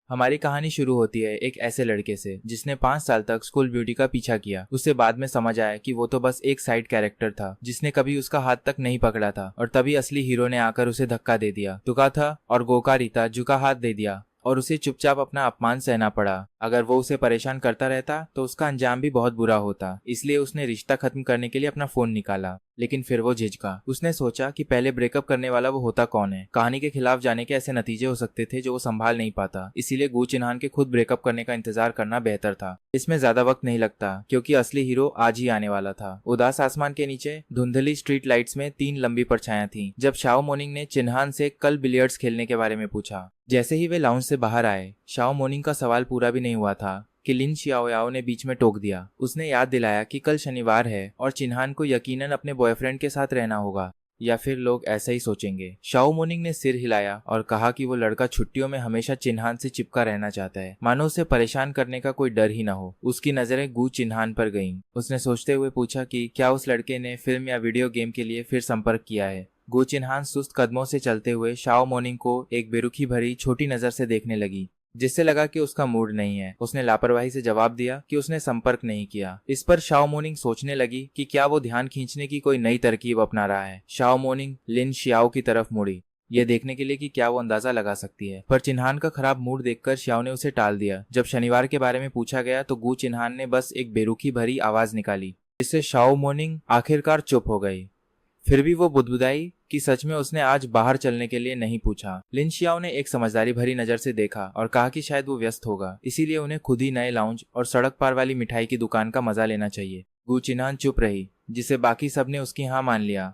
हमारी कहानी शुरू होती है एक ऐसे लड़के से जिसने 5 साल तक स्कूल ब्यूटी का पीछा किया। उसे बाद में समझ आया कि वो तो बस एक साइड कैरेक्टर था जिसने कभी उसका हाथ तक नहीं पकड़ा था, और तभी असली हीरो ने आकर उसे धक्का दे दिया। तुका था और गोका रीता झुका हाथ दे दिया और उसे चुपचाप अपना अपमान सहना पड़ा। अगर वो उसे परेशान करता रहता तो उसका अंजाम भी बहुत बुरा होता, इसलिए उसने रिश्ता खत्म करने के लिए अपना फोन निकाला। लेकिन फिर वो झिझका। उसने सोचा कि पहले ब्रेकअप करने वाला वो होता कौन है। कहानी के खिलाफ जाने के ऐसे नतीजे हो सकते थे जो वो संभाल नहीं पाता, इसीलिए गू चिन्हान के खुद ब्रेकअप करने का इंतजार करना बेहतर था। इसमें ज्यादा वक्त नहीं लगता क्योंकि असली हीरो आज ही आने वाला था। उदास आसमान के नीचे धुंधली स्ट्रीट लाइट्स में 3 लंबी परछायां थीं। जब शाओ मोनिंग ने चिन्हान से कल बिलियर्ड्स खेलने के बारे में पूछा। जैसे ही वे लाउंज से बाहर आए, शाओ मोनिंग का सवाल पूरा भी नहीं हुआ था कि लिन शियाओयाओ ने बीच में टोक दिया। उसने याद दिलाया कि कल शनिवार है और चिन्हान को यकीनन अपने बॉयफ्रेंड के साथ रहना होगा, या फिर लोग ऐसा ही सोचेंगे। शाओ मोनिंग ने सिर हिलाया और कहा कि वो लड़का छुट्टियों में हमेशा चिन्हान से चिपका रहना चाहता है, मानो उसे परेशान करने का कोई डर ही न हो। उसकी नजरें गू चिन्हान पर गईं। उसने सोचते हुए पूछा कि क्या उस लड़के ने फिल्म या वीडियो गेम के लिए फिर संपर्क किया है। गू चिन्हान सुस्त कदमों से चलते हुए शाओ मोनिंग को एक बेरुखी भरी छोटी नजर से देखने लगी, जिससे लगा कि उसका मूड नहीं है। उसने लापरवाही से जवाब दिया कि उसने संपर्क नहीं किया। इस पर शाओ मोनिंग सोचने लगी कि क्या वो ध्यान खींचने की कोई नई तरकीब अपना रहा है। शाओ मोनिंग लिन शियाओ की तरफ मुड़ी, ये देखने के लिए कि क्या वो अंदाजा लगा सकती है, पर चिन्हान का खराब मूड देखकर शियाओ ने उसे टाल दिया। जब शनिवार के बारे में पूछा गया तो गू चिन्हान ने बस एक बेरुखी भरी आवाज निकाली, जिससे शाओ मोनिंग आखिरकार चुप हो गई। फिर भी वो बुदबुदाई कि सच में उसने आज बाहर चलने के लिए नहीं पूछा। लिन शियाओ ने एक समझदारी भरी नजर से देखा और कहा कि शायद वो व्यस्त होगा, इसीलिए उन्हें खुद ही नए लाउंज और सड़क पार वाली मिठाई की दुकान का मजा लेना चाहिए। गू चिन्हान चुप रही, जिसे बाकी सब ने उसकी हाँ मान लिया।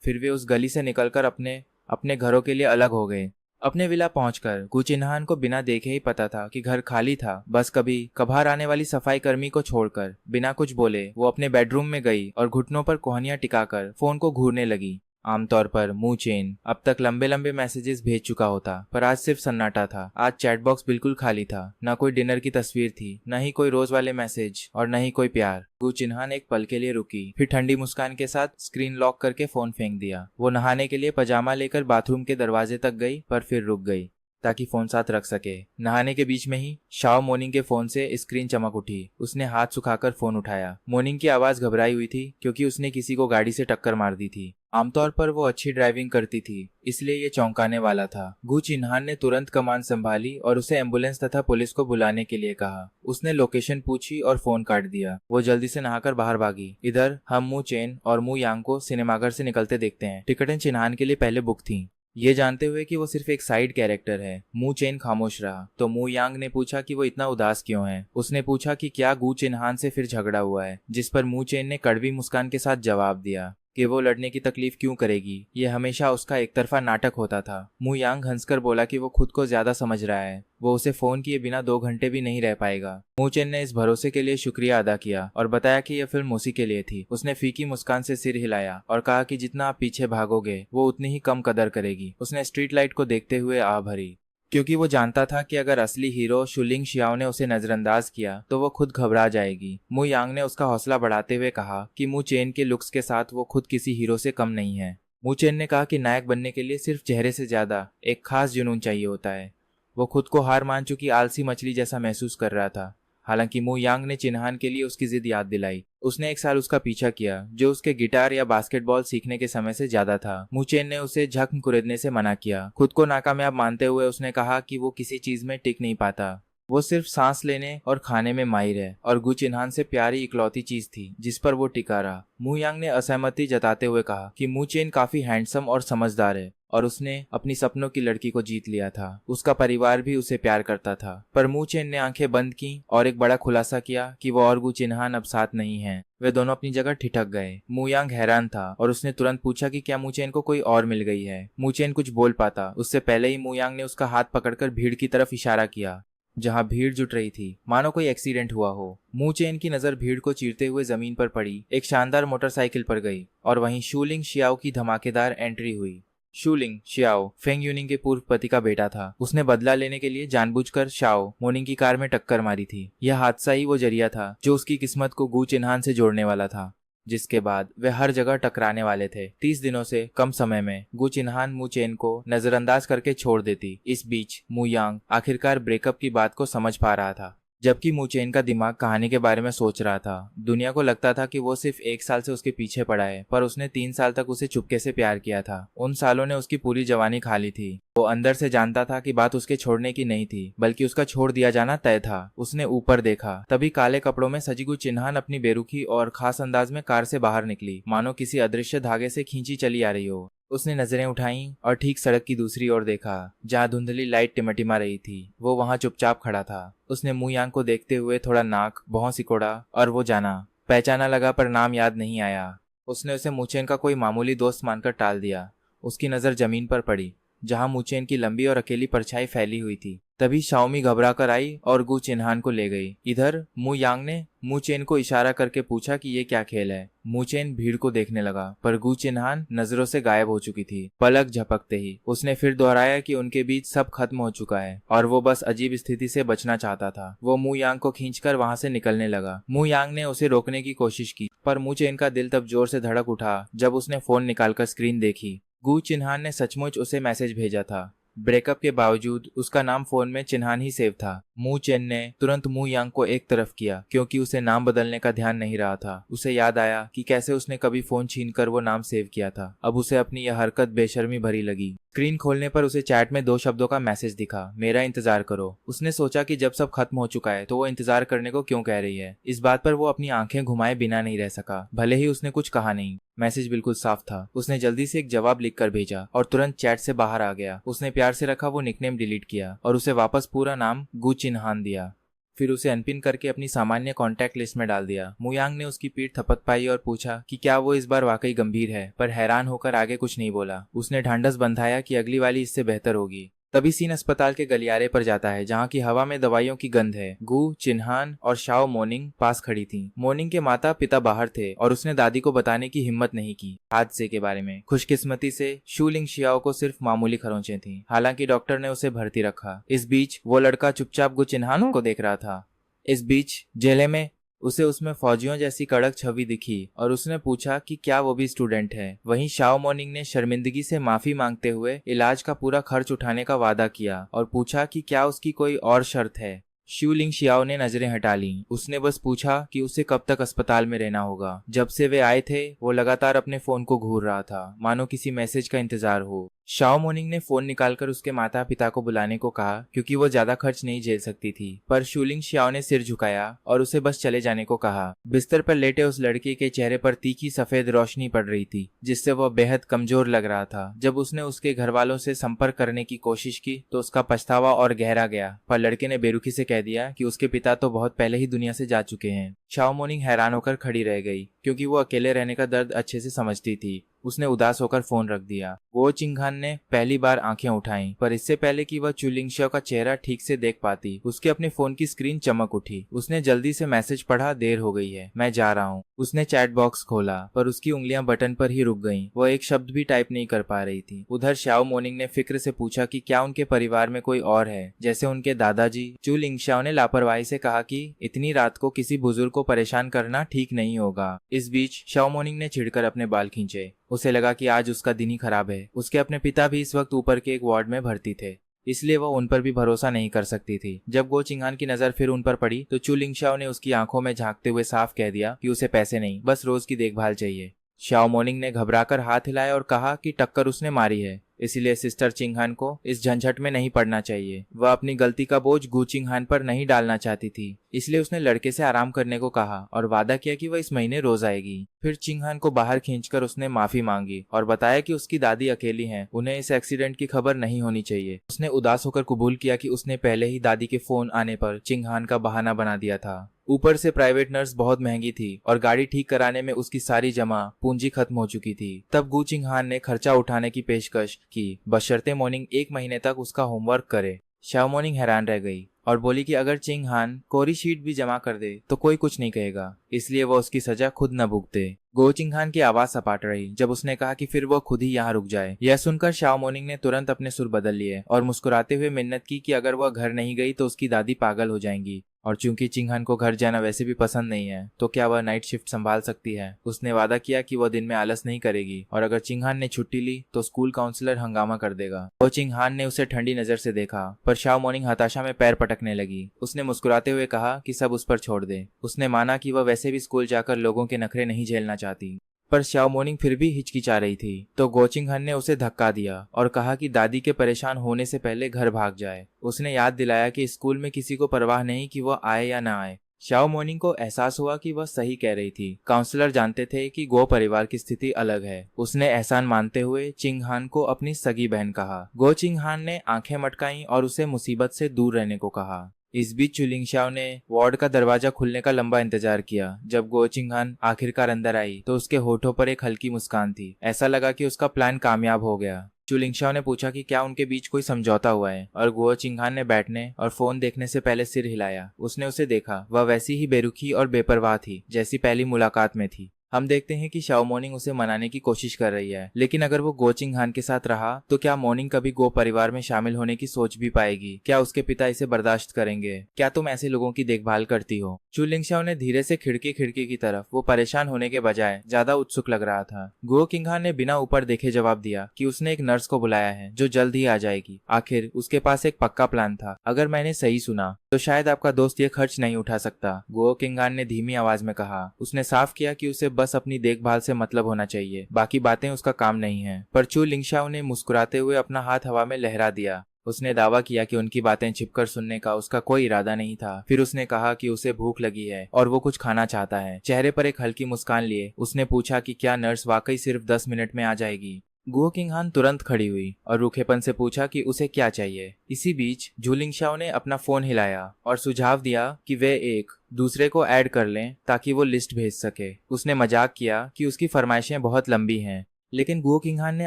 फिर वे उस गली से निकलकर अपने अपने घरों के लिए अलग हो गए। अपने विला पहुंचकर गू चिन्हान को बिना देखे ही पता था कि घर खाली था। बस कभी कभार आने वाली सफाई कर्मी को छोड़कर बिना कुछ बोले वो अपने बेडरूम में गई और घुटनों पर कोहनियां टिकाकर फोन को घूरने लगी। आमतौर पर मू चेन अब तक लंबे लंबे मैसेजेस भेज चुका होता, पर आज सिर्फ सन्नाटा था। आज चैट बॉक्स बिल्कुल खाली था। न कोई डिनर की तस्वीर थी, न ही कोई रोज वाले मैसेज और न ही कोई प्यार। गू चिन्हान एक पल के लिए रुकी, फिर ठंडी मुस्कान के साथ स्क्रीन लॉक करके फोन फेंक दिया। वो नहाने के लिए पजामा लेकर बाथरूम के दरवाजे तक गई, पर फिर रुक गई ताकि फोन साथ रख सके। नहाने के बीच में ही शाओ मोनिंग के फोन से स्क्रीन चमक उठी। उसने हाथ सुखाकर फोन उठाया। मोनिंग की आवाज घबराई हुई थी क्योंकि उसने किसी को गाड़ी से टक्कर मार दी थी। आमतौर पर वो अच्छी ड्राइविंग करती थी, इसलिए ये चौंकाने वाला था। गू चिन्हान ने तुरंत कमान संभाली और उसे एम्बुलेंस तथा पुलिस को बुलाने के लिए कहा। उसने लोकेशन पूछी और फोन काट दिया। वो जल्दी से नहाकर बाहर भागी। इधर हम मू चेन और मू यांग को सिनेमाघर से निकलते देखते हैं। टिकटें चिन्हान के लिए पहले बुक थीं। ये जानते हुए कि वो सिर्फ एक साइड कैरेक्टर है, मू चेन खामोश रहा। तो मू यांग ने पूछा कि वो इतना उदास क्यों है। उसने पूछा कि क्या गू चिन्हान से फिर झगड़ा हुआ है, जिस पर मू चेन ने कड़वी मुस्कान के साथ जवाब दिया कि वो लड़ने की तकलीफ क्यों करेगी, ये हमेशा उसका एक तरफा नाटक होता था। मू यांग हंसकर बोला कि वो खुद को ज्यादा समझ रहा है, वो उसे फोन किए बिना 2 घंटे भी नहीं रह पाएगा। मू चेन ने इस भरोसे के लिए शुक्रिया अदा किया और बताया कि यह फिल्म उसी के लिए थी। उसने फीकी मुस्कान से सिर हिलाया और कहा कि जितना आप पीछे भागोगे वो उतनी ही कम कदर करेगी। उसने स्ट्रीट लाइट को देखते हुए आह भरी, क्योंकि वो जानता था कि अगर असली हीरो शुलिंग शियाओ ने उसे नजरअंदाज किया तो वो खुद घबरा जाएगी। मू यांग ने उसका हौसला बढ़ाते हुए कहा कि मू चेन के लुक्स के साथ वो खुद किसी हीरो से कम नहीं है। मू चेन ने कहा कि नायक बनने के लिए सिर्फ चेहरे से ज्यादा एक खास जुनून चाहिए होता है। वो खुद को हार मान चुकी आलसी मछली जैसा महसूस कर रहा था। हालांकि मू यांग ने चिन्हान के लिए उसकी जिद याद दिलाई। उसने 1 साल उसका पीछा किया, जो उसके गिटार या बास्केटबॉल सीखने के समय से ज्यादा था। मू चेन ने उसे झक कुरेदने से मना किया। खुद को नाकामयाब मानते हुए उसने कहा कि वो किसी चीज में टिक नहीं पाता। वो सिर्फ सांस लेने और खाने में माहिर है, और गू चिन्हान से प्यारी इकलौती चीज थी जिस पर वो टिका रहा। मू यांग ने असहमति जताते हुए कहा कि मू चेन काफी हैंडसम और समझदार है और उसने अपनी सपनों की लड़की को जीत लिया था। उसका परिवार भी उसे प्यार करता था। पर मू चेन ने आंखें बंद की और एक बड़ा खुलासा किया कि वो और गू चिन्हान अब साथ नहीं हैं। वे दोनों अपनी जगह ठिठक गए। मू यांग हैरान था और उसने तुरंत पूछा कि क्या मू चेन को कोई और मिल गई है। मू चेन कुछ बोल पाता उससे पहले ही मू यांग ने उसका हाथ पकड़कर भीड़ की तरफ इशारा किया, जहां भीड़ जुट रही थी, मानो कोई एक्सीडेंट हुआ हो। मू चेन की नजर भीड़ को चीरते हुए जमीन पर पड़ी। एक शानदार मोटरसाइकिल पर गई और वहीं शुलिंग शियाओ की धमाकेदार एंट्री हुई। शुलिंग शियाओ फेंग यूनिंग के पूर्व पति का बेटा था। उसने बदला लेने के लिए जानबूझकर शाओ मोनिंग की कार में टक्कर मारी थी। यह हादसा ही वो जरिया था जो उसकी किस्मत को गू चिन्हान से जोड़ने वाला था। जिसके बाद वे हर जगह टकराने वाले थे। 30 दिनों से कम समय में गु चिन्हान मू चेन को नजरअंदाज करके छोड़ देती। इस बीच मू यांग आखिरकार ब्रेकअप की बात को समझ पा रहा था। जबकि मू चेन का दिमाग कहानी के बारे में सोच रहा था। दुनिया को लगता था कि वो सिर्फ 1 साल से उसके पीछे पड़ा है, पर उसने 3 साल तक उसे चुपके से प्यार किया था। उन सालों ने उसकी पूरी जवानी खा ली थी। वो अंदर से जानता था कि बात उसके छोड़ने की नहीं थी, बल्कि उसका छोड़ दिया जाना तय था। उसने ऊपर देखा, तभी काले कपड़ों में सजी गु चिन्हान अपनी बेरुखी और खास अंदाज में कार से बाहर निकली, मानो किसी अदृश्य धागे से खींची चली आ रही हो। उसने नजरें उठाईं और ठीक सड़क की दूसरी ओर देखा, जहाँ धुंधली लाइट टिमटिमा रही थी। वो वहाँ चुपचाप खड़ा था। उसने मू यांग को देखते हुए थोड़ा नाक भौं सिकोड़ा और वो जाना पहचाना लगा, पर नाम याद नहीं आया। उसने उसे मूचेन का कोई मामूली दोस्त मानकर टाल दिया। उसकी नजर जमीन पर पड़ी, जहाँ मूचेन की लंबी और अकेली परछाई फैली हुई थी। तभी शाओमी घबरा कर आई और गु चिन्हान को ले गई। इधर मू यांग ने मू चेन को इशारा करके पूछा कि ये क्या खेल है। मू चेन भीड़ को देखने लगा, पर गु चिन्हान नजरों से गायब हो चुकी थी। पलक झपकते ही उसने फिर दोहराया कि उनके बीच सब खत्म हो चुका है और वो बस अजीब स्थिति से बचना चाहता था। वो मू यांग को खींचकर वहां से निकलने लगा। मू यांग ने उसे रोकने की कोशिश की, पर मू चेन का दिल तब जोर से धड़क उठा जब उसने फोन निकालकर स्क्रीन देखी। गु चिन्हान ने सचमुच उसे मैसेज भेजा था। ब्रेकअप के बावजूद उसका नाम फोन में चिन्हान ही सेव था। मू चेन ने तुरंत मू यांग को एक तरफ किया, क्योंकि उसे नाम बदलने का ध्यान नहीं रहा था। उसे याद आया कि कैसे उसने कभी फोन छीनकर वो नाम सेव किया था। अब उसे अपनी यह हरकत बेशर्मी भरी लगी। स्क्रीन खोलने पर उसे चैट में 2 शब्दों का मैसेज दिखा, मेरा इंतजार करो। उसने सोचा कि जब सब खत्म हो चुका है तो वो इंतजार करने को क्यों कह रही है। इस बात पर वो अपनी आंखें घुमाए बिना नहीं रह सका, भले ही उसने कुछ कहा नहीं। मैसेज बिल्कुल साफ था। उसने जल्दी से एक जवाब लिखकर भेजा और तुरंत चैट से बाहर आ गया। उसने प्यार से रखा वो निकनेम डिलीट किया और उसे वापस पूरा नाम गु चिन्हान दिया। फिर उसे अनपिन करके अपनी सामान्य कांटेक्ट लिस्ट में डाल दिया। मू यांग ने उसकी पीठ थपथपाई और पूछा कि क्या वो इस बार वाकई गंभीर है, पर हैरान होकर आगे कुछ नहीं बोला। उसने ढांढस बंधाया कि अगली वाली इससे बेहतर होगी। तभी सीन अस्पताल के गलियारे पर जाता है, जहाँ की हवा में दवाइयों की गंध है। गु चिन्हान और शाओ मोनिंग पास खड़ी थी। मोनिंग के माता पिता बाहर थे और उसने दादी को बताने की हिम्मत नहीं की हादसे के बारे में। खुशकिस्मती से शूलिंग शियाओ को सिर्फ मामूली खरोंचें थीं, हालांकि डॉक्टर ने उसे भर्ती रखा। इस बीच वो लड़का चुपचाप गु चिन्हान को देख रहा था। इस बीच जेले में उसे उसमें फौजियों जैसी कड़क छवि दिखी और उसने पूछा कि क्या वो भी स्टूडेंट है। वहीं शाओ मोनिंग ने शर्मिंदगी से माफी मांगते हुए इलाज का पूरा खर्च उठाने का वादा किया और पूछा कि क्या उसकी कोई और शर्त है। शूलिंग शियाओ ने नजरें हटा ली। उसने बस पूछा कि उसे कब तक अस्पताल में रहना होगा। जब से वे आए थे वो लगातार अपने फोन को घूर रहा था, मानो किसी मैसेज का इंतजार हो। शाओ मोनिंग ने फोन निकालकर उसके माता पिता को बुलाने को कहा, क्योंकि वो ज्यादा खर्च नहीं झेल सकती थी, पर शूलिंग शियाओ ने सिर झुकाया और उसे बस चले जाने को कहा। बिस्तर पर लेटे उस लड़के के चेहरे पर तीखी सफेद रोशनी पड़ रही थी, जिससे वह बेहद कमजोर लग रहा था। जब उसने उसके घर वालों से संपर्क करने की कोशिश की तो उसका पछतावा और गहरा गया, पर लड़के ने बेरुखी से कह दिया कि उसके पिता तो बहुत पहले ही दुनिया से जा चुके हैं। शाओ मोनिंग हैरान होकर खड़ी रह गई, क्योंकि वो अकेले रहने का दर्द अच्छे से समझती थी। उसने उदास होकर फोन रख दिया। वो चिंघान ने पहली बार आंखें उठाईं, पर इससे पहले कि वह चुलिंगशिया का चेहरा ठीक से देख पाती, उसके अपने फोन की स्क्रीन चमक उठी। उसने जल्दी से मैसेज पढ़ा, देर हो गई है, मैं जा रहा हूँ। उसने चैट बॉक्स खोला, पर उसकी उंगलियां बटन पर ही रुक गईं। वो एक शब्द भी टाइप नहीं कर पा रही थी। उधर शाओ मोनिंग ने फिक्र से पूछा कि क्या उनके परिवार में कोई और है, जैसे उनके दादाजी। चुलिंगशिया ने लापरवाही से कहा कि इतनी रात को किसी बुजुर्ग को परेशान करना ठीक नहीं होगा। इस बीच शाओ मोनिंग ने चिढ़कर अपने बाल खींचे। उसे लगा कि आज उसका दिन ही खराब है। उसके अपने पिता भी इस वक्त ऊपर के एक वार्ड में भर्ती थे, इसलिए वह उन पर भी भरोसा नहीं कर सकती थी। जब गो चिंगान की नजर फिर उन पर पड़ी तो चुलिंगशाओ ने उसकी आंखों में झांकते हुए साफ कह दिया कि उसे पैसे नहीं, बस रोज की देखभाल चाहिए। शाओ मोनिंग ने घबराकर हाथ हिलाया और कहा कि टक्कर उसने मारी है, इसलिए सिस्टर चिंगहान को इस झंझट में नहीं पड़ना चाहिए। वह अपनी गलती का बोझ गु चिंगहान पर नहीं डालना चाहती थी, इसलिए उसने लड़के से आराम करने को कहा और वादा किया कि वह इस महीने रोज आएगी। फिर चिंगहान को बाहर खींचकर उसने माफी मांगी और बताया कि उसकी दादी अकेली हैं, उन्हें इस एक्सीडेंट की खबर नहीं होनी चाहिए। उसने उदास होकर कबूल किया कि उसने पहले ही दादी के फोन आने पर चिंगहान का बहाना बना दिया था। ऊपर से प्राइवेट नर्स बहुत महंगी थी और गाड़ी ठीक कराने में उसकी सारी जमा पूंजी खत्म हो चुकी थी। तब गु चिंगहान ने खर्चा उठाने की पेशकश की, बशर्ते मोनिंग 1 महीने तक उसका होमवर्क करे। शाओ मोनिंग हैरान रह गई और बोली कि अगर चिंगहान कोरी शीट भी जमा कर दे तो कोई कुछ नहीं कहेगा, इसलिए वो उसकी सजा खुद न भुगते। गो चिंगहान की आवाज सपाट रही जब उसने कहा कि फिर वो खुद ही यहाँ रुक जाए। यह सुनकर शाओ मोनिंग ने तुरंत अपने सुर बदल लिए और मुस्कुराते हुए मिन्नत की कि अगर वह घर नहीं गई तो उसकी दादी पागल हो जाएंगी। और चूंकि चिंगहान को घर जाना वैसे भी पसंद नहीं है तो क्या वह नाइट शिफ्ट संभाल सकती है। उसने वादा किया कि वह दिन में आलस नहीं करेगी और अगर चिंगहान ने छुट्टी ली तो स्कूल काउंसलर हंगामा कर देगा। वो चिंगहान ने उसे ठंडी नजर से देखा पर शाओ मॉर्निंग हताशा में पैर पटकने लगी। उसने मुस्कुराते हुए कहा कि सब उस पर छोड़ दे। उसने माना कि वह वैसे भी स्कूल जाकर लोगों के नखरे नहीं झेलना चाहती। पर शाओ मोनिंग फिर भी हिचकिचा रही थी तो गोचिंगहन ने उसे धक्का दिया और कहा कि दादी के परेशान होने से पहले घर भाग जाए। उसने याद दिलाया कि स्कूल में किसी को परवाह नहीं कि वह आए या ना आए। शाओ मोनिंग को एहसास हुआ कि वह सही कह रही थी। काउंसलर जानते थे कि गो परिवार की स्थिति अलग है। उसने एहसान मानते हुए चिंगहान को अपनी सगी बहन कहा। गो चिंगहान ने आंखें मटकाईं और उसे मुसीबत से दूर रहने को कहा। इस बीच चुलिंगशाओ ने वार्ड का दरवाजा खुलने का लंबा इंतजार किया। जब गो चिंगहान आखिरकार अंदर आई तो उसके होठों पर एक हल्की मुस्कान थी। ऐसा लगा कि उसका प्लान कामयाब हो गया। चुलिंगशाओ ने पूछा कि क्या उनके बीच कोई समझौता हुआ है और गुओ चिंगहान ने बैठने और फोन देखने से पहले सिर हिलाया। उसने उसे देखा। वह वैसी ही बेरुखी और बेपरवाह थी जैसी पहली मुलाकात में थी। हम देखते हैं कि शाओ मोनिंग उसे मनाने की कोशिश कर रही है, लेकिन अगर वो गो चिंगहान के साथ रहा तो क्या मोनिंग कभी गो परिवार में शामिल होने की सोच भी पाएगी? क्या उसके पिता इसे बर्दाश्त करेंगे? क्या तुम ऐसे लोगों की देखभाल करती हो? चुलिंगशाओ ने धीरे से खिड़की की तरफ, वो परेशान होने के बजाय ज्यादा उत्सुक लग रहा था। गो चिंगहान ने बिना ऊपर देखे जवाब दिया कि उसने एक नर्स को बुलाया है जो जल्द ही आ जाएगी। आखिर उसके पास एक पक्का प्लान था। अगर मैंने सही सुना तो शायद आपका दोस्त ये खर्च नहीं उठा सकता, गो चिंगहान ने धीमी आवाज में कहा। उसने साफ किया कि उसे बस अपनी देखभाल से मतलब होना चाहिए, बाकी बातें उसका काम नहीं है। पर चू लिंगशाओ ने मुस्कुराते हुए अपना हाथ हवा में लहरा दिया। उसने दावा किया कि उनकी बातें छिपकर सुनने का उसका कोई इरादा नहीं था। फिर उसने कहा कि उसे भूख लगी है और वो कुछ खाना चाहता है। चेहरे पर एक हल्की मुस्कान लिए उसने पूछा कि क्या नर्स वाकई सिर्फ 10 मिनट में आ जाएगी। गुओ किंगहान तुरंत खड़ी हुई और रूखेपन से पूछा कि उसे क्या चाहिए। इसी बीच झूलिंगशाओ ने अपना फोन हिलाया और सुझाव दिया कि वे एक दूसरे को ऐड कर लें ताकि वो लिस्ट भेज सके। उसने मजाक किया कि उसकी फरमाइशें बहुत लंबी हैं, लेकिन गुओ किंगहान ने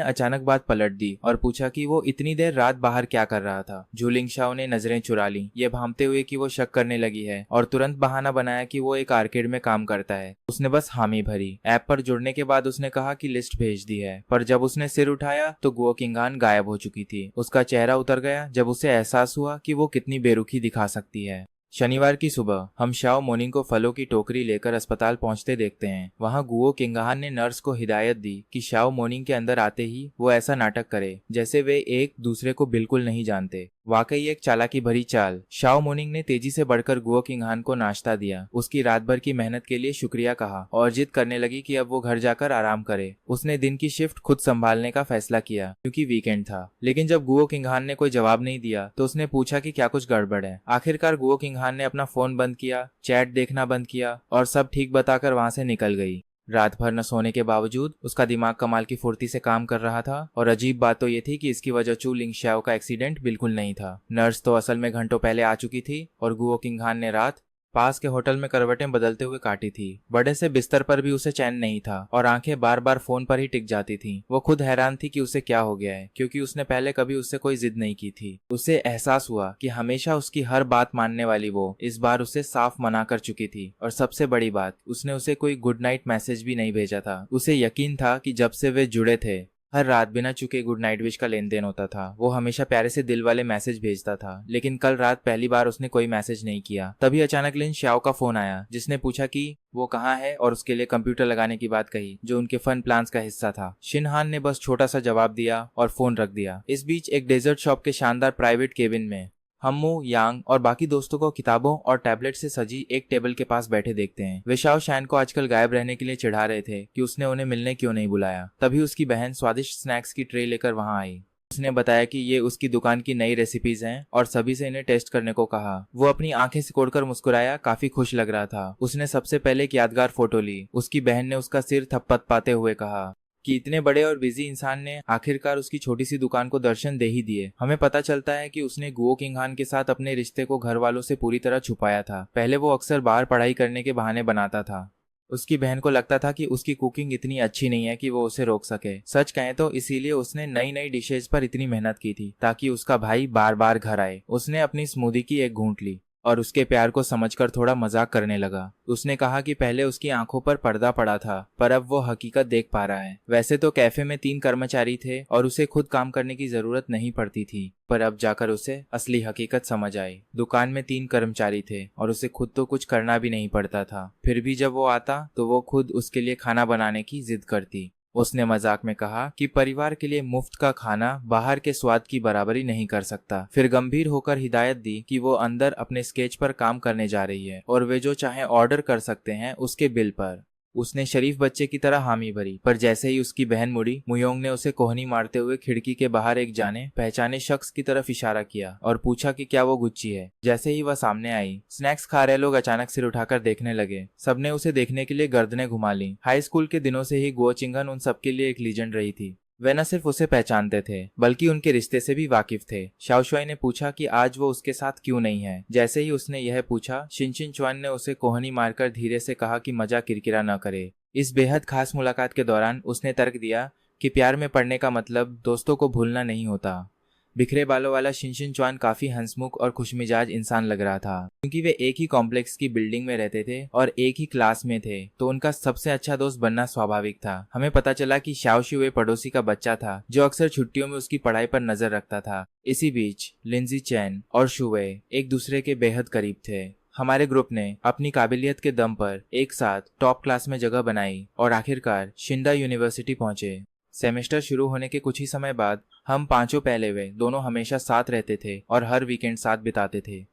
अचानक बात पलट दी और पूछा कि वो इतनी देर रात बाहर क्या कर रहा था। झूलिंगशाओ ने नजरें चुरा ली, ये भांपते हुए कि वो शक करने लगी है, और तुरंत बहाना बनाया कि वो एक आर्केड में काम करता है। उसने बस हामी भरी। ऐप पर जुड़ने के बाद उसने कहा कि लिस्ट भेज दी है, पर जब उसने सिर उठाया तो गुओ किंगहान गायब हो चुकी थी। उसका चेहरा उतर गया जब उसे एहसास हुआ कि वो कितनी बेरुखी दिखा सकती है। शनिवार की सुबह हम शाओ मोनिंग को फलों की टोकरी लेकर अस्पताल पहुंचते देखते हैं। वहां गुओ किंगहान ने नर्स को हिदायत दी कि शाओ मोनिंग के अंदर आते ही वो ऐसा नाटक करे जैसे वे एक दूसरे को बिल्कुल नहीं जानते। वाकई एक चालाकी भरी चाल। शाओ मोनिंग ने तेजी से बढ़कर गुओ किंगहान को नाश्ता दिया, उसकी रात भर की मेहनत के लिए शुक्रिया कहा और जिद करने लगी कि अब वो घर जाकर आराम करे। उसने दिन की शिफ्ट खुद संभालने का फैसला किया क्योंकि वीकेंड था। लेकिन जब गुओ किंगहान ने कोई जवाब नहीं दिया तो उसने पूछा कि क्या कुछ गड़बड़ है। आखिरकार गुओ किंगहान ने अपना फोन बंद किया, चैट देखना बंद किया और सब ठीक बताकर वहां से निकल गई। रात भर न सोने के बावजूद उसका दिमाग कमाल की फुर्ती से काम कर रहा था, और अजीब बात तो ये थी कि इसकी वजह चू लिंगशाओ का एक्सीडेंट बिल्कुल नहीं था। नर्स तो असल में घंटों पहले आ चुकी थी और गुओ किंगहान ने रात पास के होटल में करवटें बदलते हुए काटी थी। बड़े से बिस्तर पर भी उसे चैन नहीं था और आंखें बार बार फोन पर ही टिक जाती थीं। वो खुद हैरान थी कि उसे क्या हो गया है, क्योंकि उसने पहले कभी उससे कोई जिद नहीं की थी। उसे एहसास हुआ कि हमेशा उसकी हर बात मानने वाली वो इस बार उसे साफ मना कर चुकी थी, और सबसे बड़ी बात, उसने उसे कोई गुड नाइट मैसेज भी नहीं भेजा था। उसे यकीन था कि जब से वे जुड़े थे हर रात बिना चुके गुड नाइट विश का लेन देन होता था। वो हमेशा प्यारे से दिल वाले मैसेज भेजता था, लेकिन कल रात पहली बार उसने कोई मैसेज नहीं किया। तभी अचानक लिन शाओ का फोन आया, जिसने पूछा कि वो कहाँ है और उसके लिए कंप्यूटर लगाने की बात कही जो उनके फन प्लान्स का हिस्सा था। शिनहान ने बस छोटा सा जवाब दिया और फोन रख दिया। इस बीच एक डेजर्ट शॉप के शानदार प्राइवेट केबिन में हमू, यांग और बाकी दोस्तों को किताबों और टैबलेट से सजी एक टेबल के पास बैठे देखते हैं। वे शाओ शैन को आजकल गायब रहने के लिए चिढ़ा रहे थे कि उसने उन्हें मिलने क्यों नहीं बुलाया। तभी उसकी बहन स्वादिष्ट स्नैक्स की ट्रे लेकर वहां आई। उसने बताया कि ये उसकी दुकान की नई रेसिपीज हैं और सभी से इन्हें टेस्ट करने को कहा। वो अपनी आंखें सिकोड़कर मुस्कुराया, काफी खुश लग रहा था। उसने सबसे पहले एक यादगार फोटो ली। उसकी बहन ने उसका सिर थपथपाते हुए कहा कि इतने बड़े और बिजी इंसान ने आखिरकार उसकी छोटी सी दुकान को दर्शन दे ही दिए। हमें पता चलता है कि उसने गुओ किंगहान के साथ अपने रिश्ते को घर वालों से पूरी तरह छुपाया था। पहले वो अक्सर बाहर पढ़ाई करने के बहाने बनाता था। उसकी बहन को लगता था कि उसकी कुकिंग इतनी अच्छी नहीं है कि वो उसे रोक सके। सच कहें तो इसीलिए उसने नई नई डिशेज पर इतनी मेहनत की थी ताकि उसका भाई बार बार घर आए। उसने अपनी स्मूदी की एक घूंट ली और उसके प्यार को समझकर थोड़ा मजाक करने लगा। उसने कहा कि पहले उसकी आंखों पर पर्दा पड़ा था, पर अब वो हकीकत देख पा रहा है। वैसे तो कैफे में 3 कर्मचारी थे और उसे खुद काम करने की जरूरत नहीं पड़ती थी, पर अब जाकर उसे असली हकीकत समझ आई। दुकान में 3 कर्मचारी थे और उसे खुद तो कुछ करना भी नहीं पड़ता था, फिर भी जब वो आता तो वो खुद उसके लिए खाना बनाने की जिद करती। उसने मजाक में कहा कि परिवार के लिए मुफ्त का खाना बाहर के स्वाद की बराबरी नहीं कर सकता। फिर गंभीर होकर हिदायत दी कि वो अंदर अपने स्केच पर काम करने जा रही है और वे जो चाहे ऑर्डर कर सकते हैं उसके बिल पर। उसने शरीफ बच्चे की तरह हामी भरी, पर जैसे ही उसकी बहन मुड़ी, मुयोंग ने उसे कोहनी मारते हुए खिड़की के बाहर एक जाने पहचाने शख्स की तरफ इशारा किया और पूछा कि क्या वो गुच्ची है। जैसे ही वह सामने आई, स्नैक्स खा रहे लोग अचानक सिर उठाकर देखने लगे। सबने उसे देखने के लिए गर्दनें घुमा ली। हाई स्कूल के दिनों से ही गुओ चिंगन उन सबके लिए एक लीजेंड रही थी। वे न सिर्फ उसे पहचानते थे बल्कि उनके रिश्ते से भी वाकिफ थे। शाओशुआई ने पूछा कि आज वो उसके साथ क्यों नहीं है। जैसे ही उसने यह पूछा, शिनशिन चुआन ने उसे कोहनी मारकर धीरे से कहा कि मजाक किरकिरा न करे। इस बेहद खास मुलाकात के दौरान उसने तर्क दिया कि प्यार में पड़ने का मतलब दोस्तों को भूलना नहीं होता। बिखरे बालों वाला शिनशिन चुआन काफी हंसमुख और खुशमिजाज इंसान लग रहा था। क्योंकि वे एक ही कॉम्प्लेक्स की बिल्डिंग में रहते थे और एक ही क्लास में थे, तो उनका सबसे अच्छा दोस्त बनना स्वाभाविक था। हमें पता चला कि शाओशुए पड़ोसी का बच्चा था जो अक्सर छुट्टियों में उसकी पढ़ाई पर नजर रखता था। इसी बीच लिंजी चैन और शुवे एक दूसरे के बेहद करीब थे। हमारे ग्रुप ने अपनी काबिलियत के दम पर एक साथ टॉप क्लास में जगह बनाई और आखिरकार शिंदा यूनिवर्सिटी पहुंचे। सेमेस्टर शुरू होने के कुछ ही समय बाद हम पांचों पहले वे दोनों हमेशा साथ रहते थे और हर वीकेंड साथ बिताते थे।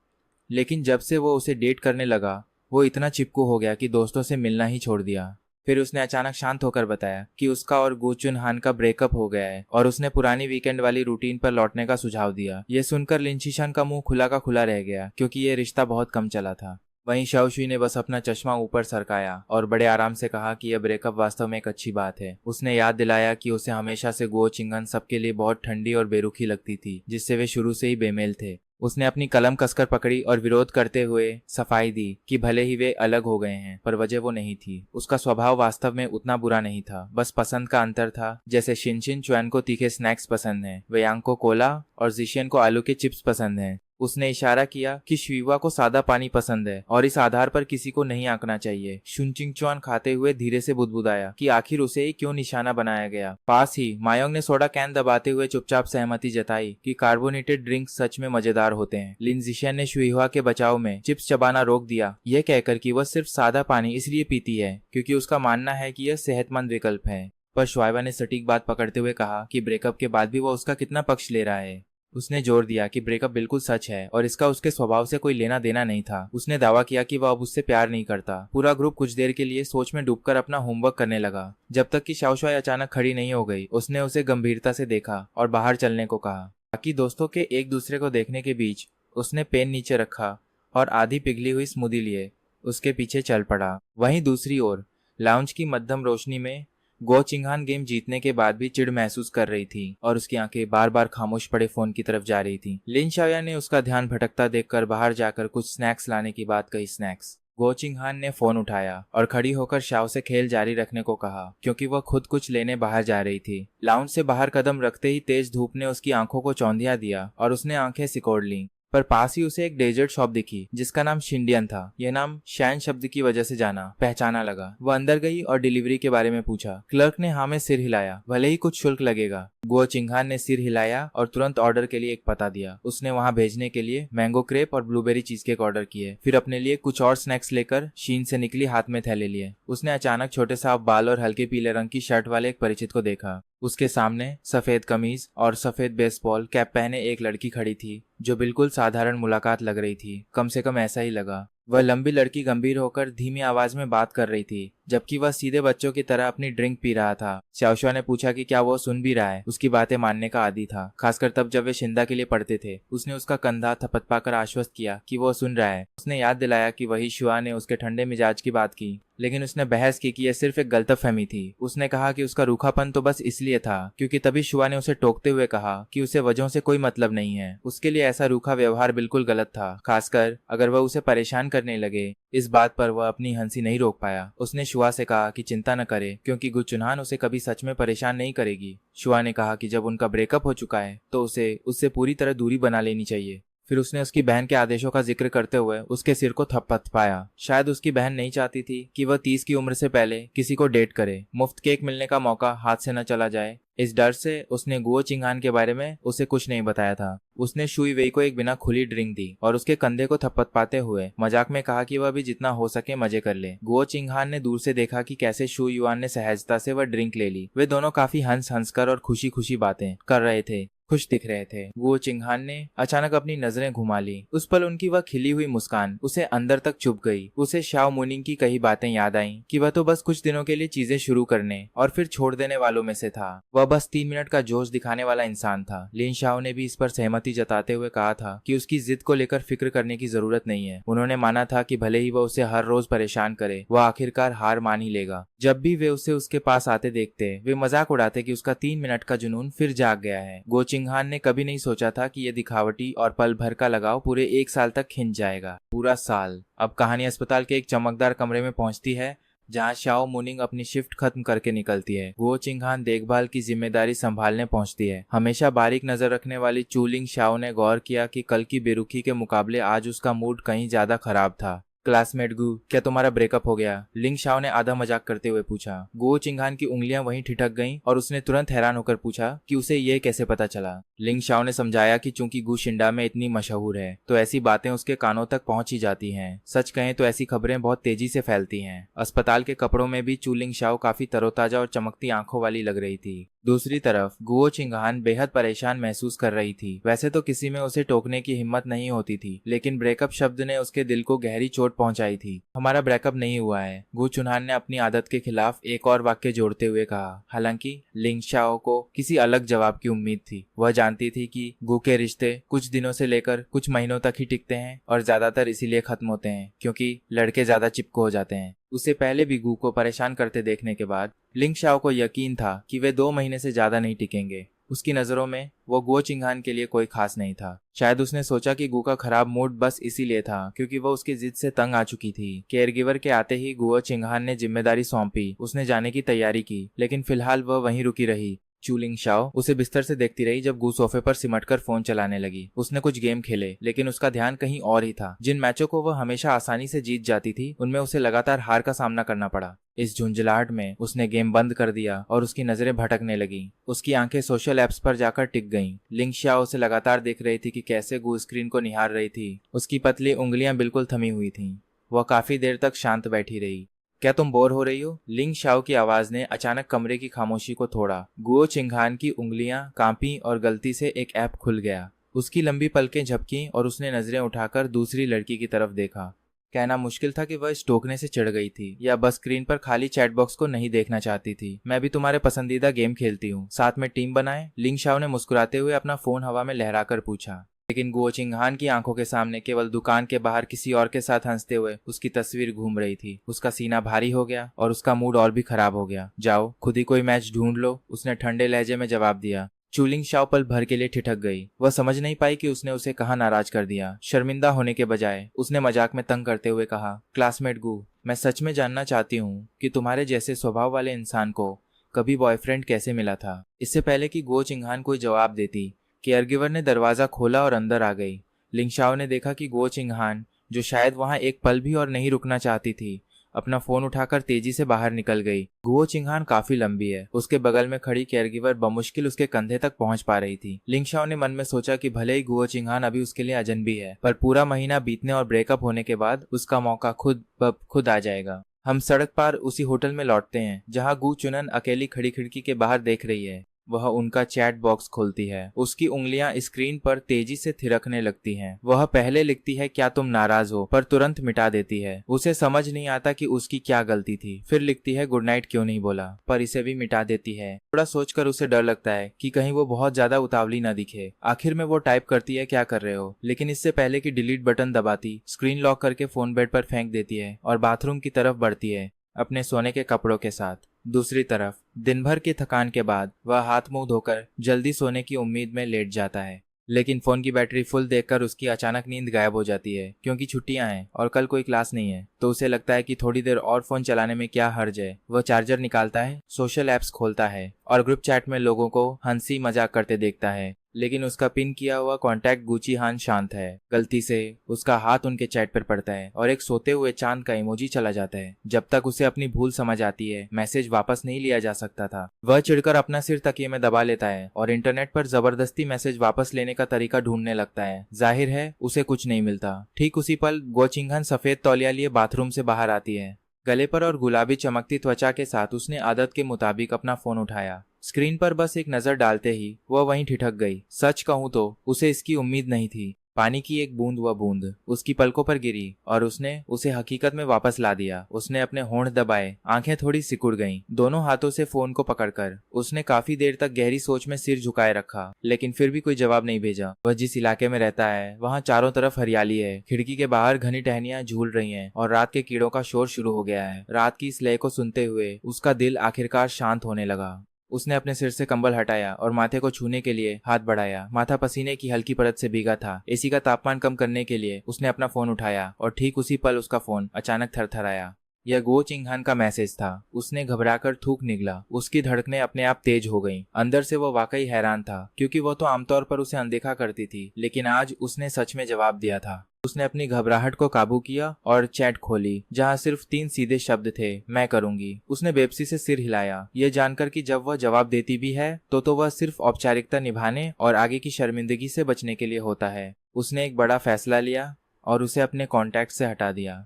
लेकिन जब से वो उसे डेट करने लगा, वो इतना चिपकू हो गया कि दोस्तों से मिलना ही छोड़ दिया। फिर उसने अचानक शांत होकर बताया कि उसका और गु चुन हान का ब्रेकअप हो गया है और उसने पुरानी वीकेंड वाली रूटीन पर लौटने का सुझाव दिया। ये सुनकर लिंशीशान का मुंह खुला का खुला रह गया, क्योंकि ये रिश्ता बहुत कम चला था। वहीं शाओशुई ने बस अपना चश्मा ऊपर सरकाया और बड़े आराम से कहा कि यह ब्रेकअप वास्तव में एक अच्छी बात है। उसने याद दिलाया कि उसे हमेशा से गुओ चिंगन सबके लिए बहुत ठंडी और बेरुखी लगती थी, जिससे वे शुरू से ही बेमेल थे। उसने अपनी कलम कसकर पकड़ी और विरोध करते हुए सफाई दी कि भले ही वे अलग हो गए हैं, पर वजह वो नहीं थी। उसका स्वभाव वास्तव में उतना बुरा नहीं था, बस पसंद का अंतर था। जैसे शिनशिन चुआन को तीखे स्नैक्स पसंद हैं, वेयांग को कोला और जिशियन को आलू के चिप्स पसंद हैं। उसने इशारा किया कि शिवा को सादा पानी पसंद है और इस आधार पर किसी को नहीं आंकना चाहिए। शुनचिंगचुआन खाते हुए धीरे से बुदबुदाया कि आखिर उसे ही क्यों निशाना बनाया गया। पास ही मायोंग ने सोडा कैन दबाते हुए चुपचाप सहमति जताई कि कार्बोनेटेड ड्रिंक सच में मजेदार होते हैं। लिन जिशियन ने शुइहुआ के बचाव में चिप्स चबाना रोक दिया, यह कहकर कि वह सिर्फ सादा पानी इसलिए पीती है क्योंकि उसका मानना है कि यह सेहतमंद विकल्प है। पर शुआइवा ने सटीक बात पकड़ते हुए कहा कि ब्रेकअप के बाद भी वह उसका कितना पक्ष ले रहा है। उसने जोर दिया कि ब्रेकअप बिल्कुल सच है और इसका उसके स्वभाव से कोई लेना देना नहीं था। उसने दावा किया कि वह अब उससे प्यार नहीं करता। पूरा ग्रुप कुछ देर के लिए सोच में डूबकर अपना होमवर्क करने लगा, जब तक कि शाओशुआई अचानक खड़ी नहीं हो गई। उसने उसे गंभीरता से देखा और बाहर चलने को कहा। बाकी दोस्तों के एक दूसरे को देखने के बीच उसने पेन नीचे रखा और आधी पिघली हुई स्मूदी लिए उसके पीछे चल पड़ा। वहीं दूसरी ओर लाउंज की मध्यम रोशनी में गो चिंगहान गेम जीतने के बाद भी चिढ़ महसूस कर रही थी और उसकी आंखें बार बार खामोश पड़े फोन की तरफ जा रही थी। लिन शाओया ने उसका ध्यान भटकता देखकर बाहर जाकर कुछ स्नैक्स लाने की बात कही। स्नैक्स। गो चिंगहान ने फोन उठाया और खड़ी होकर शाओ से खेल जारी रखने को कहा, क्योंकि वह खुद कुछ लेने बाहर जा रही थी। लाउंज से बाहर कदम रखते ही तेज धूप ने उसकी आंखों को चौंधिया दिया और उसने आंखें सिकोड़ लीं। पर पास ही उसे एक डेजर्ट शॉप दिखी जिसका नाम शिंडियन था। यह नाम शैन शब्द की वजह से पहचाना लगा। वह अंदर गई और डिलीवरी के बारे में पूछा। क्लर्क ने हाँ में सिर हिलाया। भले ही कुछ शुल्क लगेगा। गुओ चिंगहान ने सिर हिलाया और तुरंत ऑर्डर के लिए एक पता दिया। उसने वहां भेजने के लिए मैंगो क्रेप और ब्लूबेरी चीज केक ऑर्डर किए। फिर अपने लिए कुछ और स्नैक्स लेकर शीन से निकली, हाथ में थैले लिए। उसने अचानक छोटे साफ बाल और हल्के पीले रंग की शर्ट वाले एक परिचित को देखा। उसके सामने सफेद कमीज और सफेद बेसबॉल कैप पहने एक लड़की खड़ी थी जो बिल्कुल साधारण मुलाकात लग रही थी। कम से कम ऐसा ही लगा। वह लंबी लड़की गंभीर होकर धीमी आवाज में बात कर रही थी, जबकि वह सीधे बच्चों की तरह अपनी ड्रिंक पी रहा था। शाओशुआ ने पूछा कि क्या वो सुन भी रहा है। उसकी बातें मानने का आदी था, खासकर तब जब वे शिंदा के लिए पढ़ते थे। उसने उसका कंधा थपथपाकर आश्वस्त किया कि वो सुन रहा है। उसने याद दिलाया कि वही शुआ ने उसके ठंडे मिजाज की बात की, लेकिन उसने बहस की कि यह सिर्फ एक गलतफहमी थी। उसने कहा कि उसका रूखापन तो बस इसलिए था क्योंकि तभी शुआ ने उसे टोकते हुए कहा कि उसे वजहों से कोई मतलब नहीं है। उसके लिए ऐसा रूखा व्यवहार बिल्कुल गलत था, खासकर अगर वह उसे परेशान करने लगे। इस बात पर वह अपनी हंसी नहीं रोक पाया। उसने शुआ से कहा कि चिंता न करे, क्योंकि गुचुनहान उसे कभी सच में परेशान नहीं करेगी। शुआ ने कहा कि जब उनका ब्रेकअप हो चुका है तो उसे उससे पूरी तरह दूरी बना लेनी चाहिए। फिर उसने उसकी बहन के आदेशों का जिक्र करते हुए उसके सिर को थपथपाया। शायद उसकी बहन नहीं चाहती थी कि वह 30 की उम्र से पहले किसी को डेट करे, मुफ्त केक मिलने का मौका हाथ से न चला जाए। इस डर से उसने गुओ चिंगहान के बारे में उसे कुछ नहीं बताया था। उसने शुई वेई को एक बिना खुली ड्रिंक दी और उसके कंधे को थपथपाते हुए मजाक में कहा कि वह भी जितना हो सके मजे कर ले। गुओ चिंगहान ने दूर से देखा कि कैसे शु युआन ने सहजता से वह ड्रिंक ले ली। वे दोनों काफी हंस हंस कर और खुशी खुशी बातें कर रहे थे, खुश दिख रहे थे। गुओ चिंगहान ने अचानक अपनी नजरें घुमा ली। उस पल उनकी वह खिली हुई मुस्कान उसे अंदर तक चुभ गई। उसे शाओ मुनिंग की कई बातें याद आईं कि वह तो बस कुछ दिनों के लिए चीजें शुरू करने और फिर छोड़ देने वालों में से था। वह बस 3 मिनट का जोश दिखाने वाला इंसान था। लिन शाओ ने भी इस पर सहमति जताते हुए कहा था कि उसकी जिद को लेकर फिक्र करने की जरूरत नहीं है। उन्होंने माना था कि भले ही वह उसे हर रोज परेशान करे, वह आखिरकार हार मान ही लेगा। जब भी वे उसे उसके पास आते देखते, वे मजाक उड़ाते कि उसका 3 मिनट का जुनून फिर जाग गया है। गो चिंगहान ने कभी नहीं सोचा था कि यह दिखावटी और पल भर का लगाव पूरे 1 साल तक खिंच जाएगा। पूरा साल। अब कहानी अस्पताल के एक चमकदार कमरे में पहुंचती है जहां शाओ मुनिंग अपनी शिफ्ट खत्म करके निकलती है। गुओ चिंगहान देखभाल की जिम्मेदारी संभालने पहुंचती है। हमेशा बारीक नजर रखने वाली चूलिंग शाओ ने गौर किया कि कल की बेरुखी के मुकाबले आज उसका मूड कहीं ज्यादा खराब था। क्लासमेट गु, क्या तुम्हारा ब्रेकअप हो गया? लिंग शाओ ने आधा मजाक करते हुए पूछा। गुओ चिंगहान की उंगलियां वहीं ठिठक गईं और उसने तुरंत हैरान होकर पूछा कि उसे ये कैसे पता चला। लिंग शाओ ने समझाया कि चूंकि गु शिंडा में इतनी मशहूर है तो ऐसी बातें उसके कानों तक पहुंच ही जाती हैं। सच कहें तो ऐसी खबरें बहुत तेजी से फैलती हैं। अस्पताल के कपड़ों में भी चूलिंग शाओ काफी तरोताजा और चमकती आंखों वाली लग रही थी। दूसरी तरफ गुओ चिंगहान बेहद परेशान महसूस कर रही थी। वैसे तो किसी में उसे टोकने की हिम्मत नहीं होती थी, लेकिन ब्रेकअप शब्द ने उसके दिल को गहरी चोट पहुंचाई थी। हमारा ब्रेकअप नहीं हुआ है, गु चुनहान ने अपनी आदत के खिलाफ एक और वाक्य जोड़ते हुए कहा। हालांकि लिंग शाओ को किसी अलग जवाब की उम्मीद थी। वह जानती थी कि गु के रिश्ते कुछ दिनों से लेकर कुछ महीनों तक ही टिकते हैं और ज्यादातर इसीलिए खत्म होते हैं क्योंकि लड़के ज्यादा चिपको हो जाते हैं। उसे पहले भी गु को परेशान करते देखने के बाद लिंग शाओ को यकीन था कि वे 2 महीने से ज्यादा नहीं टिकेंगे। उसकी नजरों में वो गुओ चिंगहान के लिए कोई खास नहीं था। शायद उसने सोचा कि गु का खराब मूड बस इसीलिए था क्योंकि वह उसकी जिद से तंग आ चुकी थी। केयरगिवर के आते ही गुओ चिंगहान ने जिम्मेदारी सौंपी। उसने जाने की तैयारी की, लेकिन फिलहाल वह वहीं रुकी रही। चूलिंग शाओ उसे बिस्तर से देखती रही जब गु सोफे पर सिमटकर फोन चलाने लगी। उसने कुछ गेम खेले, लेकिन उसका ध्यान कहीं और ही था। जिन मैचों को वह हमेशा आसानी से जीत जाती थी, उनमें उसे लगातार हार का सामना करना पड़ा। इस झुंझलाहट में उसने गेम बंद कर दिया और उसकी नजरें भटकने लगी। उसकी आंखें सोशल एप्स पर जाकर टिक गईं। लिंग शाओ उसे लगातार देख रही थी कि कैसे गु स्क्रीन को निहार रही थी। उसकी पतली उंगलियां बिल्कुल थमी हुई थीं। वह काफी देर तक शांत बैठी रही। क्या तुम बोर हो रही हो? लिंग शाओ की आवाज ने अचानक कमरे की खामोशी को तोड़ा। गुओ चिंगहान की उंगलियां कांपी और गलती से एक ऐप खुल गया। उसकी लंबी पलकें झपकी और उसने नजरें उठाकर दूसरी लड़की की तरफ देखा। कहना मुश्किल था कि वह इस टोकने से चिढ़ गई थी या बस स्क्रीन पर खाली चैट बॉक्स को नहीं देखना चाहती थी। मैं भी तुम्हारे पसंदीदा गेम खेलती हूँ, साथ में टीम बनाए? लिंग शाओ ने मुस्कुराते हुए अपना फोन हवा में लहराकर पूछा। लेकिन गुओ चिंगहान की आंखों के सामने केवल दुकान के बाहर किसी और के साथ हंसते हुए उसकी तस्वीर घूम रही थी। उसका सीना भारी हो गया और उसका मूड और भी खराब हो गया। जाओ खुद ही कोई मैच ढूंढ लो, उसने ठंडे लहजे में जवाब दिया। चूलिंग शाओ पल भर के लिए ठिठक गई। वह समझ नहीं पाई कि उसने उसे कहाँ नाराज कर दिया। शर्मिंदा होने के बजाय उसने मजाक में तंग करते हुए कहा, क्लासमेट गु, मैं सच में जानना चाहती हूँ कि तुम्हारे जैसे स्वभाव वाले इंसान को कभी बॉयफ्रेंड कैसे मिला था। इससे पहले कि गुओ चिंगहान कोई जवाब देती, केयरगिवर ने दरवाजा खोला और अंदर आ गई। लिंग शाओ ने देखा कि गुओ चिंगहान, जो शायद वहां एक पल भी और नहीं रुकना चाहती थी, अपना फोन उठाकर तेजी से बाहर निकल गई। गुओ चिंगहान काफी लंबी है। उसके बगल में खड़ी केयरगिवर बमुश्किल उसके कंधे तक पहुंच पा रही थी। लिंग शाओ ने मन में सोचा कि भले ही गुओ चिंगहान अभी उसके लिए अजनबी है, पर पूरा महीना बीतने और ब्रेकअप होने के बाद उसका मौका खुद ब खुद आ जाएगा। हम सड़क पार उसी होटल में लौटते हैं जहाँ गु चुनन अकेली खड़ी खिड़की के बाहर देख रही है। वह उनका चैट बॉक्स खोलती है। उसकी उंगलियां स्क्रीन पर तेजी से थिरकने लगती हैं। वह पहले लिखती है क्या तुम नाराज हो, पर तुरंत मिटा देती है। उसे समझ नहीं आता कि उसकी क्या गलती थी। फिर लिखती है गुड नाइट क्यों नहीं बोला, पर इसे भी मिटा देती है। थोड़ा सोचकर उसे डर लगता है कि कहीं वो बहुत ज्यादा उतावली न दिखे। आखिर में वो टाइप करती है क्या कर रहे हो, लेकिन इससे पहले कि डिलीट बटन दबाती, स्क्रीन लॉक करके फोन बेड पर फेंक देती है और बाथरूम की तरफ बढ़ती है अपने सोने के कपड़ों के साथ। दूसरी तरफ दिन भर की थकान के बाद वह हाथ मुंह धोकर जल्दी सोने की उम्मीद में लेट जाता है, लेकिन फोन की बैटरी फुल देखकर उसकी अचानक नींद गायब हो जाती है। क्योंकि छुट्टियां हैं और कल कोई क्लास नहीं है, तो उसे लगता है कि थोड़ी देर और फोन चलाने में क्या हर्ज है। वह चार्जर निकालता है, सोशल एप्स खोलता है और ग्रुप चैट में लोगों को हंसी मजाक करते देखता है। लेकिन उसका पिन किया हुआ कॉन्टैक्ट गुची हान शांत है। गलती से उसका हाथ उनके चैट पर पड़ता है और एक सोते हुए चांद का इमोजी चला जाता है। जब तक उसे अपनी भूल समझ आती है, मैसेज वापस नहीं लिया जा सकता था। वह चिढ़कर अपना सिर तकिए में दबा लेता है और इंटरनेट पर जबरदस्ती मैसेज वापस लेने का तरीका ढूंढने लगता है। जाहिर है उसे कुछ नहीं मिलता। ठीक उसी पल गो चिंगहन सफेद तौलिया लिए बाथरूम से बाहर आती है। गले पर और गुलाबी चमकती त्वचा के साथ उसने आदत के मुताबिक अपना फोन उठाया। स्क्रीन पर बस एक नजर डालते ही वह वहीं ठिठक गई। सच कहूं तो उसे इसकी उम्मीद नहीं थी। पानी की एक बूंद व बूंद उसकी पलकों पर गिरी और उसने उसे हकीकत में वापस ला दिया। उसने अपने होंठ दबाए, आंखें थोड़ी सिकुड़ गईं। दोनों हाथों से फोन को पकड़कर उसने काफी देर तक गहरी सोच में सिर झुकाए रखा, लेकिन फिर भी कोई जवाब नहीं भेजा। वह जिस इलाके में रहता है वहाँ चारों तरफ हरियाली है। खिड़की के बाहर घनी टहनियां झूल रही हैं और रात के कीड़ों का शोर शुरू हो गया है। रात की इस लय को सुनते हुए उसका दिल आखिरकार शांत होने लगा। उसने अपने सिर से कंबल हटाया और माथे को छूने के लिए हाथ बढ़ाया। माथा पसीने की हल्की परत से भीगा था। एसी का तापमान कम करने के लिए उसने अपना फोन उठाया और ठीक उसी पल उसका फोन अचानक थरथराया। यह गो चिंगहान का मैसेज था। उसने घबराकर थूक निगला। उसकी धड़कनें अपने आप तेज हो गईं। अंदर से वो वाकई हैरान था, क्योंकि वो तो आमतौर पर उसे अनदेखा करती थी, लेकिन आज उसने सच में जवाब दिया था। उसने अपनी घबराहट को काबू किया और चैट खोली, जहां सिर्फ 3 सीधे शब्द थे, मैं करूंगी। उसने बेबसी से सिर हिलाया, ये जानकर कि जब वह जवाब देती भी है तो वह सिर्फ औपचारिकता निभाने और आगे की शर्मिंदगी से बचने के लिए होता है। उसने एक बड़ा फैसला लिया और उसे अपने कॉन्टैक्ट से हटा दिया।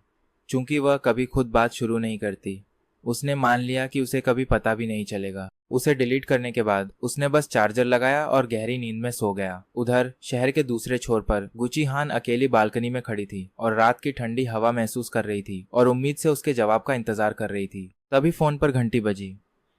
चूंकि वह कभी खुद बात शुरू नहीं करती, उसने मान लिया कि उसे कभी पता भी नहीं चलेगा। उसे डिलीट करने के बाद उसने बस चार्जर लगाया और गहरी नींद में सो गया। उधर शहर के दूसरे छोर पर गुची हान अकेली बालकनी में खड़ी थी और रात की ठंडी हवा महसूस कर रही थी और उम्मीद से उसके जवाब का इंतजार कर रही थी। तभी फोन पर घंटी बजी।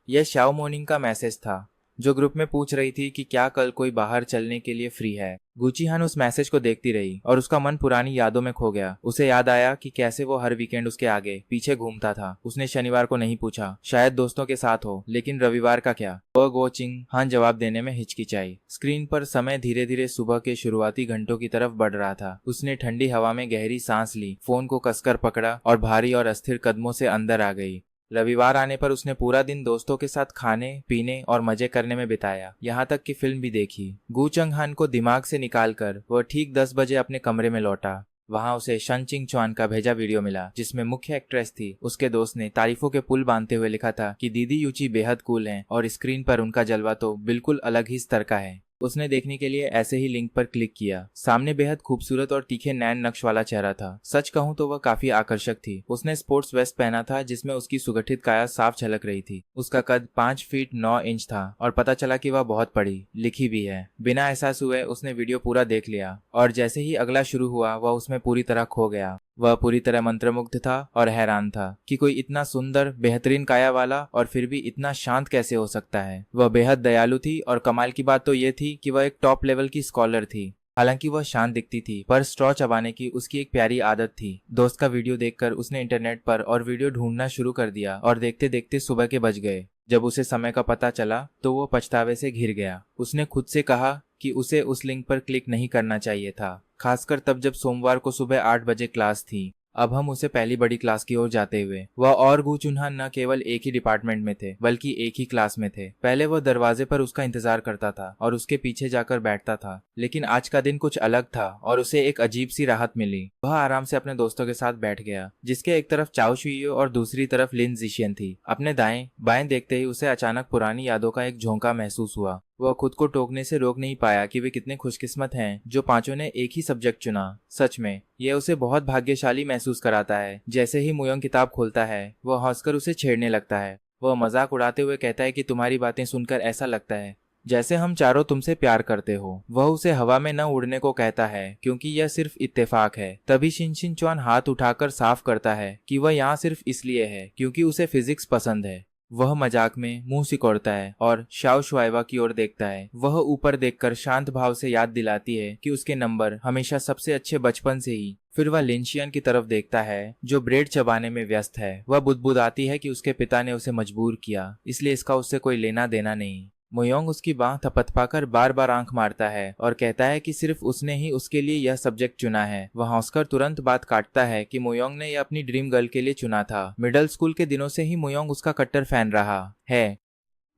यह शाओ मोर्निंग का मैसेज था, जो ग्रुप में पूछ रही थी कि क्या कल कोई बाहर चलने के लिए फ्री है। गुची हान उस मैसेज को देखती रही और उसका मन पुरानी यादों में खो गया। उसे याद आया कि कैसे वो हर वीकेंड उसके आगे पीछे घूमता था। उसने शनिवार को नहीं पूछा, शायद दोस्तों के साथ हो, लेकिन रविवार का क्या? वह गो चिंग हान जवाब देने में हिचकिचाई। स्क्रीन पर समय धीरे धीरे सुबह के शुरुआती घंटों की तरफ बढ़ रहा था। उसने ठंडी हवा में गहरी सांस ली, फोन को कसकर पकड़ा और भारी और अस्थिर कदमों से अंदर आ गई। रविवार आने पर उसने पूरा दिन दोस्तों के साथ खाने पीने और मजे करने में बिताया, यहाँ तक कि फिल्म भी देखी। गू चंग हान को दिमाग से निकालकर वह ठीक 10 बजे अपने कमरे में लौटा। वहाँ उसे शन चिंग चुआन का भेजा वीडियो मिला, जिसमें मुख्य एक्ट्रेस थी। उसके दोस्त ने तारीफों के पुल बांधते हुए लिखा था कि दीदी यूची बेहद कूल हैं और स्क्रीन पर उनका जलवा तो बिल्कुल अलग ही स्तर का है। उसने देखने के लिए ऐसे ही लिंक पर क्लिक किया। सामने बेहद खूबसूरत और तीखे नैन नक्श वाला चेहरा था। सच कहूं तो वह काफी आकर्षक थी। उसने स्पोर्ट्स वेस्ट पहना था जिसमें उसकी सुगठित काया साफ झलक रही थी। उसका कद 5 फीट 9 इंच था और पता चला कि वह बहुत पढ़ी लिखी भी है। बिना एहसास हुए उसने वीडियो पूरा देख लिया और जैसे ही अगला शुरू हुआ वह उसमें पूरी तरह खो गया। वह पूरी तरह मंत्रमुग्ध था और हैरान था कि कोई इतना सुंदर बेहतरीन काया वाला और फिर भी इतना शांत कैसे हो सकता है। वह बेहद दयालु थी और कमाल की बात तो ये थी कि वह एक टॉप लेवल की स्कॉलर थी। हालांकि वह शांत दिखती थी, पर स्ट्रॉ चबाने की उसकी एक प्यारी आदत थी। दोस्त का वीडियो देखकर उसने इंटरनेट पर और वीडियो ढूंढना शुरू कर दिया और देखते देखते सुबह के बज गए। जब उसे समय का पता चला तो वो पछतावे से घिर गया। उसने खुद से कहा कि उसे उस लिंक पर क्लिक नहीं करना चाहिए था, खासकर तब जब सोमवार को सुबह 8 बजे क्लास थी। अब हम उसे पहली बड़ी क्लास की ओर जाते हुए। वह और गू चुनहान न केवल एक ही डिपार्टमेंट में थे, बल्कि एक ही क्लास में थे। पहले वह दरवाजे पर उसका इंतजार करता था और उसके पीछे जाकर बैठता था, लेकिन आज का दिन कुछ अलग था और उसे एक अजीब सी राहत मिली। वह आराम से अपने दोस्तों के साथ बैठ गया, जिसके एक तरफ चाओ शुइयो और दूसरी तरफ लिन जिशियन थी। अपने दाएं बाएं देखते ही उसे अचानक पुरानी यादों का एक झोंका महसूस हुआ। वह खुद को टोकने से रोक नहीं पाया कि वे कितने खुशकिस्मत हैं जो पांचों ने एक ही सब्जेक्ट चुना। सच में यह उसे बहुत भाग्यशाली महसूस कराता है। जैसे ही मुयोंग किताब खोलता है, वह हंसकर उसे छेड़ने लगता है। वह मजाक उड़ाते हुए कहता है कि तुम्हारी बातें सुनकर ऐसा लगता है जैसे हम चारों तुमसे प्यार करते हो। वह उसे हवा में न उड़ने को कहता है, क्योंकि यह सिर्फ इत्तेफाक है। तभी शिनशिन चुआन हाथ उठाकर साफ करता है कि वह यहाँ सिर्फ इसलिए है क्योंकि उसे फिजिक्स पसंद है। वह मजाक में मुंह सिकोड़ता है और शाओ शुआइवा की ओर देखता है। वह ऊपर देखकर शांत भाव से याद दिलाती है कि उसके नंबर हमेशा सबसे अच्छे बचपन से ही। फिर वह लिंशियन की तरफ देखता है, जो ब्रेड चबाने में व्यस्त है। वह बुदबुदाती है कि उसके पिता ने उसे मजबूर किया, इसलिए इसका उससे कोई लेना देना नहीं। मुयोंग उसकी बांह थपथपाकर बार बार आंख मारता है और कहता है कि सिर्फ उसने ही उसके लिए यह सब्जेक्ट चुना है। वह हंसकर तुरंत बात काटता है कि मुयोंग ने यह अपनी ड्रीम गर्ल के लिए चुना था। मिडिल स्कूल के दिनों से ही मुयोंग उसका कट्टर फैन रहा है।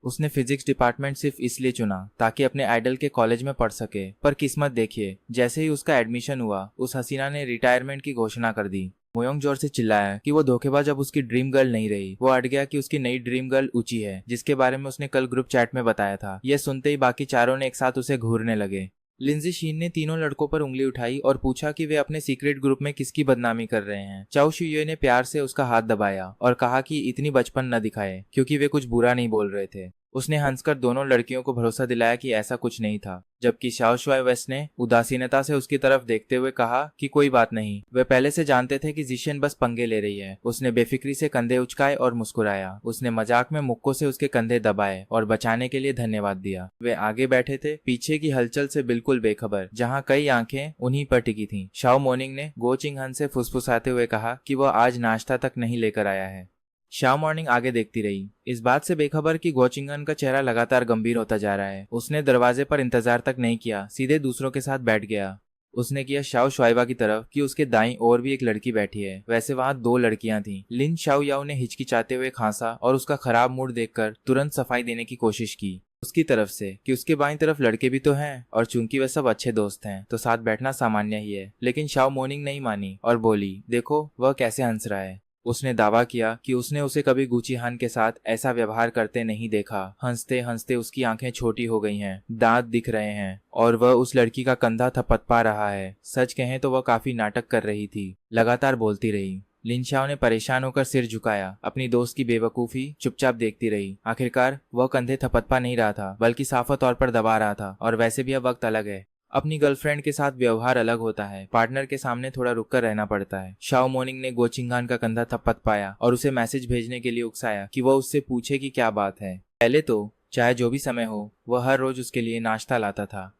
उसने फिजिक्स डिपार्टमेंट सिर्फ इसलिए चुना ताकि अपने आइडल के कॉलेज में पढ़ सके। पर किस्मत देखिए, जैसे ही उसका एडमिशन हुआ उस हसीना ने रिटायरमेंट की घोषणा कर दी। मोयोंग जोर से चिल्लाया कि वो धोखेबाज अब उसकी ड्रीम गर्ल नहीं रही। वो अट गया कि उसकी नई ड्रीम गर्ल ऊंची है, जिसके बारे में उसने कल ग्रुप चैट में बताया था। यह सुनते ही बाकी चारों ने एक साथ उसे घूरने लगे। लिंजी शीन ने तीनों लड़कों पर उंगली उठाई और पूछा कि वे अपने सीक्रेट ग्रुप में किसकी बदनामी कर रहे हैं। चाओ शुये ने प्यार से उसका हाथ दबाया और कहा कि इतनी बचपन न दिखाए, क्योंकि वे कुछ बुरा नहीं बोल रहे थे। उसने हंसकर दोनों लड़कियों को भरोसा दिलाया कि ऐसा कुछ नहीं था, जबकि शाओ शुआई वेस्ट ने उदासीनता से उसकी तरफ देखते हुए कहा कि कोई बात नहीं, वे पहले से जानते थे कि जिशियन बस पंगे ले रही है। उसने बेफिक्री से कंधे उचकाए और मुस्कुराया। उसने मजाक में मुक्कों से उसके कंधे दबाए और बचाने के लिए धन्यवाद दिया। वे आगे बैठे थे, पीछे की हलचल से बिल्कुल बेखबर, जहाँ कई आंखें उन्हीं पर टिकी थीं। शाओ मॉर्निंग ने गो चिंगहन से फुसफुसाते हुए कहा कि वह आज नाश्ता तक नहीं लेकर आया है। शाओ मॉर्निंग आगे देखती रही, इस बात से बेखबर कि गो चिंगहन का चेहरा लगातार गंभीर होता जा रहा है। उसने दरवाजे पर इंतजार तक नहीं किया, सीधे दूसरों के साथ बैठ गया। उसने किया शाओ शुआइवा की तरफ कि उसके दाईं ओर भी एक लड़की बैठी है। वैसे वहां दो लड़कियां थीं। लिन शाओ याओ ने हिचकिचाते हुए खांसा और उसका खराब मूड देखकर तुरंत सफाई देने की कोशिश की उसकी तरफ से कि उसके बाईं तरफ लड़के भी तो हैं, और चूंकि वे सब अच्छे दोस्त हैं तो साथ बैठना सामान्य ही है। लेकिन शाओ मॉर्निंग नहीं मानी और बोली, देखो वह कैसे हंस रहा है। उसने दावा किया कि उसने उसे कभी गुची हान के साथ ऐसा व्यवहार करते नहीं देखा। हंसते हंसते उसकी आंखें छोटी हो गई हैं, दांत दिख रहे हैं और वह उस लड़की का कंधा थपथपा रहा है। सच कहें तो वह काफी नाटक कर रही थी, लगातार बोलती रही। लिन शाओ ने परेशान होकर सिर झुकाया, अपनी दोस्त की बेवकूफी चुपचाप देखती रही। आखिरकार वह कंधे थपथपा नहीं रहा था, बल्कि साफ तौर पर दबा रहा था। और वैसे भी अब वक्त अलग है, अपनी गर्लफ्रेंड के साथ व्यवहार अलग होता है, पार्टनर के सामने थोड़ा रुककर रहना पड़ता है। शाओ मॉर्निंग ने गो चिंगहन का कंधा थपथपाया और उसे मैसेज भेजने के लिए उकसाया कि वह उससे पूछे कि क्या बात है। पहले तो चाहे जो भी समय हो, वह हर रोज उसके लिए नाश्ता लाता था।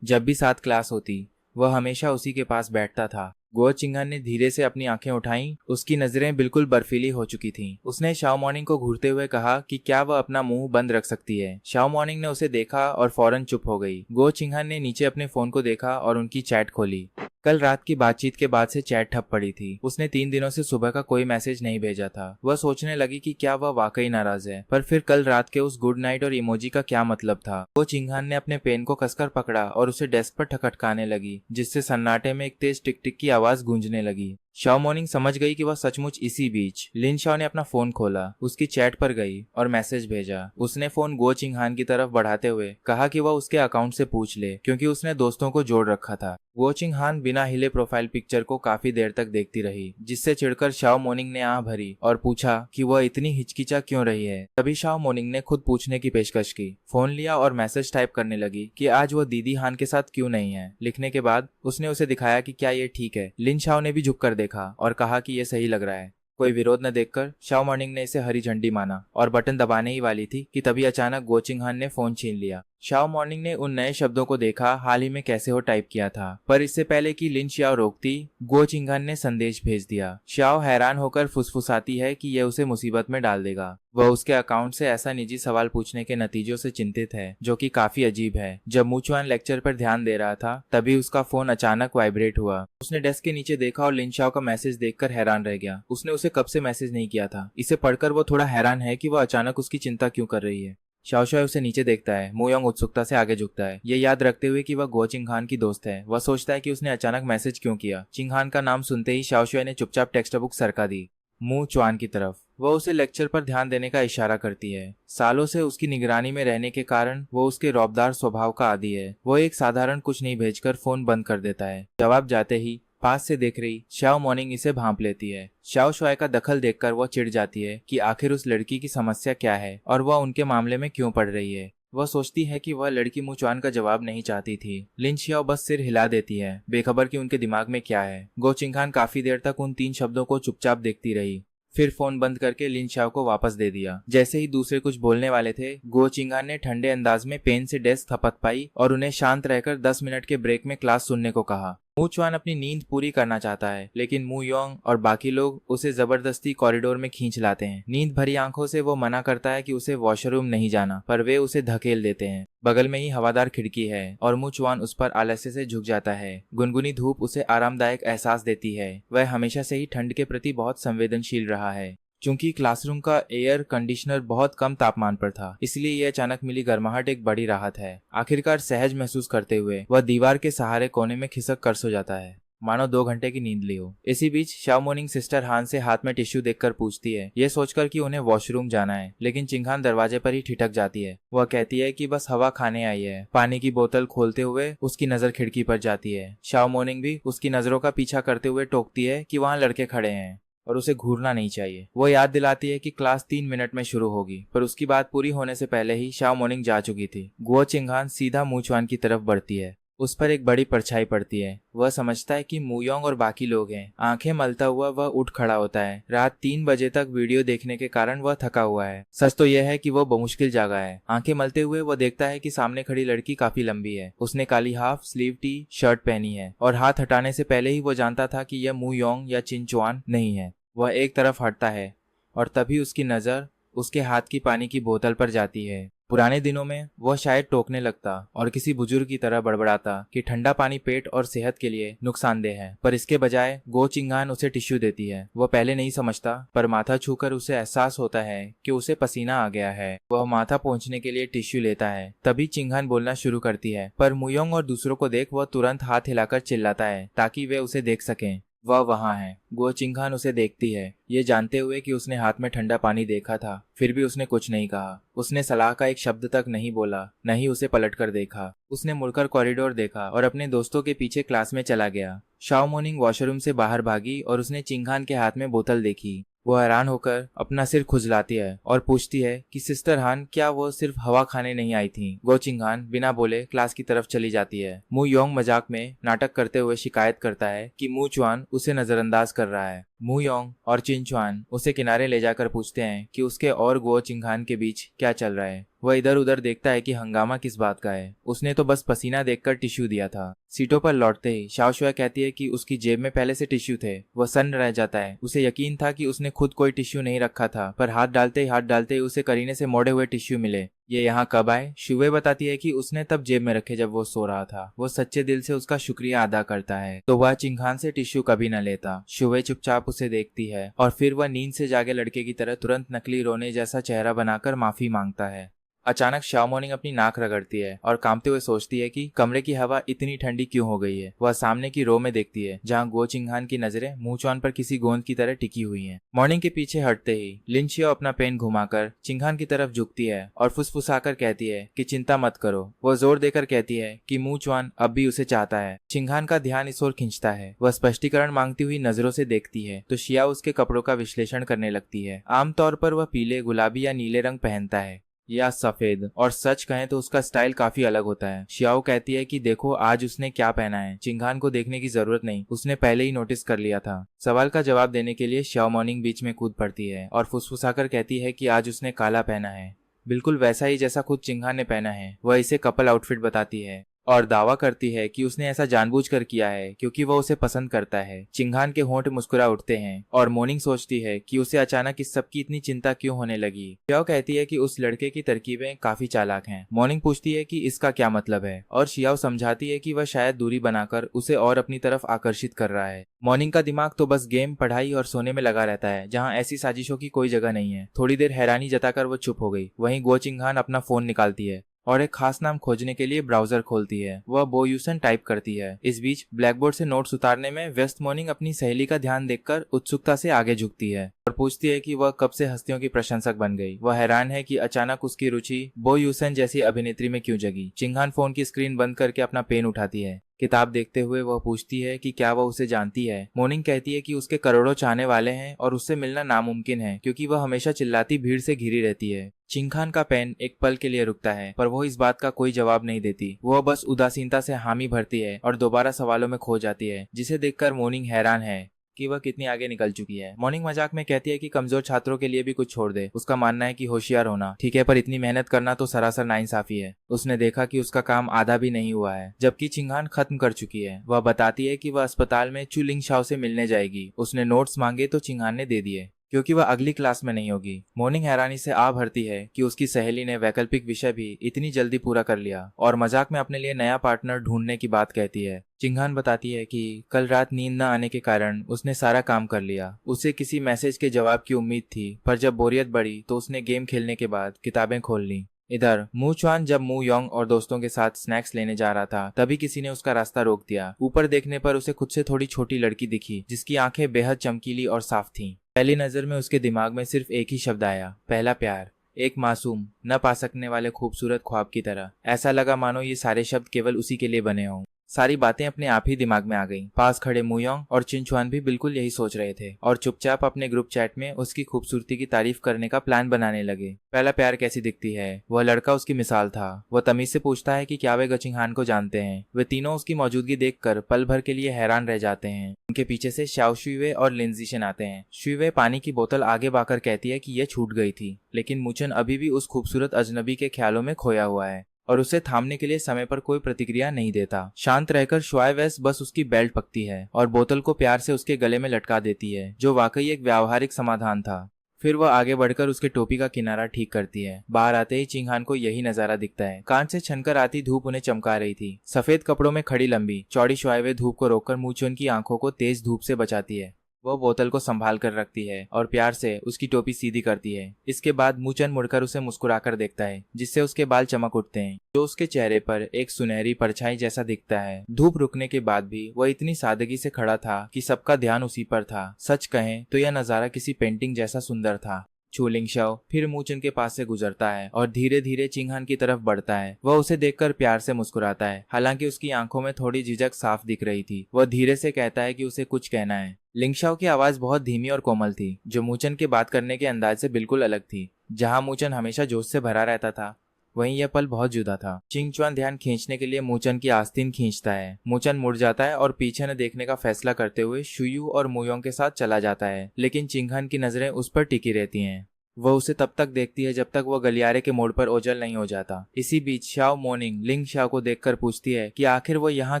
जब भी साथ क्लास होती, वह हमेशा उसी के पास बैठता था। गो चिंगहन ने धीरे से अपनी आंखें उठाईं। उसकी नजरें बिल्कुल बर्फीली हो चुकी थीं। उसने शाओ मॉर्निंग को घूरते हुए कहा कि क्या वह अपना मुंह बंद रख सकती है। शाओ मॉर्निंग ने उसे देखा और फौरन चुप हो गई। गो चिंगहन ने नीचे अपने फोन को देखा और उनकी चैट खोली। कल रात की बातचीत के बाद से चैट ठप पड़ी थी। उसने 3 दिनों से सुबह का कोई मैसेज नहीं भेजा था। वह सोचने लगी कि क्या वह वाकई नाराज है, पर फिर कल रात के उस गुड नाइट और इमोजी का क्या मतलब था। वो चिंगहान ने अपने पेन को कसकर पकड़ा और उसे डेस्क पर ठकठकाने लगी, जिससे सन्नाटे में एक तेज टिक टिक की आवाज गूंजने लगी। शाओ मॉर्निंग समझ गई कि वह सचमुच इसी बीच। लिन शाओ ने अपना फोन खोला, उसकी चैट पर गई और मैसेज भेजा। उसने फोन गो चिंगहान की तरफ बढ़ाते हुए कहा कि वह उसके अकाउंट से पूछ ले, क्योंकि उसने दोस्तों को जोड़ रखा था। गो चिंगहान बिना हिले प्रोफाइल पिक्चर को काफी देर तक देखती रही, जिससे चिढ़कर शाओ मॉर्निंग ने आह भरी और पूछा कि वह इतनी हिचकिचा क्यों रही है। तभी शाओ मॉर्निंग ने खुद पूछने की पेशकश की। फोन लिया और मैसेज टाइप करने लगी कि आज वह दीदी हान के साथ क्यों नहीं है। लिखने के बाद उसने उसे दिखाया कि क्या ये ठीक है। लिन शाओ ने भी झुककर देखा और कहा कि यह सही लग रहा है। कोई विरोध न देखकर शाओ मॉर्निंग ने इसे हरी झंडी माना और बटन दबाने ही वाली थी कि तभी अचानक गो चिंगहान ने फोन छीन लिया। शाओ मॉर्निंग ने उन नए शब्दों को देखा हाल ही में कैसे हो टाइप किया था, पर इससे पहले कि लिन शाओ रोकती, गो चिंगहान ने संदेश भेज दिया। शाओ हैरान होकर फुसफुसाती है कि यह उसे मुसीबत में डाल देगा। वह उसके अकाउंट से ऐसा निजी सवाल पूछने के नतीजों से चिंतित है, जो कि काफी अजीब है। जब मुचुआन लेक्चर पर ध्यान दे रहा था, तभी उसका फोन अचानक वाइब्रेट हुआ। उसने डेस्क के नीचे देखा और लिन शाओ का मैसेज देखकर हैरान रह गया। उसने उसे कब से मैसेज नहीं किया था। इसे पढ़कर वो थोड़ा हैरान है कि वह अचानक उसकी चिंता क्यों कर रही है। शाओ शुआई उसे नीचे देखता है। मोयोंग उत्सुकता से आगे झुकता है, ये याद रखते हुए कि वह गो चिंगहान की दोस्त है। वह सोचता है कि उसने अचानक मैसेज क्यों किया। चिंगहान का नाम सुनते ही शाओ शुआई ने चुपचाप टेक्स्ट बुक सरका दी, मुंह चुआन की तरफ। वह उसे लेक्चर पर ध्यान देने का इशारा करती है। सालों से उसकी निगरानी में रहने के कारण वो उसके रौबदार स्वभाव का आदी है। वो एक साधारण कुछ नहीं भेजकर फोन बंद कर देता है। जवाब जाते ही पास से देख रही शाओ मॉर्निंग इसे भांप लेती है। शाओ शुआई का दखल देखकर वह चिढ़ जाती है कि आखिर उस लड़की की समस्या क्या है और वह उनके मामले में क्यों पड़ रही है। वह सोचती है कि वह लड़की मुचुआन का जवाब नहीं चाहती थी। लिन शाओ बस सिर हिला देती है, बेखबर कि उनके दिमाग में क्या है। गो चिंगहान काफी देर तक उन 3 शब्दों को चुपचाप देखती रही, फिर फोन बंद करके लिन शाओ को वापस दे दिया। जैसे ही दूसरे कुछ बोलने वाले थे, गो चिंगहान ने ठंडे अंदाज में पेन से डेस्क थपथपाई और उन्हें शांत रहकर 10 मिनट के ब्रेक में क्लास सुनने को कहा। मू चुआन अपनी नींद पूरी करना चाहता है, लेकिन मू योंग और बाकी लोग उसे जबरदस्ती कॉरिडोर में खींच लाते हैं। नींद भरी आंखों से वो मना करता है कि उसे वॉशरूम नहीं जाना, पर वे उसे धकेल देते हैं। बगल में ही हवादार खिड़की है और मू चुआन उस पर आलस्य से झुक जाता है। गुनगुनी धूप उसे आरामदायक एहसास देती है। वह हमेशा से ही ठंड के प्रति बहुत संवेदनशील रहा है। चूंकि क्लासरूम का एयर कंडीशनर बहुत कम तापमान पर था, इसलिए ये अचानक मिली गर्माहट एक बड़ी राहत है। आखिरकार सहज महसूस करते हुए वह दीवार के सहारे कोने में खिसक कर सो जाता है, मानो 2 घंटे की नींद ली हो। इसी बीच शाओ मोनिंग सिस्टर हान से हाथ में टिश्यू देखकर पूछती है, ये सोचकर कि उन्हें वॉशरूम जाना है, लेकिन चिंगहान दरवाजे पर ही ठिठक जाती है। वह कहती है कि बस हवा खाने आई है। पानी की बोतल खोलते हुए उसकी नजर खिड़की पर जाती है। शाओ मोनिंग भी उसकी नजरों का पीछा करते हुए टोकती है कि वहाँ लड़के खड़े हैं और उसे घूरना नहीं चाहिए। वो याद दिलाती है कि क्लास 3 मिनट में शुरू होगी, पर उसकी बात पूरी होने से पहले ही शाओ मोनिंग जा चुकी थी। गुओ चिंगहान सीधा मूचवान की तरफ बढ़ती है। उस पर एक बड़ी परछाई पड़ती है। वह समझता है कि मूयोंग और बाकी लोग हैं। आंखें मलता हुआ वह उठ खड़ा होता है। रात 3 बजे तक वीडियो देखने के कारण वह थका हुआ है। सच तो यह है कि वह बमुश्किल जागा है। आंखें मलते हुए वह देखता है कि सामने खड़ी लड़की काफी लंबी है। उसने काली हाफ स्लीव टी शर्ट पहनी है और हाथ हटाने से पहले ही वो जानता था कि यह मूयोंग या चिनचुआन नहीं है। वह एक तरफ हटता है और तभी उसकी नजर उसके हाथ की पानी की बोतल पर जाती है। पुराने दिनों में वह शायद टोकने लगता और किसी बुजुर्ग की तरह बड़बड़ाता कि ठंडा पानी पेट और सेहत के लिए नुकसानदेह है, पर इसके बजाय गो चिंगहान उसे टिश्यू देती है। वह पहले नहीं समझता, पर माथा छूकर उसे एहसास होता है कि उसे पसीना आ गया है। वह माथा पोंछने के लिए टिश्यू लेता है। तभी चिंगहान बोलना शुरू करती है, पर मुयोंग और दूसरों को देख वह तुरंत हाथ हिलाकर चिल्लाता है ताकि वे उसे देख सकें। वह वहाँ है। गो चिंगहान उसे देखती है, ये जानते हुए कि उसने हाथ में ठंडा पानी देखा था। फिर भी उसने कुछ नहीं कहा। उसने सलाह का एक शब्द तक नहीं बोला, न ही उसे पलटकर देखा। उसने मुड़कर कॉरिडोर देखा और अपने दोस्तों के पीछे क्लास में चला गया। शाओ मोनिंग वॉशरूम से बाहर भागी और उसने चिंगहान के हाथ में बोतल देखी। वो हैरान होकर अपना सिर खुजलाती है और पूछती है कि सिस्टर हान, क्या वो सिर्फ हवा खाने नहीं आई थी? गो चिंगहान बिना बोले क्लास की तरफ चली जाती है। मू योंग मजाक में नाटक करते हुए शिकायत करता है कि मू चुआन उसे नजरअंदाज कर रहा है। मू योंग और चिन चुआन उसे किनारे ले जाकर पूछते हैं कि उसके और गो चिंगहान के बीच क्या चल रहा है। वह इधर उधर देखता है कि हंगामा किस बात का है। उसने तो बस पसीना देखकर टिश्यू दिया था। सीटों पर लौटते ही शाओ शुआ कहती है कि उसकी जेब में पहले से टिश्यू थे। वह सन्न रह जाता है। उसे यकीन था कि उसने खुद कोई टिश्यू नहीं रखा था, पर हाथ डालते ही उसे करीने से मोड़े हुए टिश्यू मिले। ये यहाँ कब आए? शुवे बताती है कि उसने तब जेब में रखे जब वो सो रहा था। वो सच्चे दिल से उसका शुक्रिया अदा करता है, तो वह चिंगहान से टिश्यू कभी न लेता। शुवे चुपचाप उसे देखती है और फिर वह नींद से जागे लड़के की तरह तुरंत नकली रोने जैसा चेहरा बनाकर माफी मांगता है। अचानक शाओ मोनिंग अपनी नाक रगड़ती है और कांपते हुए सोचती है कि कमरे की हवा इतनी ठंडी क्यों हो गई है। वह सामने की रो में देखती है जहां गो चिंगहान की नजरें मूचवान पर किसी गोंद की तरह टिकी हुई हैं। मॉर्निंग के पीछे हटते ही लिन शियो अपना पेन घुमाकर चिंगहान की तरफ झुकती है और फुसफुसाकर कहती है कि चिंता मत करो। वह जोर देकर कहती है कि मूचवान अब भी उसे चाहता है। चिंगहान का ध्यान इस ओर खींचता है। वह स्पष्टीकरण मांगती हुई नजरों से देखती है तो शिया उसके कपड़ों का विश्लेषण करने लगती है। आमतौर पर वह पीले, गुलाबी या नीले रंग पहनता है या सफेद, और सच कहें तो उसका स्टाइल काफी अलग होता है। शियाओ कहती है कि देखो आज उसने क्या पहना है। चिंगहान को देखने की जरूरत नहीं, उसने पहले ही नोटिस कर लिया था। सवाल का जवाब देने के लिए शाओ मॉर्निंग बीच में कूद पड़ती है और फुसफुसाकर कहती है कि आज उसने काला पहना है, बिल्कुल वैसा ही जैसा खुद चिंगहान ने पहना है। वह इसे कपल आउटफिट बताती है और दावा करती है कि उसने ऐसा जानबूझकर किया है क्योंकि वह उसे पसंद करता है। चिंगहान के होंठ मुस्कुरा उठते हैं और मोनिंग सोचती है कि उसे अचानक इस सब की इतनी चिंता क्यों होने लगी। शियाओ कहती है कि उस लड़के की तरकीबें काफी चालाक हैं। मोनिंग पूछती है कि इसका क्या मतलब है और शियाओ समझाती है कि वह शायद दूरी बनाकर उसे और अपनी तरफ आकर्षित कर रहा है। मोनिंग का दिमाग तो बस गेम, पढ़ाई और सोने में लगा रहता है, जहाँ ऐसी साजिशों की कोई जगह नहीं है। थोड़ी देर हैरानी जताकर वो चुप हो गई। वहीं गो चिंगहान अपना फोन निकालती है और एक खास नाम खोजने के लिए ब्राउजर खोलती है। वह बो यूसन टाइप करती है। इस बीच ब्लैकबोर्ड से नोट्स उतारने में व्यस्त मॉर्निंग अपनी सहेली का ध्यान देखकर उत्सुकता से आगे झुकती है और पूछती है कि वह कब से हस्तियों की प्रशंसक बन गई। वह हैरान है कि अचानक उसकी रुचि बो यूसन जैसी अभिनेत्री में क्यों जगी। चिंगहान फोन की स्क्रीन बंद करके अपना पेन उठाती है। किताब देखते हुए वह पूछती है कि क्या वह उसे जानती है। मोनिंग कहती है कि उसके करोड़ों चाहने वाले हैं और उससे मिलना नामुमकिन है क्योंकि वह हमेशा चिल्लाती भीड़ से घिरी रहती है। चिंगहान का पेन एक पल के लिए रुकता है, पर वो इस बात का कोई जवाब नहीं देती। वह बस उदासीनता से हामी भरती है और दोबारा सवालों में खो जाती है, जिसे देखकर मोनिंग हैरान है कि वह कितनी आगे निकल चुकी है। मॉर्निंग मजाक में कहती है कि कमजोर छात्रों के लिए भी कुछ छोड़ दे। उसका मानना है कि होशियार होना ठीक है, पर इतनी मेहनत करना तो सरासर नाइंसाफी है। उसने देखा कि उसका काम आधा भी नहीं हुआ है, जबकि चिंगहान खत्म कर चुकी है। वह बताती है कि वह अस्पताल में चू लिंग शाओ से मिलने जाएगी। उसने नोट्स मांगे तो चिंगहान ने दे दिए। क्योंकि वह अगली क्लास में नहीं होगी। मॉर्निंग हैरानी से आ भरती है कि उसकी सहेली ने वैकल्पिक विषय भी इतनी जल्दी पूरा कर लिया और मजाक में अपने लिए नया पार्टनर ढूंढने की बात कहती है। चिंगहान बताती है कि कल रात नींद न आने के कारण उसने सारा काम कर लिया। उसे किसी मैसेज के जवाब की उम्मीद थी, पर जब बोरियत बढ़ी तो उसने गेम खेलने के बाद किताबें खोल ली। इधर मू चुआन जब मू योंग और दोस्तों के साथ स्नैक्स लेने जा रहा था, तभी किसी ने उसका रास्ता रोक दिया। ऊपर देखने पर उसे खुद से थोड़ी छोटी लड़की दिखी, जिसकी आंखें बेहद चमकीली और साफ थीं। पहली नजर में उसके दिमाग में सिर्फ एक ही शब्द आया, पहला प्यार। एक मासूम, न पा सकने वाले खूबसूरत ख्वाब की तरह। ऐसा लगा मानो ये सारे शब्द केवल उसी के लिए बने हों। सारी बातें अपने आप ही दिमाग में आ गईं। पास खड़े मुयोंग और चिंचुआन भी बिल्कुल यही सोच रहे थे और चुपचाप अपने ग्रुप चैट में उसकी खूबसूरती की तारीफ करने का प्लान बनाने लगे। पहला प्यार कैसी दिखती है? वह लड़का उसकी मिसाल था। वह तमीज से पूछता है कि क्या वे गचिंगहान को जानते हैं। वे तीनों उसकी मौजूदगी देखकर पल भर के लिए हैरान रह जाते हैं। उनके पीछे से शाओ शुइवे और लिनजीशन आते हैं। शुइवे पानी की बोतल आगे बढ़ाकर कहती है कि यह छूट गई थी, लेकिन मुचन अभी भी उस खूबसूरत अजनबी के ख्यालों में खोया हुआ है और उसे थामने के लिए समय पर कोई प्रतिक्रिया नहीं देता। शांत रहकर शुआइवेस बस उसकी बेल्ट पकती है और बोतल को प्यार से उसके गले में लटका देती है, जो वाकई एक व्यावहारिक समाधान था। फिर वह आगे बढ़कर उसके टोपी का किनारा ठीक करती है। बाहर आते ही चिंगहान को यही नजारा दिखता है। कांच से छनकर आती धूप उन्हें चमका रही थी। सफेद कपड़ों में खड़ी लंबी चौड़ी शुआइवे धूप को रोककर मूचुन की आंखों को तेज धूप से बचाती है। वह बोतल को संभाल कर रखती है और प्यार से उसकी टोपी सीधी करती है। इसके बाद मूचन मुड़कर उसे मुस्कुराकर देखता है, जिससे उसके बाल चमक उठते हैं, जो उसके चेहरे पर एक सुनहरी परछाई जैसा दिखता है। धूप रुकने के बाद भी वह इतनी सादगी से खड़ा था कि सबका ध्यान उसी पर था। सच कहें तो यह नजारा किसी पेंटिंग जैसा सुंदर था। चूलिंगशाओ फिर मूचन के पास से गुजरता है और धीरे धीरे चिंगहान की तरफ बढ़ता है। वह उसे देखकर प्यार से मुस्कुराता है, हालांकि उसकी आंखों में थोड़ी झिझक साफ दिख रही थी। वह धीरे से कहता है कि उसे कुछ कहना है। लिंगशाओ की आवाज बहुत धीमी और कोमल थी, जो मूचन के बात करने के अंदाज से बिल्कुल अलग थी। जहां मूचन हमेशा जोश से भरा रहता था, वहीं यह पल बहुत जुदा था। चिंगचुआन ध्यान खींचने के लिए मूचन की आस्तीन खींचता है। मूचन मुड़ जाता है और पीछे न देखने का फैसला करते हुए शुयू और मुयोंग के साथ चला जाता है, लेकिन चिंगहान की नजरें उस पर टिकी रहती हैं। वह उसे तब तक देखती है जब तक वह गलियारे के मोड़ पर ओझल नहीं हो जाता। इसी बीच शाओ मोर्निंग लिंग शाओ को देखकर पूछती है कि आखिर वह यहाँ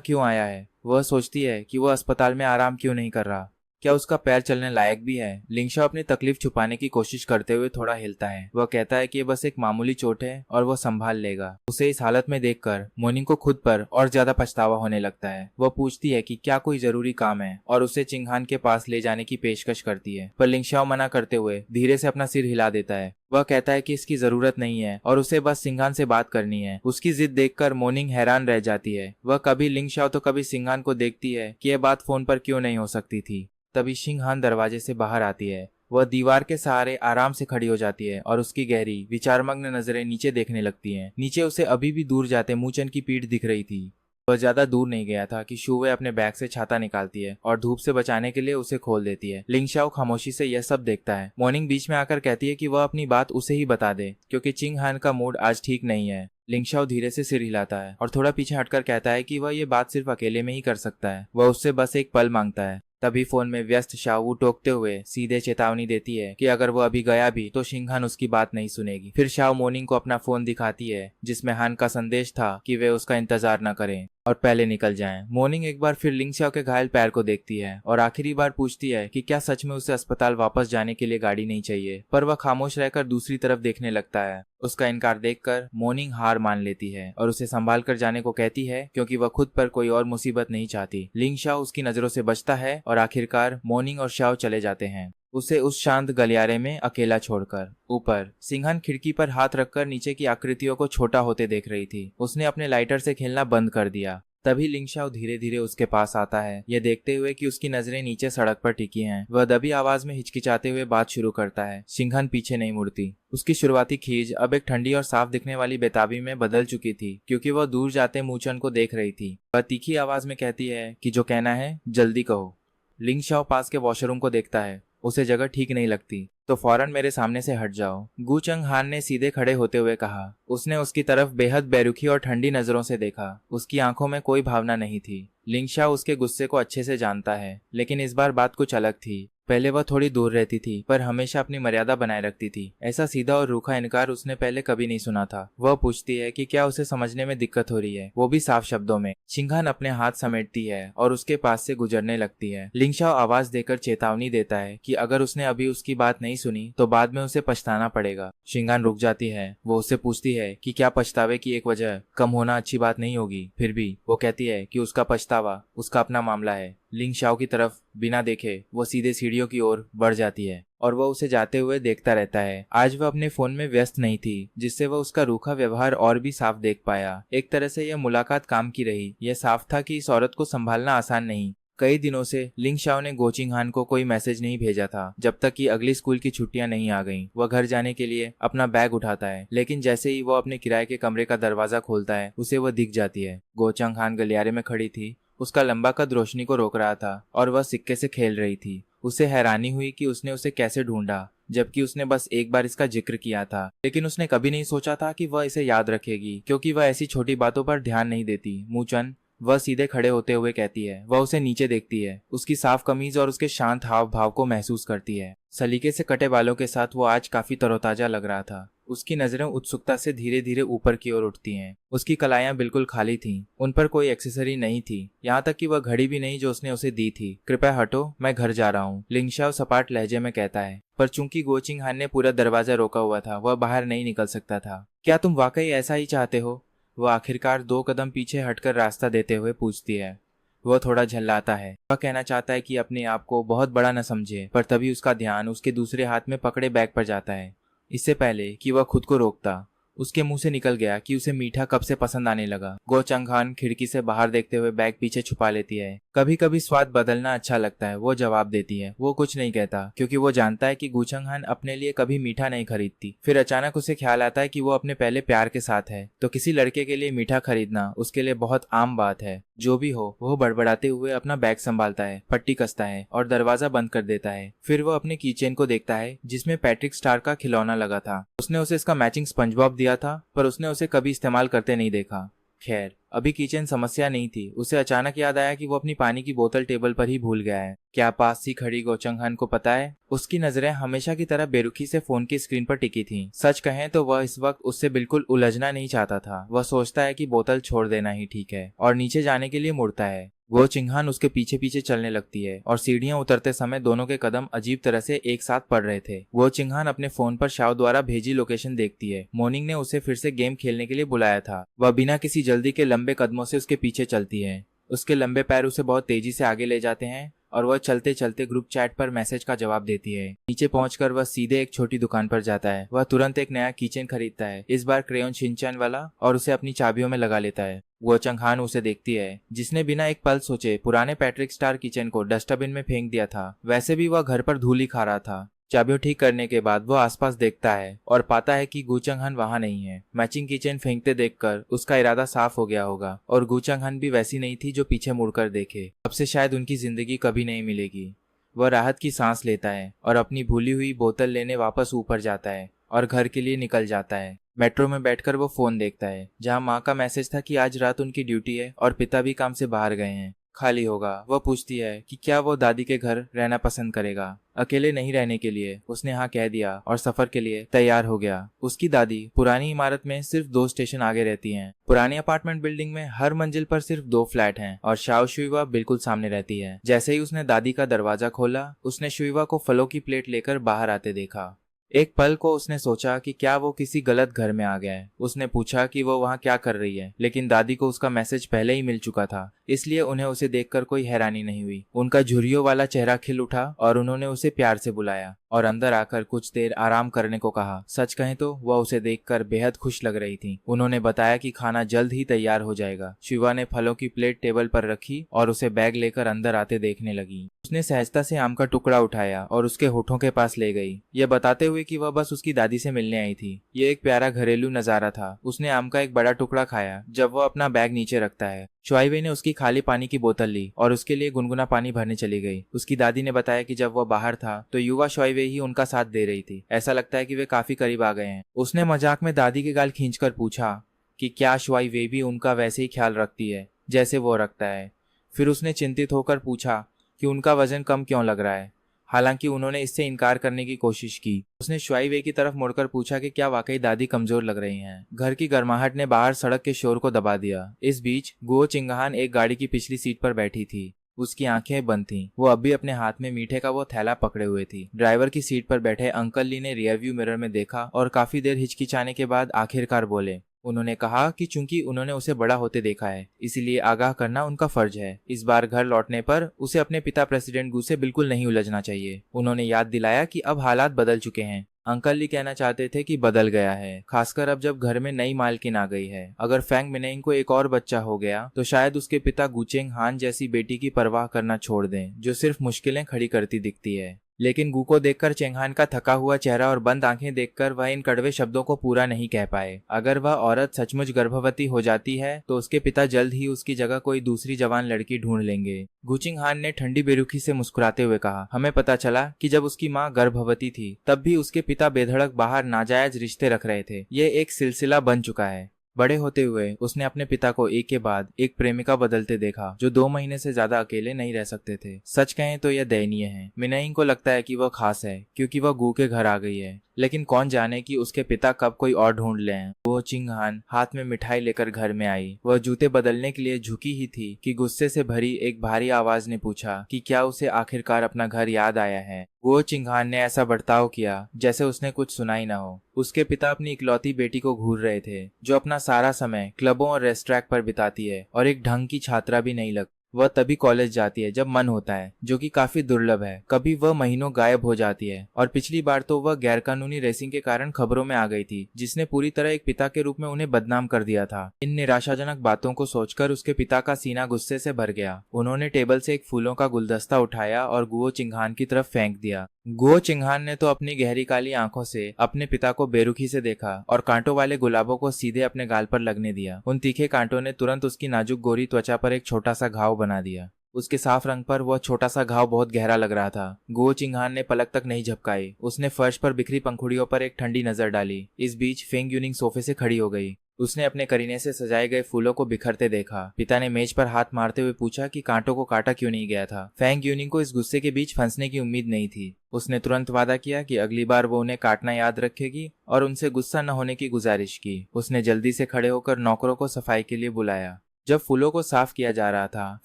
क्यों आया है। वह सोचती है कि वह अस्पताल में आराम क्यों नहीं कर रहा। क्या उसका पैर चलने लायक भी है? लिंगशाओ अपनी तकलीफ छुपाने की कोशिश करते हुए थोड़ा हिलता है। वह कहता है कि ये बस एक मामूली चोट है और वह संभाल लेगा। उसे इस हालत में देखकर मोर्निंग को खुद पर और ज्यादा पछतावा होने लगता है। वह पूछती है कि क्या कोई जरूरी काम है और उसे चिंगहान के पास ले जाने की पेशकश करती है, पर लिंगशाओ मना करते हुए धीरे से अपना सिर हिला देता है। वह कहता है कि इसकी जरूरत नहीं है और उसे बस सिंघान से बात करनी है। उसकी जिद देखकर मोर्निंग हैरान रह जाती है। वह कभी लिंगशाओ तो कभी सिंघान को देखती है कि यह बात फोन पर क्यों नहीं हो सकती थी। तभी शिंगहान दरवाजे से बाहर आती है। वह दीवार के सहारे आराम से खड़ी हो जाती है और उसकी गहरी विचारमग्न नजरें नीचे देखने लगती हैं। नीचे उसे अभी भी दूर जाते मूचन की पीठ दिख रही थी। वह ज्यादा दूर नहीं गया था कि शुवे अपने बैग से छाता निकालती है और धूप से बचाने के लिए उसे खोल देती है। लिंगशाओ खामोशी से यह सब देखता है। मॉर्निंग बीच में आकर कहती है कि वह अपनी बात उसे ही बता दे, क्योंकि चिंगहान का मूड आज ठीक नहीं है। लिंगशाओ धीरे से सिर हिलाता है और थोड़ा पीछे हटकर कहता है कि वह ये बात सिर्फ अकेले में ही कर सकता है। वह उससे बस एक पल मांगता है। तभी फोन में व्यस्त शाओ टोकते हुए सीधे चेतावनी देती है कि अगर वो अभी गया भी तो शिंगहान उसकी बात नहीं सुनेगी। फिर शाओ मोर्निंग को अपना फोन दिखाती है, जिसमें हान का संदेश था कि वे उसका इंतजार न करें और पहले निकल जाएं। मोर्निंग एक बार फिर लिंगशाओ के घायल पैर को देखती है और आखिरी बार पूछती है कि क्या सच में उसे अस्पताल वापस जाने के लिए गाड़ी नहीं चाहिए, पर वह खामोश रहकर दूसरी तरफ देखने लगता है। उसका इनकार देखकर मोर्निंग हार मान लेती है और उसे संभाल कर जाने को कहती है, क्योंकि वह खुद पर कोई और मुसीबत नहीं चाहती। लिंगशाओ उसकी नजरों से बचता है और आखिरकार मोर्निंग और शाओ चले जाते हैं, उसे उस शांत गलियारे में अकेला छोड़कर। ऊपर सिंघान खिड़की पर हाथ रखकर नीचे की आकृतियों को छोटा होते देख रही थी। उसने अपने लाइटर से खेलना बंद कर दिया। तभी लिंगशाओ धीरे धीरे उसके पास आता है, यह देखते हुए कि उसकी नजरें नीचे सड़क पर टिकी हैं। वह दबी आवाज में हिचकिचाते हुए बात शुरू करता है। सिंघान पीछे नहीं मुड़ती। उसकी शुरुआती खींच अब एक ठंडी और साफ दिखने वाली बेताबी में बदल चुकी थी, क्योंकि वह दूर जाते मूचन को देख रही थी। वह तीखी आवाज में कहती है कि जो कहना है जल्दी कहो। लिंगशाओ पास के वॉशरूम को देखता है। उसे जगह ठीक नहीं लगती, तो फौरन मेरे सामने से हट जाओ, गु चंग हान ने सीधे खड़े होते हुए कहा। उसने उसकी तरफ बेहद बेरुखी और ठंडी नजरों से देखा। उसकी आंखों में कोई भावना नहीं थी। लिंगशाओ उसके गुस्से को अच्छे से जानता है, लेकिन इस बार बात कुछ अलग थी। पहले वह थोड़ी दूर रहती थी पर हमेशा अपनी मर्यादा बनाए रखती थी। ऐसा सीधा और रूखा इनकार उसने पहले कभी नहीं सुना था। वह पूछती है कि क्या उसे समझने में दिक्कत हो रही है, वो भी साफ शब्दों में। शिंघान अपने हाथ समेटती है और उसके पास से गुजरने लगती है। लिंगशाओ आवाज देकर चेतावनी देता है कि अगर उसने अभी उसकी बात नहीं सुनी तो बाद में उसे पछताना पड़ेगा। शिंघान रुक जाती है। वो उससे पूछती है कि क्या पछतावे की एक वजह कम होना अच्छी बात नहीं होगी। फिर भी वो कहती है कि उसका पछतावा उसका अपना मामला है। लिंगशाओ की तरफ बिना देखे वो सीधे सीढ़ियों की ओर बढ़ जाती है और वह उसे जाते हुए देखता रहता है। आज वह अपने फोन में व्यस्त नहीं थी, जिससे वह उसका रूखा व्यवहार और भी साफ देख पाया। एक तरह से यह मुलाकात काम की रही। यह साफ था कि इस औरत को संभालना आसान नहीं। कई दिनों से लिंगशाओ ने गोचिंगहान को कोई मैसेज नहीं भेजा था, जब तक कि अगली स्कूल की छुट्टियां नहीं आ गईं। वह घर जाने के लिए अपना बैग उठाता है, लेकिन जैसे ही वह अपने किराए के कमरे का दरवाजा खोलता है उसे वह दिख जाती है। गोचिंगहान गलियारे में खड़ी थी। उसका लंबा कद रोशनी को रोक रहा था और वह सिक्के से खेल रही थी। उसे हैरानी हुई कि उसने उसे कैसे ढूंढा, जबकि उसने बस एक बार इसका जिक्र किया था। लेकिन उसने कभी नहीं सोचा था कि वह इसे याद रखेगी, क्योंकि वह ऐसी छोटी बातों पर ध्यान नहीं देती। मूचन, वह सीधे खड़े होते हुए कहती है। वह उसे नीचे देखती है, उसकी साफ कमीज और उसके शांत हाव भाव को महसूस करती है। सलीके से कटे बालों के साथ वो आज काफी तरोताजा लग रहा था। उसकी नजरें उत्सुकता से धीरे धीरे ऊपर की ओर उठती हैं। उसकी कलाइयां बिल्कुल खाली थीं। उन पर कोई एक्सेसरी नहीं थी, यहाँ तक कि वह घड़ी भी नहीं जो उसने उसे दी थी। कृपया हटो, मैं घर जा रहा हूँ, लिंगशाओ सपाट लहजे में कहता है। पर चूंकि गोचिंगहान ने पूरा दरवाजा रोका हुआ था, वह बाहर नहीं निकल सकता था। क्या तुम वाकई ऐसा ही चाहते हो? वह आखिरकार 2 कदम पीछे हटकर रास्ता देते हुए पूछती है। वह थोड़ा झल्लाता है। वह कहना चाहता है कि अपने आप को बहुत बड़ा न समझे, पर तभी उसका ध्यान उसके दूसरे हाथ में पकड़े बैग पर जाता है। इससे पहले कि वह खुद को रोकता, उसके मुंह से निकल गया कि उसे मीठा कब से पसंद आने लगा। गोचंगहान खिड़की से बाहर देखते हुए बैग पीछे छुपा लेती है। कभी कभी स्वाद बदलना अच्छा लगता है, वो जवाब देती है। वो कुछ नहीं कहता, क्योंकि वो जानता है कि गोचंगहान अपने लिए कभी मीठा नहीं खरीदती। फिर अचानक उसे ख्याल आता है कि वो अपने पहले प्यार के साथ है, तो किसी लड़के के लिए मीठा खरीदना उसके लिए बहुत आम बात है। जो भी हो, वो बड़बड़ाते हुए अपना बैग संभालता है, पट्टी कसता है और दरवाजा बंद कर देता है। फिर वो अपने कीचेन को देखता है, जिसमें पैट्रिक स्टार का खिलौना लगा था। उसने उसे इसका मैचिंग स्पंजबॉब दिया था, पर उसने उसे कभी इस्तेमाल करते नहीं देखा। खैर, अभी किचन समस्या नहीं थी। उसे अचानक याद आया कि वो अपनी पानी की बोतल टेबल पर ही भूल गया है। क्या पास ही खड़ी गोचंगहान को पता है? उसकी नजरें हमेशा की तरह बेरुखी से फोन की स्क्रीन पर टिकी थीं। सच कहें तो वह इस वक्त उससे बिल्कुल उलझना नहीं चाहता था। वह सोचता है कि बोतल छोड़ देना ही ठीक है और नीचे जाने के लिए मुड़ता है। गोचिंगहान उसके पीछे पीछे चलने लगती है और सीढ़ियां उतरते समय दोनों के कदम अजीब तरह से एक साथ पड़ रहे थे। गोचिंगहान अपने फोन पर शाओ द्वारा भेजी लोकेशन देखती है। मॉर्निंग ने उसे फिर से गेम खेलने के लिए बुलाया था। वह बिना किसी जल्दी के लंबे कदमों से उसके पीछे चलती है। उसके लंबे पैर उसे बहुत तेजी से आगे ले जाते हैं और वह चलते चलते ग्रुप चैट पर मैसेज का जवाब देती है। नीचे पहुंचकर वह सीधे एक छोटी दुकान पर जाता है। वह तुरंत एक नया कीचेन खरीदता है, इस बार क्रेयोन शिनचैन वाला, और उसे अपनी चाबियों में लगा लेता है। गोचंगहान उसे देखती है, जिसने बिना एक पल सोचे पुराने पैट्रिक स्टार किचन को डस्टबिन में फेंक दिया था। वैसे भी वह घर पर धूल ही खा रहा था। चाबियों ठीक करने के बाद वह आसपास देखता है और पाता है कि गोचंगहान वहां नहीं है। मैचिंग किचन फेंकते देखकर उसका इरादा साफ हो गया होगा और गोचंगहान भी वैसी नहीं थी जो पीछे मुड़कर देखे। अब से शायद उनकी जिंदगी कभी नहीं मिलेगी। वह राहत की सांस लेता है और अपनी भूली हुई बोतल लेने वापस ऊपर जाता है और घर के लिए निकल जाता है। मेट्रो में बैठकर वो फोन देखता है, जहां माँ का मैसेज था कि आज रात उनकी ड्यूटी है और पिता भी काम से बाहर गए हैं, खाली होगा। वह पूछती है कि क्या वो दादी के घर रहना पसंद करेगा। अकेले नहीं रहने के लिए उसने हाँ कह दिया और सफर के लिए तैयार हो गया। उसकी दादी पुरानी इमारत में सिर्फ 2 स्टेशन आगे रहती हैं। पुरानी अपार्टमेंट बिल्डिंग में हर मंजिल पर सिर्फ 2 फ्लैट हैं और शाओ शुइवा बिल्कुल सामने रहती है। जैसे ही उसने दादी का दरवाजा खोला, उसने शुइवा को फलों की प्लेट लेकर बाहर आते देखा। एक पल को उसने सोचा कि क्या वो किसी गलत घर में आ गया है। उसने पूछा कि वो वहाँ क्या कर रही है, लेकिन दादी को उसका मैसेज पहले ही मिल चुका था, इसलिए उन्हें उसे देखकर कोई हैरानी नहीं हुई। उनका झुर्रियों वाला चेहरा खिल उठा और उन्होंने उसे प्यार से बुलाया और अंदर आकर कुछ देर आराम करने को कहा। सच कहें तो वह उसे देखकर बेहद खुश लग रही थी। उन्होंने बताया कि खाना जल्द ही तैयार हो जाएगा। शिवा ने फलों की प्लेट टेबल पर रखी और उसे बैग लेकर अंदर आते देखने लगी। उसने सहजता से आम का टुकड़ा उठाया और उसके होठों के पास ले गई, ये बताते हुए कि वह बस उसकी दादी से मिलने आई थी। ये एक प्यारा घरेलू नजारा था। उसने आम का एक बड़ा टुकड़ा खाया जब वह अपना बैग नीचे रखता है। शुआइवे ने उसकी खाली पानी की बोतल ली और उसके लिए गुनगुना पानी भरने चली गई। उसकी दादी ने बताया कि जब वह बाहर था तो युवा शुआइवे ही उनका साथ दे रही थी। ऐसा लगता है कि वे काफी करीब आ गए हैं। उसने मजाक में दादी के गाल खींचकर पूछा कि क्या शुआइवे भी उनका वैसे ही ख्याल रखती है जैसे वो रखता है। फिर उसने चिंतित होकर पूछा कि उनका वजन कम क्यों लग रहा है। हालांकि उन्होंने इससे इनकार करने की कोशिश की। उसने शुआई वे की तरफ मुड़कर पूछा कि क्या वाकई दादी कमजोर लग रही हैं। घर की गर्माहट ने बाहर सड़क के शोर को दबा दिया। इस बीच गुओ चिंगहान एक गाड़ी की पिछली सीट पर बैठी थी। उसकी आंखें बंद थीं। वो अभी अपने हाथ में मीठे का वो थैला पकड़े हुए थी। ड्राइवर की सीट पर बैठे अंकल ली ने रियरव्यू मिरर में देखा और काफी देर हिचकिचाने के बाद आखिरकार बोले। उन्होंने कहा कि चूंकि उन्होंने उसे बड़ा होते देखा है, इसलिए आगाह करना उनका फर्ज है। इस बार घर लौटने पर उसे अपने पिता प्रेसिडेंट गू से बिल्कुल नहीं उलझना चाहिए। उन्होंने याद दिलाया कि अब हालात बदल चुके हैं। अंकल ली कहना चाहते थे कि बदल गया है, खासकर अब जब घर में नई मालकिन आ गई है। अगर फैंग मिनेंग को एक और बच्चा हो गया तो शायद उसके पिता गुचेंग हान जैसी बेटी की परवाह करना छोड़ दें, जो सिर्फ मुश्किलें खड़ी करती दिखती है। लेकिन गू को देखकर चेंगहान का थका हुआ चेहरा और बंद आंखें देखकर वह इन कड़वे शब्दों को पूरा नहीं कह पाए। अगर वह औरत सचमुच गर्भवती हो जाती है तो उसके पिता जल्द ही उसकी जगह कोई दूसरी जवान लड़की ढूंढ लेंगे। गुचिंगहान ने ठंडी बेरुखी से मुस्कुराते हुए कहा, हमें पता चला कि जब उसकी माँ गर्भवती थी तब भी उसके पिता बेधड़क बाहर नाजायज रिश्ते रख रहे थे। ये एक सिलसिला बन चुका है। बड़े होते हुए उसने अपने पिता को एक के बाद एक प्रेमिका बदलते देखा, जो 2 महीने से ज्यादा अकेले नहीं रह सकते थे। सच कहें तो यह दयनीय है। मिनयिंग को लगता है कि वह खास है क्योंकि वह गू के घर आ गई है, लेकिन कौन जाने कि उसके पिता कब कोई और ढूंढ लें। वो चिंगहान हाथ में मिठाई लेकर घर में आई। वह जूते बदलने के लिए झुकी ही थी कि गुस्से से भरी एक भारी आवाज ने पूछा कि क्या उसे आखिरकार अपना घर याद आया है। वो चिंगहान ने ऐसा बर्ताव किया जैसे उसने कुछ सुना ही ना हो। उसके पिता अपनी इकलौती बेटी को घूर रहे थे, जो अपना सारा समय क्लबों और रेस्ट्रैक पर बिताती है और एक ढंग की छात्रा भी नहीं लगती। वह तभी कॉलेज जाती है जब मन होता है, जो कि काफी दुर्लभ है। कभी वह महीनों गायब हो जाती है, और पिछली बार तो वह गैरकानूनी रेसिंग के कारण खबरों में आ गई थी, जिसने पूरी तरह एक पिता के रूप में उन्हें बदनाम कर दिया था। इन निराशाजनक बातों को सोचकर उसके पिता का सीना गुस्से से भर गया। उन्होंने टेबल से एक फूलों का गुलदस्ता उठाया और गुओ चिंगहान की तरफ फेंक दिया। गुओ चिंगहान ने तो अपनी गहरी काली आंखों से अपने पिता को बेरुखी से देखा और कांटों वाले गुलाबों को सीधे अपने गाल पर लगने दिया। उन तीखे कांटों ने तुरंत उसकी नाजुक गोरी त्वचा पर एक छोटा सा घाव बना दिया। उसके साफ रंग पर वह छोटा सा घाव बहुत गहरा लग रहा था। गुओ चिंगहान ने पलक तक नहीं झपकाई। उसने फर्श पर बिखरी पंखुड़ियों पर एक ठंडी नजर डाली। इस बीच फेंग यूनिंग सोफे से खड़ी हो गई। उसने अपने करीने से सजाए गए फूलों को बिखरते देखा। पिता ने मेज पर हाथ मारते हुए पूछा कि कांटों को काटा क्यों नहीं गया था। फेंग यूनिंग को इस गुस्से के बीच फंसने की उम्मीद नहीं थी। उसने तुरंत वादा किया कि अगली बार वो उन्हें काटना याद रखेगी और उनसे गुस्सा न होने की गुजारिश की। उसने जल्दी से खड़े होकर नौकरों को सफाई के लिए बुलाया। जब फूलों को साफ किया जा रहा था,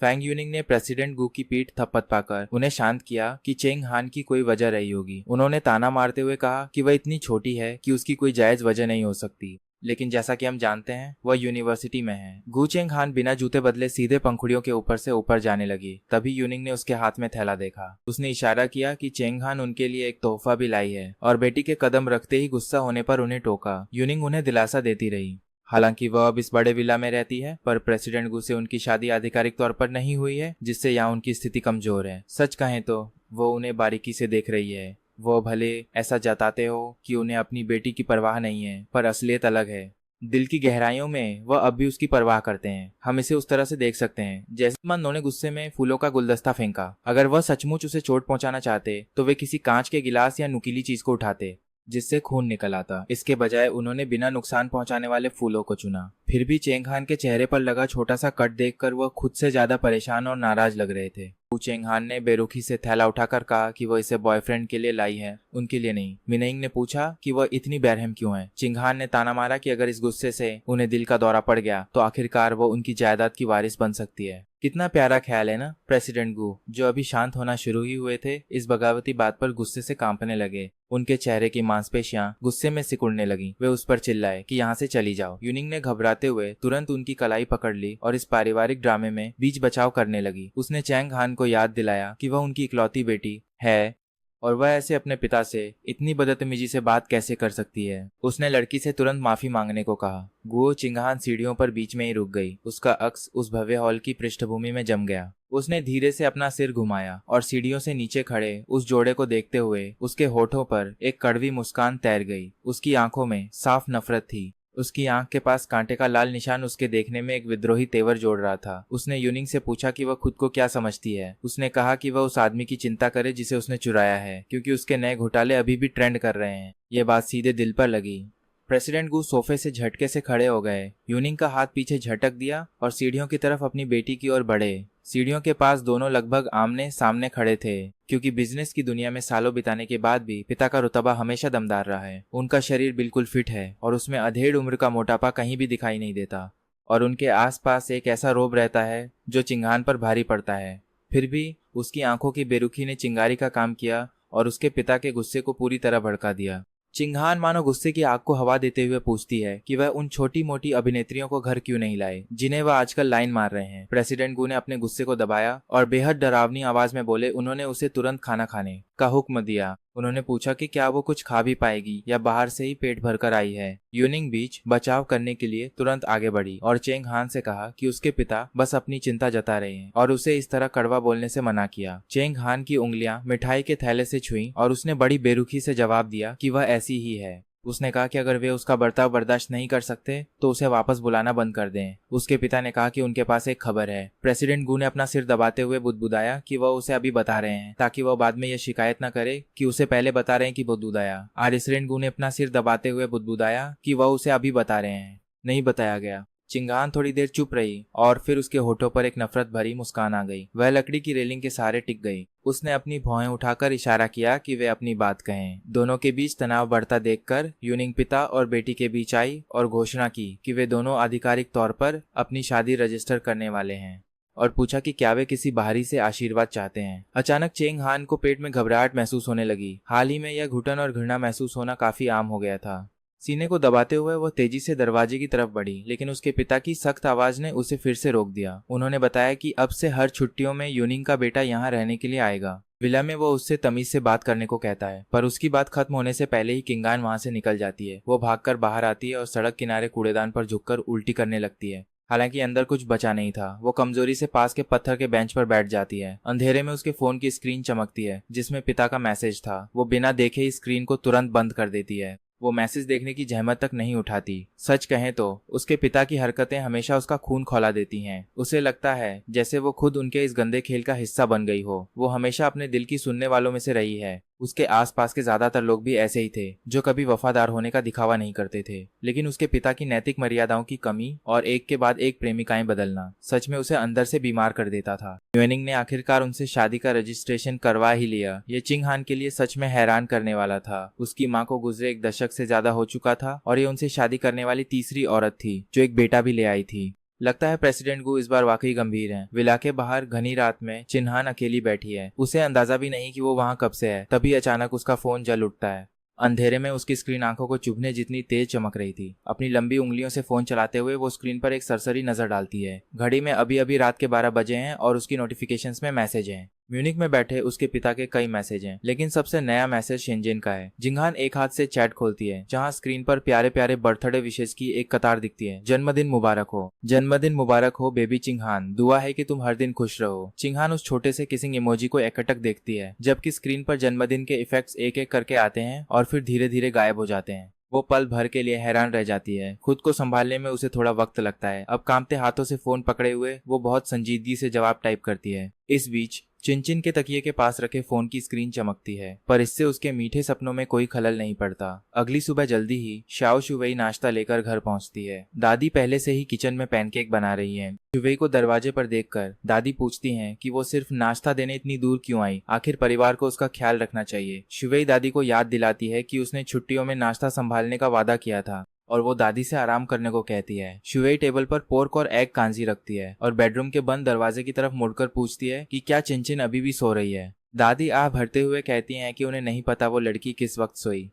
फेंग यूनिंग ने प्रेसिडेंट गू की पीठ थपथ पाकर उन्हें शांत किया कि चेंग हान की कोई वजह रही होगी। उन्होंने ताना मारते हुए कहा कि वह इतनी छोटी है कि उसकी कोई जायज वजह नहीं हो सकती, लेकिन जैसा कि हम जानते हैं वह यूनिवर्सिटी में है। गू चेंग हान बिना जूते बदले सीधे पंखुड़ियों के ऊपर से ऊपर जाने लगी। तभी यूनिंग ने उसके हाथ में थैला देखा। उसने इशारा किया कि चेंग हान उनके लिए एक तोहफा भी लाई है, और बेटी के कदम रखते ही गुस्सा होने पर उन्हें टोका। यूनिंग उन्हें दिलासा देती रही। हालांकि वह अब इस बड़े विला में रहती है, पर प्रेसिडेंट गू से उनकी शादी आधिकारिक तौर पर नहीं हुई है, जिससे यहाँ उनकी स्थिति कमजोर है। सच कहें तो वो उन्हें बारीकी से देख रही है। वो भले ऐसा जताते हो कि उन्हें अपनी बेटी की परवाह नहीं है, पर असलियत अलग है। दिल की गहराइयों में वह अब भी उसकी परवाह करते हैं। हम इसे उस तरह से देख सकते हैं जैसे उन्होंने गुस्से में फूलों का गुलदस्ता फेंका। अगर वह सचमुच उसे चोट पहुंचाना चाहते तो वे किसी कांच के गिलास या नुकीली चीज को उठाते जिससे खून निकल आता। इसके बजाय उन्होंने बिना नुकसान पहुंचाने वाले फूलों को चुना। फिर भी चेंग हान के चेहरे पर लगा छोटा सा कट देखकर वह खुद से ज्यादा परेशान और नाराज लग रहे थे। चेंग हान ने बेरुखी से थैला उठाकर कहा कि वह इसे बॉयफ्रेंड के लिए लाई है, उनके लिए नहीं। मिनेंग ने पूछा कि वह इतनी बेरहम क्यों है। चिंगहान ने ताना मारा कि अगर इस गुस्से से उन्हें दिल का दौरा पड़ गया तो आखिरकार वो उनकी जायदाद की वारिस बन सकती है। कितना प्यारा ख्याल है ना। प्रेसिडेंट गू, जो अभी शांत होना शुरू ही हुए थे, इस बगावती बात पर गुस्से से कांपने लगे। उनके चेहरे की मांसपेशियां गुस्से में सिकुड़ने लगी। वे उस पर चिल्लाए कि यहाँ से चली जाओ। यूनिंग ने घबराते हुए तुरंत उनकी कलाई पकड़ ली और इस पारिवारिक ड्रामे में बीच बचाव करने लगी। उसने चैंग हान को याद दिलाया कि वह उनकी इकलौती बेटी है और वह ऐसे अपने पिता से इतनी बदतमीजी से बात कैसे कर सकती है। उसने लड़की से तुरंत माफी मांगने को कहा। गुओ चिंगहान सीढ़ियों पर बीच में ही रुक गई। उसका अक्स उस भव्य हॉल की पृष्ठभूमि में जम गया। उसने धीरे से अपना सिर घुमाया और सीढ़ियों से नीचे खड़े उस जोड़े को देखते हुए उसके होठों पर एक कड़वी मुस्कान तैर गई। उसकी आंखों में साफ नफरत थी। उसकी आंख के पास कांटे का लाल निशान उसके देखने में एक विद्रोही तेवर जोड़ रहा था। उसने यूनिंग से पूछा कि वह खुद को क्या समझती है। उसने कहा कि वह उस आदमी की चिंता करे जिसे उसने चुराया है, क्योंकि उसके नए घोटाले अभी भी ट्रेंड कर रहे हैं। ये बात सीधे दिल पर लगी। प्रेसिडेंट गू सोफे से झटके से खड़े हो गए। यूनिंग का हाथ पीछे झटक दिया और सीढ़ियों की तरफ अपनी बेटी की ओर बढ़े। सीढ़ियों के पास दोनों लगभग आमने सामने खड़े थे, क्योंकि बिजनेस की दुनिया में सालों बिताने के बाद भी पिता का रुतबा हमेशा दमदार रहा है। उनका शरीर बिल्कुल फिट है और उसमें अधेड़ उम्र का मोटापा कहीं भी दिखाई नहीं देता, और उनके आसपास एक ऐसा रोब रहता है जो चिंगान पर भारी पड़ता है। फिर भी उसकी आंखों की बेरुखी ने चिंगारी का काम किया और उसके पिता के गुस्से को पूरी तरह भड़का दिया। चिंगान मानो गुस्से की आग को हवा देते हुए पूछती है कि वह उन छोटी मोटी अभिनेत्रियों को घर क्यों नहीं लाए जिन्हें वह आजकल लाइन मार रहे हैं। प्रेसिडेंट गू ने अपने गुस्से को दबाया और बेहद डरावनी आवाज में बोले, उन्होंने उसे तुरंत खाना खाने का हुक्म दिया। उन्होंने पूछा कि क्या वो कुछ खा भी पाएगी या बाहर से ही पेट भरकर आई है। यूनिंग बीच बचाव करने के लिए तुरंत आगे बढ़ी और चेंग हान से कहा कि उसके पिता बस अपनी चिंता जता रहे हैं और उसे इस तरह कड़वा बोलने से मना किया। चेंग हान की उंगलियां मिठाई के थैले से छुईं और उसने बड़ी बेरुखी से जवाब दिया कि वह ऐसी ही है। उसने कहा कि अगर वे उसका बर्ताव बर्दाश्त नहीं कर सकते तो उसे वापस बुलाना बंद कर दें। उसके पिता ने कहा कि उनके पास एक खबर है। प्रेसिडेंट गू ने अपना सिर दबाते हुए बुदबुदाया कि वह उसे अभी बता रहे हैं ताकि वह बाद में यह शिकायत न करे कि उसे पहले बता रहे हैं कि बुदबुदाया। प्रेसिडेंट गू ने अपना सिर दबाते हुए बुदबुदाया कि वह उसे अभी बता रहे हैं, नहीं बताया गया। चिंगान थोड़ी देर चुप रही और फिर उसके होठों पर एक नफरत भरी मुस्कान आ गई। वह लकड़ी की रेलिंग के सहारे टिक गई। उसने अपनी भौहें उठाकर इशारा किया कि वे अपनी बात कहें। दोनों के बीच तनाव बढ़ता देखकर यूनिंग पिता और बेटी के बीच आई और घोषणा की कि वे दोनों आधिकारिक तौर पर अपनी शादी रजिस्टर करने वाले हैं, और पूछा कि क्या वे किसी बाहरी से आशीर्वाद चाहते हैं। अचानक चेंग हान को पेट में घबराहट महसूस होने लगी। हाल ही में यह घुटन और घृणा महसूस होना काफी आम हो गया था। सीने को दबाते हुए वह तेजी से दरवाजे की तरफ बढ़ी, लेकिन उसके पिता की सख्त आवाज ने उसे फिर से रोक दिया। उन्होंने बताया कि अब से हर छुट्टियों में यूनिंग का बेटा यहाँ रहने के लिए आएगा। विला में वो उससे तमीज से बात करने को कहता है, पर उसकी बात खत्म होने से पहले ही किंगान वहां से निकल जाती है। वो भागकर बाहर आती है और सड़क किनारे कूड़ेदान पर झुककर उल्टी करने लगती है। हालांकि अंदर कुछ बचा नहीं था। वो कमजोरी से पास के पत्थर के बेंच पर बैठ जाती है। अंधेरे में उसके फोन की स्क्रीन चमकती है जिसमें पिता का मैसेज था। वो बिना देखे ही स्क्रीन को तुरंत बंद कर देती है। वो मैसेज देखने की जहमत तक नहीं उठाती। सच कहें तो उसके पिता की हरकतें हमेशा उसका खून खौला देती हैं। उसे लगता है जैसे वो खुद उनके इस गंदे खेल का हिस्सा बन गई हो। वो हमेशा अपने दिल की सुनने वालों में से रही है। उसके आसपास के ज्यादातर लोग भी ऐसे ही थे, जो कभी वफादार होने का दिखावा नहीं करते थे। लेकिन उसके पिता की नैतिक मर्यादाओं की कमी और एक के बाद एक प्रेमिकाएं बदलना सच में उसे अंदर से बीमार कर देता था। यूनिंग ने आखिरकार उनसे शादी का रजिस्ट्रेशन करवा ही लिया। ये चिंग हान के लिए सच में हैरान करने वाला था। उसकी माँ को गुजरे एक दशक से ज्यादा हो चुका था और ये उनसे शादी करने वाली तीसरी औरत थी जो एक बेटा भी ले आई थी। लगता है प्रेसिडेंट गू इस बार वाकई गंभीर हैं। विला के बाहर घनी रात में चिन्हान अकेली बैठी है। उसे अंदाजा भी नहीं कि वो वहाँ कब से है। तभी अचानक उसका फोन जल उठता है। अंधेरे में उसकी स्क्रीन आंखों को चुभने जितनी तेज चमक रही थी। अपनी लंबी उंगलियों से फोन चलाते हुए वो स्क्रीन पर एक सरसरी नजर डालती है। घड़ी में अभी अभी रात के 12 बजे हैं और उसकी नोटिफिकेशंस में मैसेज हैं। म्यूनिक में बैठे उसके पिता के कई मैसेज हैं, लेकिन सबसे नया मैसेज शेंजेन का है। जिंगहान एक हाथ से चैट खोलती है, जहां स्क्रीन पर प्यारे प्यारे बर्थडे विशेष की एक कतार दिखती है। जन्मदिन मुबारक हो, जन्मदिन मुबारक हो बेबी चिंगहान, दुआ है कि तुम हर दिन खुश रहो। चिंगहान उस छोटे से किसिंग इमोजी को एकटक देखती है, जबकि स्क्रीन पर जन्मदिन के इफेक्ट्स एक एक करके आते हैं और फिर धीरे धीरे गायब हो जाते हैं। वो पल भर के लिए हैरान रह जाती है। खुद को संभालने में उसे थोड़ा वक्त लगता है। अब कांपते हाथों से फोन पकड़े हुए वो बहुत संजीदगी से जवाब टाइप करती है। इस बीच चिनचिन के तकिए के पास रखे फोन की स्क्रीन चमकती है, पर इससे उसके मीठे सपनों में कोई खलल नहीं पड़ता। अगली सुबह जल्दी ही शाओ शुवेई नाश्ता लेकर घर पहुंचती है। दादी पहले से ही किचन में पैनकेक बना रही हैं। शुवेई को दरवाजे पर देखकर दादी पूछती हैं कि वो सिर्फ नाश्ता देने इतनी दूर क्यों आई, आखिर परिवार को उसका ख्याल रखना चाहिए। शुवेई दादी को याद दिलाती है कि उसने छुट्टियों में नाश्ता संभालने का वादा किया था और वो दादी से आराम करने को कहती है। शुवेई टेबल पर पोर्क और एग कांजी रखती है और बेडरूम के बंद दरवाजे की तरफ मुड़कर पूछती है कि क्या चिनचिन अभी भी सो रही है। दादी आह भरते हुए कहती हैं कि उन्हें नहीं पता वो लड़की किस वक्त सोई।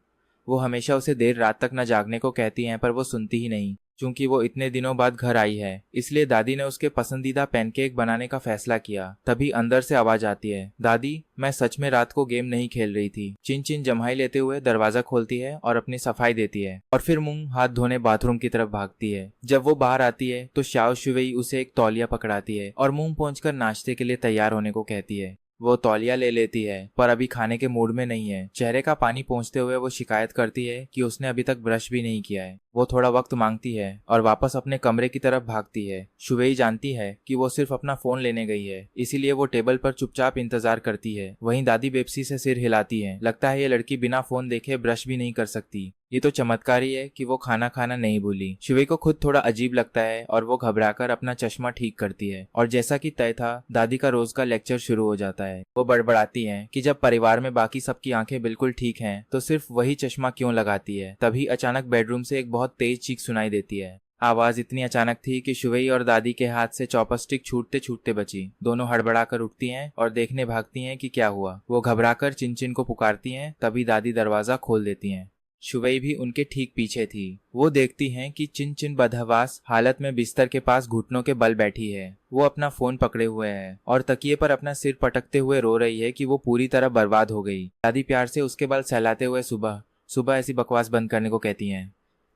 वो हमेशा उसे देर रात तक न जागने को कहती हैं, पर वो सुनती ही नहीं। चूंकि वो इतने दिनों बाद घर आई है, इसलिए दादी ने उसके पसंदीदा पैनकेक बनाने का फैसला किया। तभी अंदर से आवाज आती है, दादी मैं सच में रात को गेम नहीं खेल रही थी। चिनचिन जम्हाई लेते हुए दरवाजा खोलती है और अपनी सफाई देती है और फिर मुंह हाथ धोने बाथरूम की तरफ भागती है। जब वो बाहर आती है तो शाओ शुवेई उसे एक तौलिया पकड़ाती है और मुंह पोंछकर नाश्ते के लिए तैयार होने को कहती है। वो तौलिया ले लेती है, पर अभी खाने के मूड में नहीं है। चेहरे का पानी पोंछते हुए वो शिकायत करती है कि उसने अभी तक ब्रश भी नहीं किया है। वो थोड़ा वक्त मांगती है और वापस अपने कमरे की तरफ भागती है। शुवेई जानती है कि वो सिर्फ अपना फोन लेने गई है, इसीलिए वो टेबल पर चुपचाप इंतजार करती है। वहीं दादी बेपसी से सिर हिलाती है। लगता है ये लड़की बिना फोन देखे ब्रश भी नहीं कर सकती। ये तो चमत्कार ही है कि वो खाना खाना नहीं भूली। शुवेई को खुद थोड़ा अजीब लगता है और वो घबराकर अपना चश्मा ठीक करती है। और जैसा कि तय था, दादी का रोज का लेक्चर शुरू हो जाता है। वो बड़बड़ाती है कि जब परिवार में बाकी सबकी आंखें बिल्कुल ठीक हैं, तो सिर्फ वही चश्मा क्यों लगाती है। तभी अचानक बेडरूम से एक बहुत तेज चीख सुनाई देती है। आवाज इतनी अचानक थी कि शुवेई और दादी के हाथ से चॉपस्टिक छूटते छूटते बची। दोनों हड़बड़ाकर उठती हैं और देखने भागती हैं कि क्या हुआ। वो घबराकर चिनचिन को पुकारती हैं। तभी दादी दरवाजा खोल देती हैं। शुवेई भी उनके ठीक पीछे थी। वो देखती हैं कि चिनचिन बदहवास हालत में बिस्तर के पास घुटनों के बल बैठी है। वो अपना फोन पकड़े हुए है और तकिए पर अपना सिर पटकते हुए रो रही है कि वो पूरी तरह बर्बाद हो गई। दादी प्यार से उसके बाल सहलाते हुए सुबह सुबह ऐसी बकवास बंद करने को कहती हैं।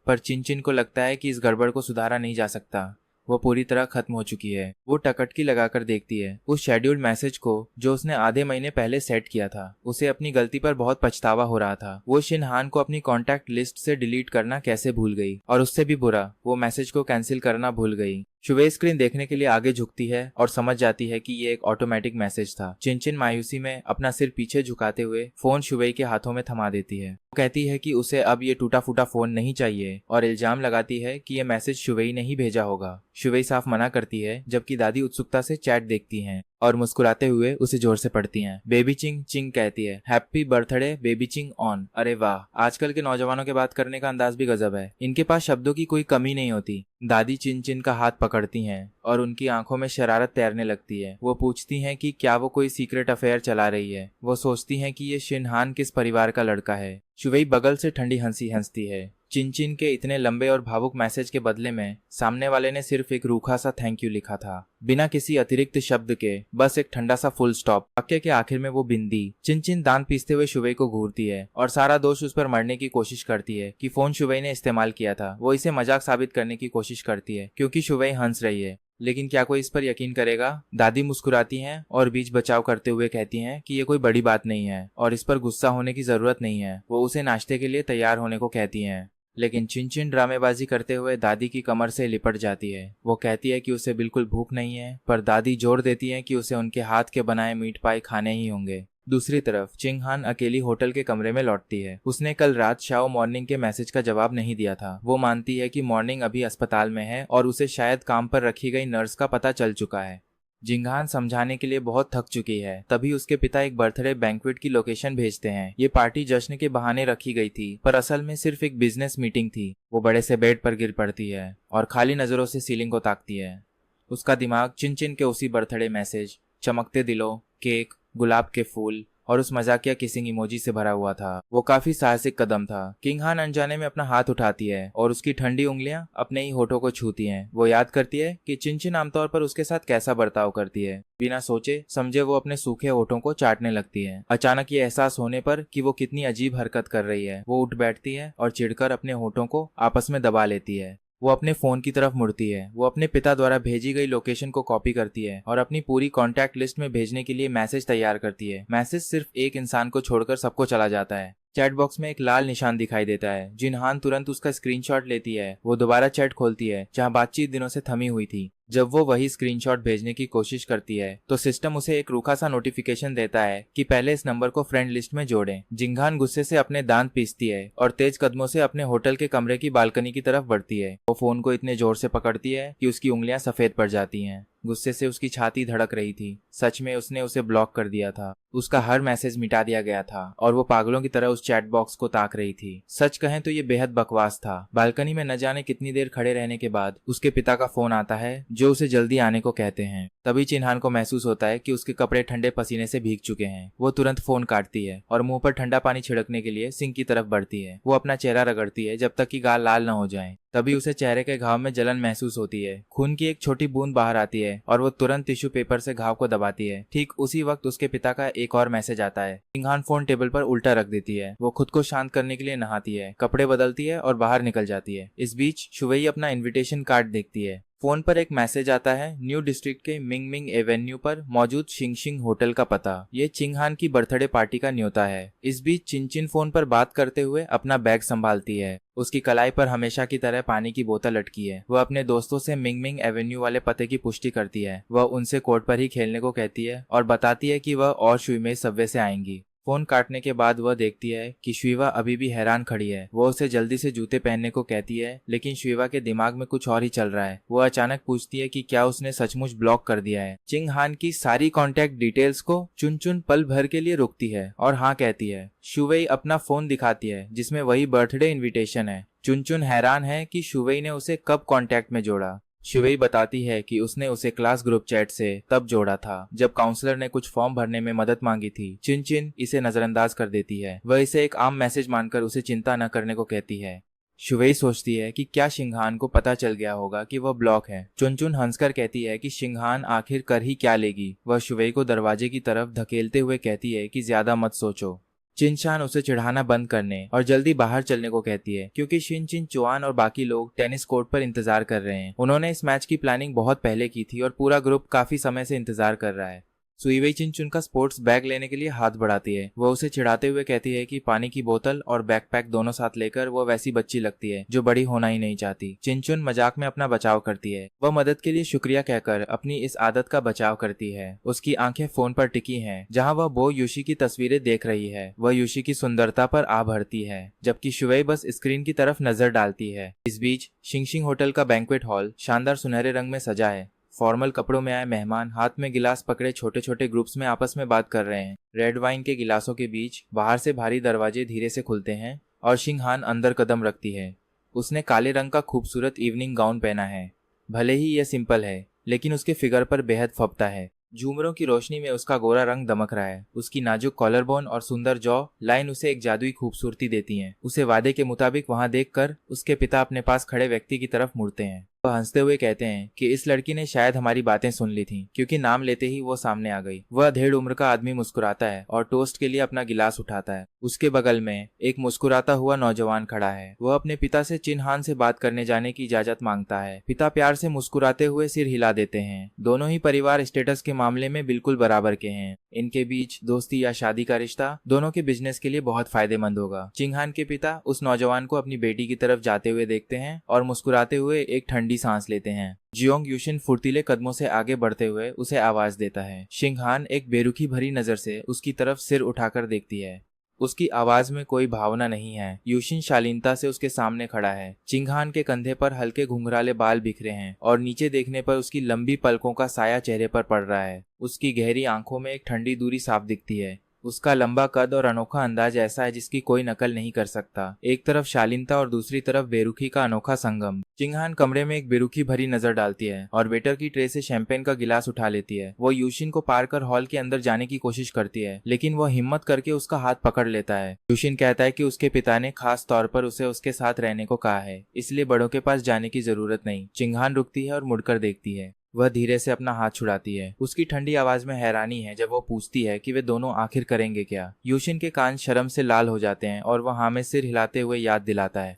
पर चिनचिन को लगता है कि इस गड़बड़ को सुधारा नहीं जा सकता। वो पूरी तरह खत्म हो चुकी है। वो टकटकी लगाकर देखती है उस शेड्यूल्ड मैसेज को जो उसने आधे महीने पहले सेट किया था। उसे अपनी गलती पर बहुत पछतावा हो रहा था। वो शिनहान को अपनी कॉन्टैक्ट लिस्ट से डिलीट करना कैसे भूल गई, और उससे भी बुरा, वो मैसेज को कैंसिल करना भूल गई। शुवेई स्क्रीन देखने के लिए आगे झुकती है और समझ जाती है कि ये एक ऑटोमेटिक मैसेज था। चिनचिन मायूसी में अपना सिर पीछे झुकाते हुए फोन शुवेई के हाथों में थमा देती है। वो कहती है कि उसे अब ये टूटा फूटा फोन नहीं चाहिए और इल्जाम लगाती है कि ये मैसेज शुवेई ने ही भेजा होगा। शुवेई साफ मना करती है, जबकि दादी उत्सुकता से चैट देखती हैं और मुस्कुराते हुए उसे जोर से पढ़ती हैं। बेबी चिंग चिंग कहती है, happy birthday baby Ching on. अरे वाह, आजकल के नौजवानों के बात करने का अंदाज भी गजब है। इनके पास शब्दों की कोई कमी नहीं होती। दादी चिनचिन का हाथ पकड़ती हैं और उनकी आंखों में शरारत तैरने लगती है। वो पूछती हैं कि क्या वो कोई सीक्रेट अफेयर चला रही है। वो सोचती हैं कि ये शिनहान किस परिवार का लड़का है। शुवेई बगल से ठंडी हंसी हंसती है। चिनचिन के इतने लंबे और भावुक मैसेज के बदले में सामने वाले ने सिर्फ एक रूखा सा थैंक यू लिखा था, बिना किसी अतिरिक्त शब्द के। बस एक ठंडा सा फुल स्टॉप। वाक्य के आखिर में वो बिंदी। चिनचिन दांत पीसते हुए शुवेई को घूरती है और सारा दोष उस पर मरने की कोशिश करती है कि फोन शुवेई ने इस्तेमाल किया था। वो इसे मजाक साबित करने की कोशिश करती है क्योंकि शुवेई हंस रही है। लेकिन क्या कोई इस पर यकीन करेगा। दादी मुस्कुराती हैं और बीच बचाव करते हुए कहती हैं कि ये कोई बड़ी बात नहीं है और इस पर गुस्सा होने की जरूरत नहीं है। वो उसे नाश्ते के लिए तैयार होने को कहती हैं। लेकिन चिनचिन ड्रामेबाजी करते हुए दादी की कमर से लिपट जाती है। वो कहती है कि उसे बिल्कुल भूख नहीं है, पर दादी जोर देती है कि उसे उनके हाथ के बनाए मीट पाई खाने ही होंगे। दूसरी तरफ चिंगहान अकेली होटल के कमरे में लौटती है। उसने कल रात शाओ मॉर्निंग के मैसेज का जवाब नहीं दिया था। वो मानती है कि मॉर्निंग अभी अस्पताल में है और उसे शायद काम पर रखी गई नर्स का पता चल चुका है। जिंगहान समझाने के लिए बहुत थक चुकी है। तभी उसके पिता एक बर्थडे बैंक्वेट की लोकेशन भेजते हैं। ये पार्टी जश्न के बहाने रखी गई थी, पर असल में सिर्फ एक बिजनेस मीटिंग थी। वो बड़े से बेड पर गिर पड़ती है और खाली नजरों से सीलिंग को ताकती है। उसका दिमाग चिनचिन के उसी बर्थडे मैसेज, चमकते दिलों, केक, गुलाब के फूल और उस मजाकिया किसिंग इमोजी से भरा हुआ था। वो काफी साहसिक कदम था। किंगहान अनजाने में अपना हाथ उठाती है और उसकी ठंडी उंगलियां अपने ही होठों को छूती हैं। वो याद करती है कि चिनचिन आमतौर पर उसके साथ कैसा बर्ताव करती है। बिना सोचे समझे वो अपने सूखे होठों को चाटने लगती है। अचानक ये एहसास होने पर कि वो कितनी अजीब हरकत कर रही है, वो उठ बैठती है और चिढ़कर अपने होठों को आपस में दबा लेती है। वो अपने फोन की तरफ मुड़ती है। वो अपने पिता द्वारा भेजी गई लोकेशन को कॉपी करती है और अपनी पूरी कॉन्टैक्ट लिस्ट में भेजने के लिए मैसेज तैयार करती है। मैसेज सिर्फ एक इंसान को छोड़कर सबको चला जाता है। चैट बॉक्स में एक लाल निशान दिखाई देता है। जिनहान तुरंत उसका स्क्रीनशॉट लेती है। वो दोबारा चैट खोलती है जहां बातचीत दिनों से थमी हुई थी। जब वो वही स्क्रीनशॉट भेजने की कोशिश करती है तो सिस्टम उसे एक रूखा सा नोटिफिकेशन देता है कि पहले इस नंबर को फ्रेंड लिस्ट में जोड़ें। जिंगहान गुस्से से अपने दांत पीसती है और तेज कदमों से अपने होटल के कमरे की बालकनी की तरफ बढ़ती है। वो फोन को इतने जोर से पकड़ती है कि उसकी उंगलियां सफेद पड़ जाती हैं। गुस्से से उसकी छाती धड़क रही थी। सच में उसने उसे ब्लॉक कर दिया था। उसका हर मैसेज मिटा दिया गया था और वो पागलों की तरह उस चैट बॉक्स को ताक रही थी। सच कहें तो ये बेहद बकवास था। बालकनी में न जाने कितनी देर खड़े रहने के बाद उसके पिता का फोन आता है जो उसे जल्दी आने को कहते हैं। तभी चिन्हान को महसूस होता है कि उसके कपड़े ठंडे पसीने से भीग चुके हैं। वो तुरंत फोन काटती है और मुंह पर ठंडा पानी छिड़कने के लिए सिंक की तरफ बढ़ती है। वो अपना चेहरा रगड़ती है जब तक कि गाल लाल न हो जाएं। तभी उसे चेहरे के घाव में जलन महसूस होती है। खून की एक छोटी बूंद बाहर आती है और वो तुरंत टिश्यू पेपर से घाव को दबाती है। ठीक उसी वक्त उसके पिता का एक और मैसेज आता है। चिंगहान फोन टेबल पर उल्टा रख देती है। वो खुद को शांत करने के लिए नहाती है, कपड़े बदलती है और बाहर निकल जाती है। इस बीच शुवेई अपना इन्विटेशन कार्ड देखती है। फोन पर एक मैसेज आता है न्यू डिस्ट्रिक्ट के मिंग मिंग एवेन्यू पर मौजूद शिंगशिंग होटल का पता। ये चिंगहान की बर्थडे पार्टी का न्योता है। इस बीच चिनचिन फोन पर बात करते हुए अपना बैग संभालती है। उसकी कलाई पर हमेशा की तरह पानी की बोतल लटकी है। वह अपने दोस्तों से मिंग मिंग एवेन्यू वाले पते की पुष्टि करती है। वह उनसे कोर्ट पर ही खेलने को कहती है और बताती है कि वह और शुइमे सबवे से आएंगी। फोन काटने के बाद वह देखती है कि शुइवा अभी भी हैरान खड़ी है। वो उसे जल्दी से जूते पहनने को कहती है, लेकिन शुइवा के दिमाग में कुछ और ही चल रहा है। वो अचानक पूछती है कि क्या उसने सचमुच ब्लॉक कर दिया है। चिंग हान की सारी कॉन्टेक्ट डिटेल्स को चुन चुन पल भर के लिए रुकती है और हाँ कहती है। शुवेई अपना फोन दिखाती है जिसमें वही बर्थडे इन्विटेशन है। चुन चुन हैरान है कि शुवेई ने उसे कब कॉन्टेक्ट में जोड़ा। शुवेई बताती है कि उसने उसे क्लास ग्रुप चैट से तब जोड़ा था जब काउंसलर ने कुछ फॉर्म भरने में मदद मांगी थी। चिन इसे नजरअंदाज कर देती है। वह इसे एक आम मैसेज मानकर उसे चिंता न करने को कहती है। शुवेई सोचती है कि क्या शिंगहान को पता चल गया होगा कि वह ब्लॉक है। चुन हंसकर कहती है कि शिंगहान आखिर कर ही क्या लेगी। वह शुवेई को दरवाजे की तरफ धकेलते हुए कहती है कि ज्यादा मत सोचो। चिनचान उसे चिढ़ाना बंद करने और जल्दी बाहर चलने को कहती है क्योंकि शिनचिन चुआन और बाकी लोग टेनिस कोर्ट पर इंतजार कर रहे हैं। उन्होंने इस मैच की प्लानिंग बहुत पहले की थी और पूरा ग्रुप काफी समय से इंतजार कर रहा है। सुईवेई चिनचुन का स्पोर्ट्स बैग लेने के लिए हाथ बढ़ाती है। वह उसे चिढ़ाते हुए कहती है कि पानी की बोतल और बैकपैक दोनों साथ लेकर वो वैसी बच्ची लगती है जो बड़ी होना ही नहीं चाहती। चिनचुन मजाक में अपना बचाव करती है। वह मदद के लिए शुक्रिया कहकर अपनी इस आदत का बचाव करती है। उसकी आंखें फोन पर टिकी हैं, जहां वह बो यूशी की तस्वीरें देख रही है। वह यूशी की सुंदरता पर आ भरती है, जबकि शुवेई बस स्क्रीन की तरफ नजर डालती है। इस बीच शिंगशिंग होटल का बैंक्वेट हॉल शानदार सुनहरे रंग में सजा है। फॉर्मल कपड़ों में आए मेहमान हाथ में गिलास पकड़े छोटे छोटे ग्रुप्स में आपस में बात कर रहे हैं। रेड वाइन के गिलासों के बीच बाहर से भारी दरवाजे धीरे से खुलते हैं और शिंगहान अंदर कदम रखती है। उसने काले रंग का खूबसूरत इवनिंग गाउन पहना है। भले ही यह सिंपल है, लेकिन उसके फिगर पर बेहद फबता है। झूमरों की रोशनी में उसका गोरा रंग दमक रहा है। उसकी नाजुक कॉलर बोन और सुंदर जॉ लाइन उसे एक जादुई खूबसूरती देती हैं। उसे वादे के मुताबिक वहां देखकर उसके पिता अपने पास खड़े व्यक्ति की तरफ मुड़ते हैं। वह हंसते हुए कहते हैं कि इस लड़की ने शायद हमारी बातें सुन ली थीं, क्योंकि नाम लेते ही वो सामने आ गई। वह अधेड़ उम्र का आदमी मुस्कुराता है और टोस्ट के लिए अपना गिलास उठाता है। उसके बगल में एक मुस्कुराता हुआ नौजवान खड़ा है। वह अपने पिता से चिन्हान से बात करने जाने की इजाजत मांगता है। पिता प्यार से मुस्कुराते हुए सिर हिला देते हैं। दोनों ही परिवार स्टेटस के मामले में बिल्कुल बराबर के हैं। इनके बीच दोस्ती या शादी का रिश्ता दोनों के बिजनेस के लिए बहुत फायदेमंद होगा। चिंगहान के पिता उस नौजवान को अपनी बेटी की तरफ जाते हुए देखते हैं और मुस्कुराते हुए एक ठंडी सांस लेते हैं। जियोंग यूशिन फुर्तीले कदमों से आगे बढ़ते हुए उसे आवाज देता है। शिंगहान एक बेरुखी भरी नजर से उसकी तरफ सिर उठाकर देखती है। उसकी आवाज में कोई भावना नहीं है। यूशिन शालीनता से उसके सामने खड़ा है। चिंगहान के कंधे पर हल्के घुंघराले बाल बिखरे हैं और नीचे देखने पर उसकी लंबी पलकों का साया चेहरे पर पड़ रहा है। उसकी गहरी आंखों में एक ठंडी दूरी साफ दिखती है। उसका लंबा कद और अनोखा अंदाज ऐसा है जिसकी कोई नकल नहीं कर सकता। एक तरफ शालीनता और दूसरी तरफ बेरुखी का अनोखा संगम। चिंगहान कमरे में एक बेरुखी भरी नजर डालती है और वेटर की ट्रे से शैंपेन का गिलास उठा लेती है। वो यूशिन को पार कर हॉल के अंदर जाने की कोशिश करती है, लेकिन वह हिम्मत करके उसका हाथ पकड़ लेता है। यूशिन कहता है कि उसके पिता ने खास तौर पर उसे उसके साथ रहने को कहा है, इसलिए बड़ों के पास जाने की जरूरत नहीं। चिंगहान रुकती है और मुड़कर देखती है। वह धीरे से अपना हाथ छुड़ाती है। उसकी ठंडी आवाज में हैरानी है जब वो पूछती है कि वे दोनों आखिर करेंगे क्या। यूशिन के कान शर्म से लाल हो जाते हैं और वह हाँ में सिर हिलाते हुए याद दिलाता है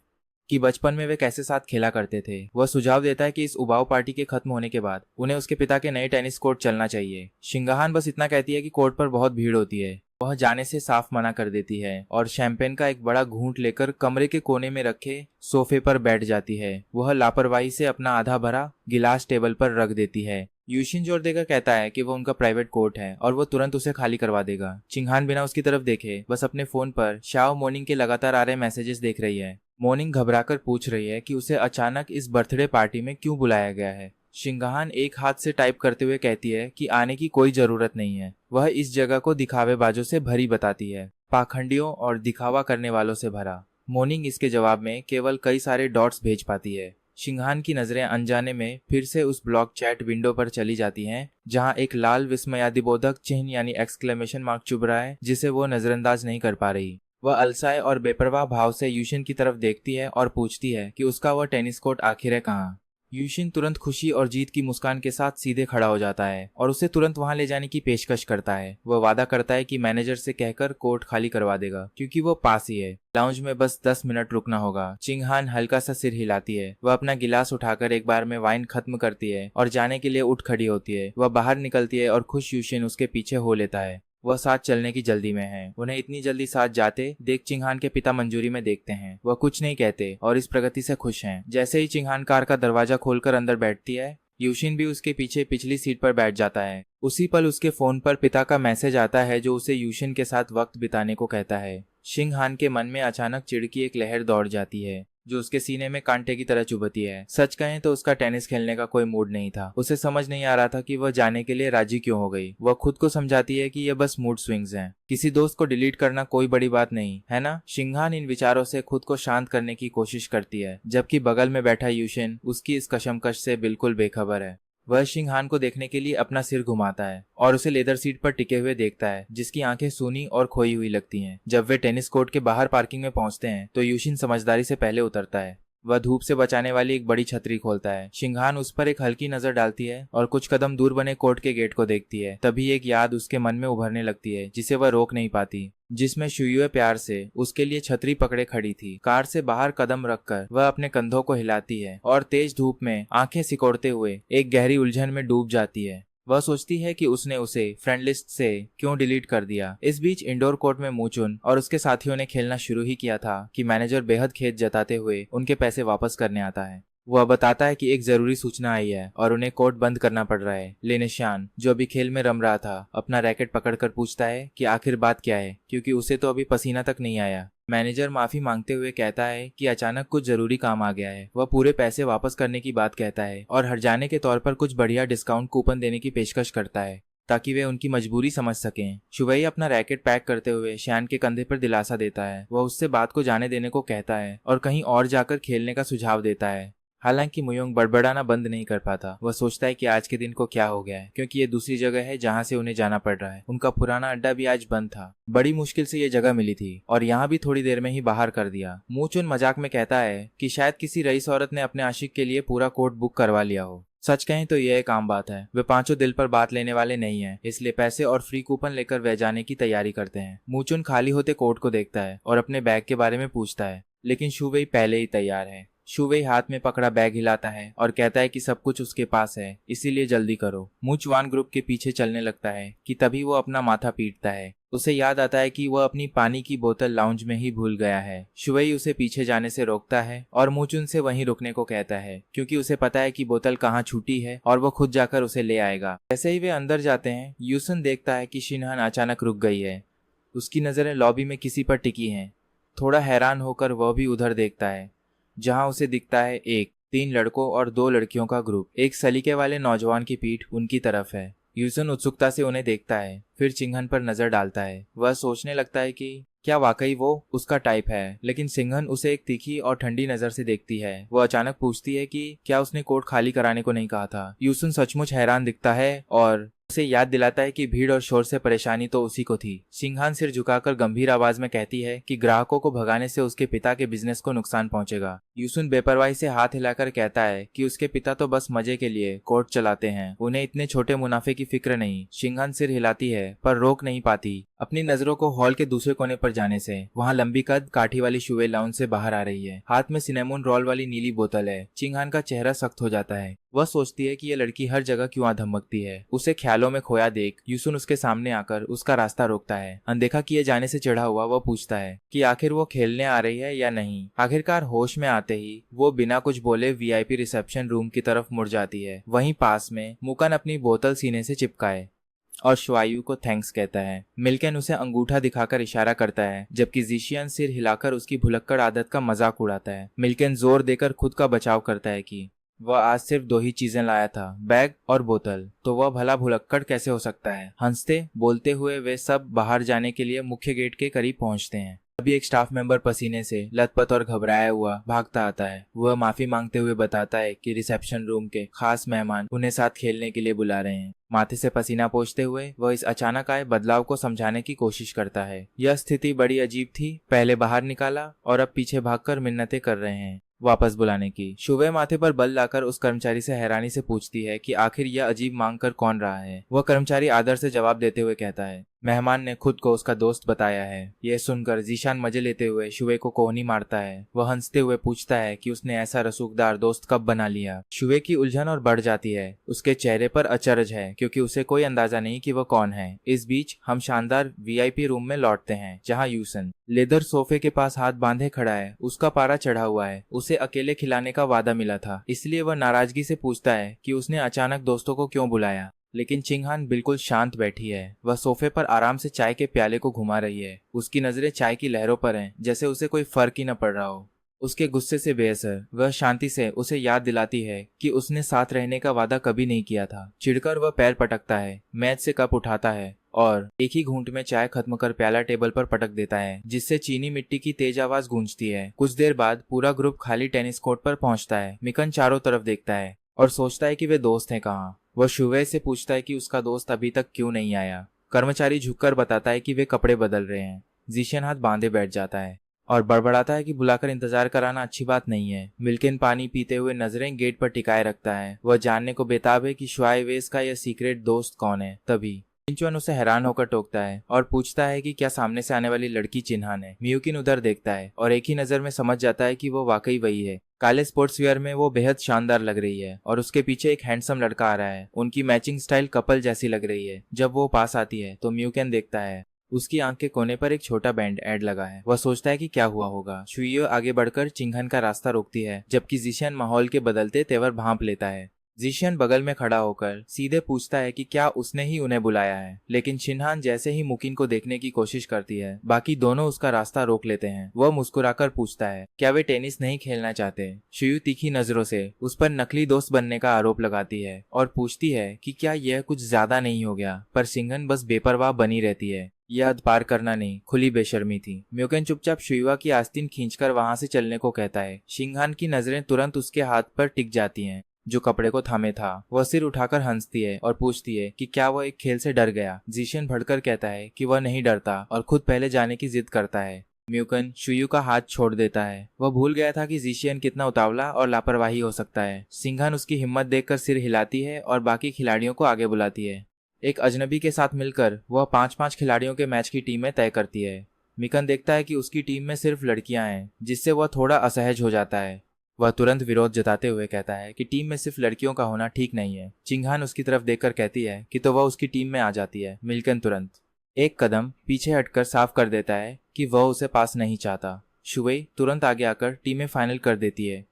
कि बचपन में वे कैसे साथ खेला करते थे। वह सुझाव देता है कि इस उबाऊ पार्टी के खत्म होने के बाद उन्हें उसके पिता के नए टेनिस कोर्ट चलना चाहिए। शिंगहान बस इतना कहती है कि कोर्ट पर बहुत भीड़ होती है। वह जाने से साफ मना कर देती है और शैंपेन का एक बड़ा घूंट लेकर कमरे के कोने में रखे सोफे पर बैठ जाती है। वह लापरवाही से अपना आधा भरा गिलास टेबल पर रख देती है। यूशिन जोर देकर कहता है कि वो उनका प्राइवेट कोर्ट है और वो तुरंत उसे खाली करवा देगा। चिंगहान बिना उसकी तरफ देखे बस अपने फोन पर शाओ मॉर्निंग के लगातार आ रहे मैसेजेस देख रही है। मॉर्निंग घबराकर पूछ रही है कि उसे अचानक इस बर्थडे पार्टी में क्यों बुलाया गया है। शिंगहान एक हाथ से टाइप करते हुए कहती है कि आने की कोई जरूरत नहीं है। वह इस जगह को दिखावेबाजों से भरी बताती है, पाखंडियों और दिखावा करने वालों से भरा। मॉर्निंग इसके जवाब में केवल कई सारे डॉट्स भेज पाती है। शिंगहान की नजरें अनजाने में फिर से उस ब्लॉक चैट विंडो पर चली जाती हैं, जहां एक लाल विस्मयादिबोधक चिन्ह यानी एक्सक्लेमेशन मार्क चुभ रहा है, जिसे वो नजरअंदाज नहीं कर पा रही। वह अलसाए और बेपरवाह भाव से यूशिन की तरफ देखती है और पूछती है कि उसका वह टेनिस कोर्ट आखिर है कहाँ। यूशिन तुरंत खुशी और जीत की मुस्कान के साथ सीधे खड़ा हो जाता है और उसे तुरंत वहां ले जाने की पेशकश करता है। वह वादा करता है कि मैनेजर से कहकर कोर्ट खाली करवा देगा क्योंकि वो पास ही है। लाउंज में बस 10 मिनट रुकना होगा। चिंगहान हल्का सा सिर हिलाती है। वह अपना गिलास उठाकर एक बार में वाइन खत्म करती है और जाने के लिए उठ खड़ी होती है। वह बाहर निकलती है और खुश यूशिन उसके पीछे हो लेता है। वह साथ चलने की जल्दी में है। उन्हें इतनी जल्दी साथ जाते देख चिंगहान के पिता मंजूरी में देखते हैं। वह कुछ नहीं कहते और इस प्रगति से खुश हैं। जैसे ही चिंगहान कार का दरवाजा खोलकर अंदर बैठती है, यूशिन भी उसके पीछे पिछली सीट पर बैठ जाता है। उसी पल उसके फोन पर पिता का मैसेज आता है जो उसे यूशिन के साथ वक्त बिताने को कहता है। चिंगहान के मन में अचानक चिढ़ की एक लहर दौड़ जाती है जो उसके सीने में कांटे की तरह चुभती है। सच कहें तो उसका टेनिस खेलने का कोई मूड नहीं था। उसे समझ नहीं आ रहा था कि वह जाने के लिए राजी क्यों हो गई। वह खुद को समझाती है कि ये बस मूड स्विंग्स हैं। किसी दोस्त को डिलीट करना कोई बड़ी बात नहीं है ना। चिंगहान इन विचारों से खुद को शांत करने की कोशिश करती है, जबकि बगल में बैठा यूशिन उसकी इस कशमकश से बिल्कुल बेखबर है। वह चिंगहान को देखने के लिए अपना सिर घुमाता है और उसे लेदर सीट पर टिके हुए देखता है, जिसकी आंखें सूनी और खोई हुई लगती हैं। जब वे टेनिस कोर्ट के बाहर पार्किंग में पहुंचते हैं तो यूशिन समझदारी से पहले उतरता है। वह धूप से बचाने वाली एक बड़ी छतरी खोलता है। चिंगहान उस पर एक हल्की नजर डालती है और कुछ कदम दूर बने कोर्ट के गेट को देखती है। तभी एक याद उसके मन में उभरने लगती है जिसे वह रोक नहीं पाती, जिसमें शुयुए प्यार से उसके लिए छतरी पकड़े खड़ी थी। कार से बाहर कदम रखकर वह अपने कंधों को हिलाती है और तेज धूप में आंखें सिकोड़ते हुए एक गहरी उलझन में डूब जाती है। वह सोचती है कि उसने उसे फ्रेंड लिस्ट से क्यों डिलीट कर दिया। इस बीच इंडोर कोर्ट में मूचुन और उसके साथियों ने खेलना शुरू ही किया था कि मैनेजर बेहद खेद जताते हुए उनके पैसे वापस करने आता है। वह बताता है कि एक जरूरी सूचना आई है और उन्हें कोर्ट बंद करना पड़ रहा है। लेनेशान, जो अभी खेल में रम रहा था, अपना रैकेट पकड़कर पूछता है कि आखिर बात क्या है, क्योंकि उसे तो अभी पसीना तक नहीं आया। मैनेजर माफी मांगते हुए कहता है कि अचानक कुछ जरूरी काम आ गया है। वह पूरे पैसे वापस करने की बात कहता है और हर जाने के तौर पर कुछ बढ़िया डिस्काउंट कूपन देने की पेशकश करता है ताकि वे उनकी मजबूरी समझ सकें। शुवई अपना रैकेट पैक करते हुए श्यान के कंधे पर दिलासा देता है। वह उससे बात को जाने देने को कहता है और कहीं और जाकर खेलने का सुझाव देता है। हालांकि मुयोंग बड़बड़ाना बंद नहीं कर पाता। वह सोचता है कि आज के दिन को क्या हो गया है, क्योंकि ये दूसरी जगह है जहां से उन्हें जाना पड़ रहा है। उनका पुराना अड्डा भी आज बंद था। बड़ी मुश्किल से ये जगह मिली थी और यहाँ भी थोड़ी देर में ही बाहर कर दिया। मूचुन मजाक में कहता है कि शायद किसी रईस औरत ने अपने आशिक के लिए पूरा कोर्ट बुक करवा लिया हो। सच कहें तो यह एक आम बात है। वे पांचों दिल पर बात लेने वाले नहीं हैं, इसलिए पैसे और फ्री कूपन लेकर वे जाने की तैयारी करते हैं। मूचुन खाली होते कोर्ट को देखता है और अपने बैग के बारे में पूछता है, लेकिन शुवेई पहले ही तैयार है। शुवेई हाथ में पकड़ा बैग हिलाता है और कहता है कि सब कुछ उसके पास है, इसीलिए जल्दी करो। मूचवान ग्रुप के पीछे चलने लगता है कि तभी वो अपना माथा पीटता है। उसे याद आता है कि वह अपनी पानी की बोतल लाउंज में ही भूल गया है। शुवेई उसे पीछे जाने से रोकता है और मूचुन से वहीं रुकने को कहता है, क्योंकि उसे पता है कि बोतल कहाँ छूटी है और वो खुद जाकर उसे ले आएगा। जैसे ही वे अंदर जाते हैं, यूसन देखता है कि शिनहान अचानक रुक गई है। उसकी नजरें लॉबी में किसी पर टिकी हैं। थोड़ा हैरान होकर वह भी उधर देखता है, जहां उसे दिखता है 3 लड़कों और 2 लड़कियों का ग्रुप। एक सलीके वाले नौजवान की पीठ उनकी तरफ है। यूसन उत्सुकता से उन्हें देखता है, फिर चिंघन पर नजर डालता है। वह सोचने लगता है कि क्या वाकई वो उसका टाइप है, लेकिन सिंघन उसे एक तीखी और ठंडी नजर से देखती है। वो अचानक पूछती है कि क्या उसने कोर्ट खाली कराने को नहीं कहा था। यूसन सचमुच हैरान दिखता है और उसे याद दिलाता है कि भीड़ और शोर से परेशानी तो उसी को थी। सिंघान सिर झुकाकर गंभीर आवाज में कहती है कि ग्राहकों को भगाने से उसके पिता के बिजनेस को नुकसान पहुंचेगा। यूसुन बेपरवाही से हाथ हिलाकर कहता है कि उसके पिता तो बस मजे के लिए कोर्ट चलाते हैं, उन्हें इतने छोटे मुनाफे की फिक्र नहीं। सिंघान सिर हिलाती है पर रोक नहीं पाती अपनी नजरों को हॉल के दूसरे कोने पर जाने से। वहाँ लंबी कद काठी वाली शुवे लाउंज से बाहर आ रही है। हाथ में सिनेमोन रोल वाली नीली बोतल है। चिंघान का चेहरा सख्त हो जाता है। वह सोचती है कि ये लड़की हर जगह क्यों धमकती है। उसे ख्यालों में खोया देख यूसुन उसके सामने आकर उसका रास्ता रोकता है। अनदेखा किए जाने से चिढ़ा हुआ वह पूछता है कि आखिर वो खेलने आ रही है या नहीं। आखिरकार होश में आते ही वो बिना कुछ बोले वीआईपी रिसेप्शन रूम की तरफ मुड़ जाती है। वहीं पास में मुकन अपनी बोतल सीने से चिपकाए और शुआयु को थैंक्स कहता है। मिल्केन उसे अंगूठा दिखाकर इशारा करता है, जबकि जीशियन सिर हिलाकर उसकी भुलक्कड़ आदत का मजाक उड़ाता है। मिल्केन जोर देकर खुद का बचाव करता है कि वह आज सिर्फ 2 ही चीजें लाया था, बैग और बोतल, तो वह भला भुलक्कड़ कैसे हो सकता है। हंसते बोलते हुए वे सब बाहर जाने के लिए मुख्य गेट के करीब पहुंचते हैं। अभी एक स्टाफ मेंबर पसीने से लथपथ और घबराया हुआ भागता आता है। वह माफी मांगते हुए बताता है कि रिसेप्शन रूम के खास मेहमान उन्हें साथ खेलने के लिए बुला रहे हैं। माथे से पसीना पोंछते हुए वह इस अचानक आए बदलाव को समझाने की कोशिश करता है। यह स्थिति बड़ी अजीब थी, पहले बाहर निकाला और अब पीछे भागकर मिन्नतें कर रहे हैं। वापस बुलाने की। शुवे माथे पर बल लाकर उस कर्मचारी से हैरानी से पूछती है कि आखिर यह अजीब मांग कर कौन रहा है। वह कर्मचारी आदर से जवाब देते हुए कहता है, मेहमान ने खुद को उसका दोस्त बताया है। यह सुनकर जीशान मजे लेते हुए शुवे को कोहनी मारता है। वह हंसते हुए पूछता है कि उसने ऐसा रसूखदार दोस्त कब बना लिया। शुवे की उलझन और बढ़ जाती है। उसके चेहरे पर अचरज है क्योंकि उसे कोई अंदाजा नहीं कि वह कौन है। इस बीच हम शानदार वीआईपी रूम में लौटते हैं जहाँ यूसन लेदर सोफे के पास हाथ बांधे खड़ा है। उसका पारा चढ़ा हुआ है। उसे अकेले खिलाने का वादा मिला था, इसलिए वह नाराजगी से पूछता है कि उसने अचानक दोस्तों को क्यों बुलाया। लेकिन चिंगहान बिल्कुल शांत बैठी है। वह सोफे पर आराम से चाय के प्याले को घुमा रही है। उसकी नजरें चाय की लहरों पर हैं, जैसे उसे कोई फर्क ही न पड़ रहा हो। उसके गुस्से से बेअसर वह शांति से उसे याद दिलाती है कि उसने साथ रहने का वादा कभी नहीं किया था। चिढ़कर वह पैर पटकता है, मेज से कप उठाता है और एक ही घूंट में चाय खत्म कर प्याला टेबल पर पटक देता है, जिससे चीनी मिट्टी की तेज आवाज गूंजती है। कुछ देर बाद पूरा ग्रुप खाली टेनिस कोर्ट पर पहुंचता है। मिकन चारों तरफ देखता है और सोचता है कि वे दोस्त हैं कहाँ। वह शुवे से पूछता है कि उसका दोस्त अभी तक क्यों नहीं आया। कर्मचारी झुककर बताता है कि वे कपड़े बदल रहे हैं। जीशन हाथ बांधे बैठ जाता है और बड़बड़ाता है कि बुलाकर इंतजार कराना अच्छी बात नहीं है। मिल्किन पानी पीते हुए नजरें गेट पर टिकाए रखता है। वह जानने को बेताब है कि शुआइवेस का यह सीक्रेट दोस्त कौन है। तभी चिंचुआन उसे हैरान होकर टोकता है और पूछता है कि क्या सामने से आने वाली लड़की चिन्हान है। म्यूकिन उधर देखता है और एक ही नजर में समझ जाता है कि वो वाकई वही है। काले स्पोर्ट्स वियर में वो बेहद शानदार लग रही है और उसके पीछे एक हैंडसम लड़का आ रहा है। उनकी मैचिंग स्टाइल कपल जैसी लग रही है। जब वो पास आती है तो म्यूकिन देखता है उसकी आंख के कोने पर एक छोटा बैंड ऐड लगा है। वह सोचता है कि क्या हुआ होगा। शुइयो आगे बढ़कर चिंघन का रास्ता रोकती है, जबकि जीशियन माहौल के बदलते तेवर भांप लेता है। जीशियन बगल में खड़ा होकर सीधे पूछता है कि क्या उसने ही उन्हें बुलाया है, लेकिन चिन्हान जैसे ही मुकिन को देखने की कोशिश करती है, बाकी दोनों उसका रास्ता रोक लेते हैं। वह मुस्कुराकर पूछता है क्या वे टेनिस नहीं खेलना चाहते। शुयू तीखी नजरों से उस पर नकली दोस्त बनने का आरोप लगाती है और पूछती है कि क्या यह कुछ ज्यादा नहीं हो गया, पर सिंघन बस बेपरवाह बनी रहती है। यह हद पार करना नहीं, खुली बेशर्मी थी। म्यूकेन चुपचाप शुइवा की आस्तीन खींचकर वहां से चलने को कहता है। सिंघान की नजरें तुरंत उसके हाथ पर टिक जाती हैं जो कपड़े को थामे था। वह सिर उठाकर हंसती है और पूछती है कि क्या वह एक खेल से डर गया। जीशियन भड़कर कहता है कि वह नहीं डरता और खुद पहले जाने की जिद करता है। म्यूकन शुयू का हाथ छोड़ देता है। वह भूल गया था कि जीशियन कितना उतावला और लापरवाही हो सकता है। सिंघान उसकी हिम्मत देखकर सिर हिलाती है और बाकी खिलाड़ियों को आगे बुलाती है। एक अजनबी के साथ मिलकर वह 5-5 खिलाड़ियों के मैच की टीमें तय करती है। मिकन देखता है कि उसकी टीम में सिर्फ लड़कियां हैं, जिससे वह थोड़ा असहज हो जाता है। वह तुरंत विरोध जताते हुए कहता है कि टीम में सिर्फ लड़कियों का होना ठीक नहीं है। चिंघान उसकी तरफ देखकर कहती है कि तो वह उसकी टीम में आ जाती है। मिल्कन तुरंत एक कदम पीछे हटकर साफ कर देता है कि वह उसे पास नहीं चाहता। शुवे तुरंत आगे आकर टीमें फाइनल कर देती है।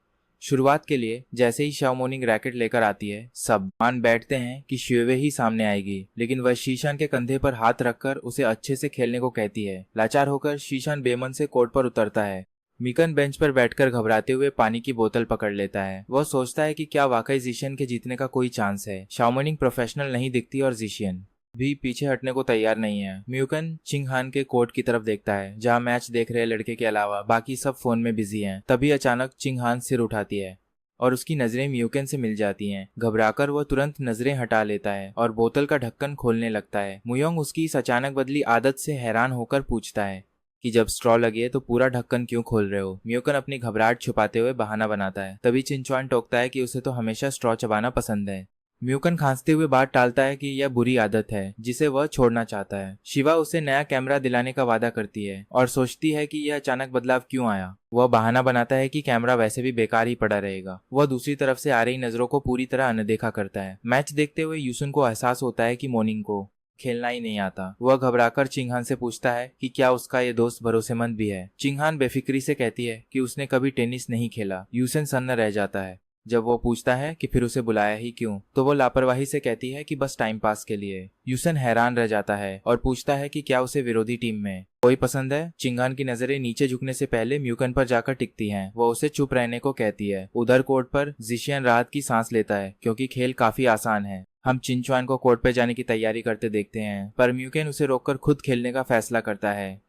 शुरुआत के लिए जैसे ही शाओमोनिंग रैकेट लेकर आती है, सब मान बैठते हैं कि शुवे ही सामने आएगी, लेकिन वह शीशान के कंधे पर हाथ रखकर उसे अच्छे से खेलने को कहती है। लाचार होकर शीशान बेमन से कोर्ट पर उतरता है। मिकन बेंच पर बैठकर घबराते हुए पानी की बोतल पकड़ लेता है। वह सोचता है कि क्या वाकई जीशियन के जीतने का कोई चांस है। शाओमोनिंग प्रोफेशनल नहीं दिखती और जीशियन भी पीछे हटने को तैयार नहीं है। म्यूकन चिंगहान के कोर्ट की तरफ देखता है, जहां मैच देख रहे लड़के के अलावा बाकी सब फोन में बिजी हैं। तभी अचानक चिंगहान सिर उठाती है और उसकी नजरें म्यूकन से मिल जाती हैं। घबराकर वह तुरंत नजरें हटा लेता है और बोतल का ढक्कन खोलने लगता है। मुयोंग उसकी इस अचानक बदली आदत से हैरान होकर पूछता है कि जब स्ट्रॉ लगे तो पूरा ढक्कन क्यों खोल रहे हो। म्यूकन अपनी घबराहट छुपाते हुए बहाना बनाता है। तभी चिंचुआन टोकता है कि उसे तो हमेशा स्ट्रॉ चबाना पसंद है। म्यूकन खांसते हुए बात टालता है कि यह बुरी आदत है जिसे वह छोड़ना चाहता है। शिवा उसे नया कैमरा दिलाने का वादा करती है और सोचती है कि यह अचानक बदलाव क्यों आया। वह बहाना बनाता है कि कैमरा वैसे भी बेकार ही पड़ा रहेगा। वह दूसरी तरफ से आ रही नजरों को पूरी तरह अनदेखा करता है। मैच देखते हुए यूसुन को एहसास होता है कि मोनिंग को खेलना ही नहीं आता। वह घबराकर चिंगहान से पूछता है कि क्या उसका ये दोस्त भरोसेमंद भी है। चिंगहान बेफिक्री से कहती है कि उसने कभी टेनिस नहीं खेला। यूसन सन्न रह जाता है। जब वो पूछता है कि फिर उसे बुलाया ही क्यों, तो वो लापरवाही से कहती है कि बस टाइम पास के लिए। यूसन हैरान रह जाता है और पूछता है कि क्या उसे विरोधी टीम में कोई पसंद है। चिंगान की नजरें नीचे झुकने से पहले म्यूकन पर जाकर टिकती हैं। वो उसे चुप रहने को कहती है। उधर कोर्ट पर जीशियन राहत की सांस लेता है क्योंकि खेल काफी आसान है। हम चिंचुआन को कोर्ट पे जाने की तैयारी करते देखते हैं, पर म्यूकेन उसे रोककर खुद खेलने का फैसला करता है।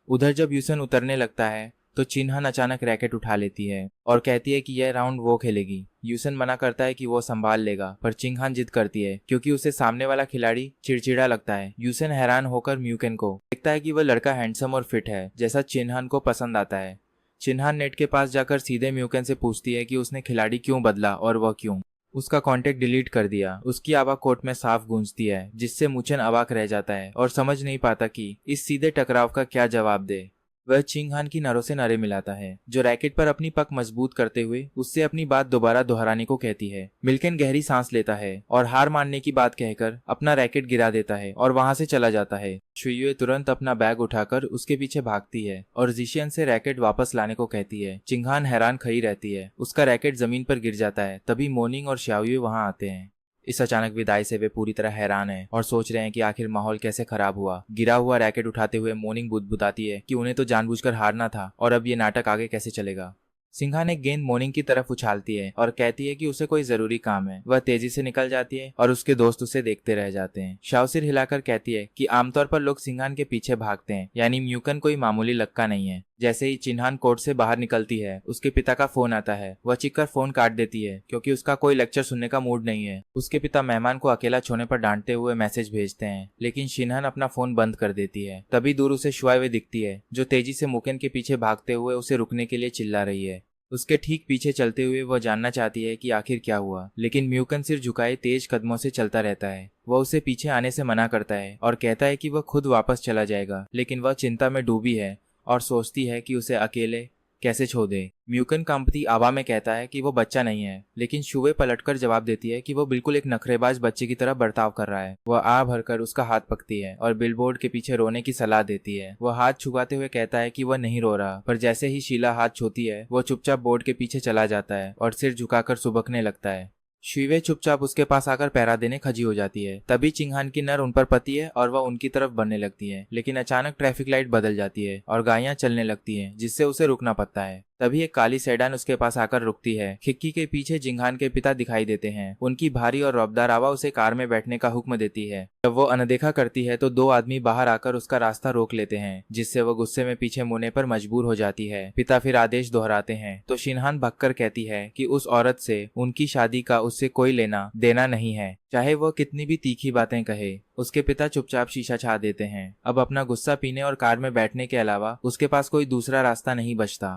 उधर जब यूसन उतरने लगता है तो चिन्हान अचानक रैकेट उठा लेती है और कहती है कि यह राउंड वो खेलेगी। यूसन मना करता है कि वो संभाल लेगा, पर चिंगहान जिद करती है क्योंकि उसे सामने वाला खिलाड़ी चिड़चिड़ा लगता है। यूसन हैरान होकर म्यूकेन को देखता है कि वह लड़का हैंडसम और फिट है, जैसा चिन्हान को पसंद आता है। चिन्हान नेट के पास जाकर सीधे म्यूकन से पूछती है कि उसने खिलाड़ी क्यों बदला और वह क्यों। उसका कांटेक्ट डिलीट कर दिया। उसकी आवाज कोर्ट में साफ गूंजती है, जिससे मुचन अवाक रह जाता है और समझ नहीं पाता कि इस सीधे टकराव का क्या जवाब दे। वह चिंगहान की नरों से नरे मिलाता है, जो रैकेट पर अपनी पक मजबूत करते हुए उससे अपनी बात दोबारा दोहराने को कहती है। मिल्कन गहरी सांस लेता है और हार मानने की बात कहकर अपना रैकेट गिरा देता है और वहां से चला जाता है। शुयुए तुरंत अपना बैग उठाकर उसके पीछे भागती है और जिशियन से रैकेट वापस लाने को कहती है। चिंगहान हैरान खड़ी रहती है। उसका रैकेट जमीन पर गिर जाता है। तभी मोर्निंग और श्याओयुए वहां आते हैं। इस अचानक विदाई से वे पूरी तरह हैरान हैं और सोच रहे हैं कि आखिर माहौल कैसे खराब हुआ। गिरा हुआ रैकेट उठाते हुए मोर्निंग बुदबुदाती है कि उन्हें तो जानबूझकर हारना था और अब ये नाटक आगे कैसे चलेगा। सिंघान एक गेंद मोर्निंग की तरफ उछालती है और कहती है कि उसे कोई जरूरी काम है। वह तेजी से निकल जाती है और उसके दोस्त उसे देखते रह जाते हैं। शाओ सिर हिलाकर कहती है कि आमतौर पर लोग सिंघान के पीछे भागते हैं, यानी म्यूकन कोई मामूली लक्का नहीं है। जैसे ही चिन्हान कोर्ट से बाहर निकलती है, उसके पिता का फोन आता है। वह चिक्कर फोन काट देती है क्योंकि उसका कोई लेक्चर सुनने का मूड नहीं है। उसके पिता मेहमान को अकेला छोड़ने पर डांटते हुए मैसेज भेजते हैं, लेकिन शिनहान अपना फोन बंद कर देती है। तभी दूर उसे शुआवे दिखती है, जो तेजी से मुकेन के पीछे भागते हुए उसे रुकने के लिए चिल्ला रही है। उसके ठीक पीछे चलते हुए वह जानना चाहती है कि आखिर क्या हुआ, लेकिन म्यूकन सिर झुकाए तेज कदमों से चलता रहता है। वह उसे पीछे आने से मना करता है और कहता है कि वह खुद वापस चला जाएगा, लेकिन वह चिंता में डूबी है और सोचती है कि उसे अकेले कैसे छोड़ दे। म्यूकन कांपती आवा में कहता है कि वो बच्चा नहीं है, लेकिन शुवे पलटकर जवाब देती है कि वो बिल्कुल एक नखरेबाज बच्चे की तरह बर्ताव कर रहा है। वह आ भरकर उसका हाथ पकती है और बिलबोर्ड के पीछे रोने की सलाह देती है। वह हाथ छुपाते हुए कहता है कि वह नहीं रो रहा, पर जैसे ही शीला हाथ छूती है, वो चुपचाप बोर्ड के पीछे चला जाता है और सिर झुकाकर सुबकने लगता है। शिवे चुपचाप उसके पास आकर पहरा देने खजी हो जाती है। तभी चिंगहान की नर उन पर पती है और वह उनकी तरफ बढ़ने लगती है, लेकिन अचानक ट्रैफिक लाइट बदल जाती है और गाड़ियां चलने लगती हैं, जिससे उसे रुकना पड़ता है। तभी एक काली सेडान उसके पास आकर रुकती है। खिक्की के पीछे जिंगहान के पिता दिखाई देते हैं। उनकी भारी और रौबदार आवा उसे कार में बैठने का हुक्म देती है। जब वो अनदेखा करती है तो दो आदमी बाहर आकर उसका रास्ता रोक लेते हैं, जिससे वो गुस्से में पीछे मुड़ने पर मजबूर हो जाती है। पिता फिर आदेश दोहराते हैं तो शिनहान भगकर कहती है कि उस औरत से उनकी शादी का उससे कोई लेना देना नहीं है, चाहे वह कितनी भी तीखी बातें कहे। उसके पिता चुपचाप शीशा छा देते हैं। अब अपना गुस्सा पीने और कार में बैठने के अलावा उसके पास कोई दूसरा रास्ता नहीं बचता।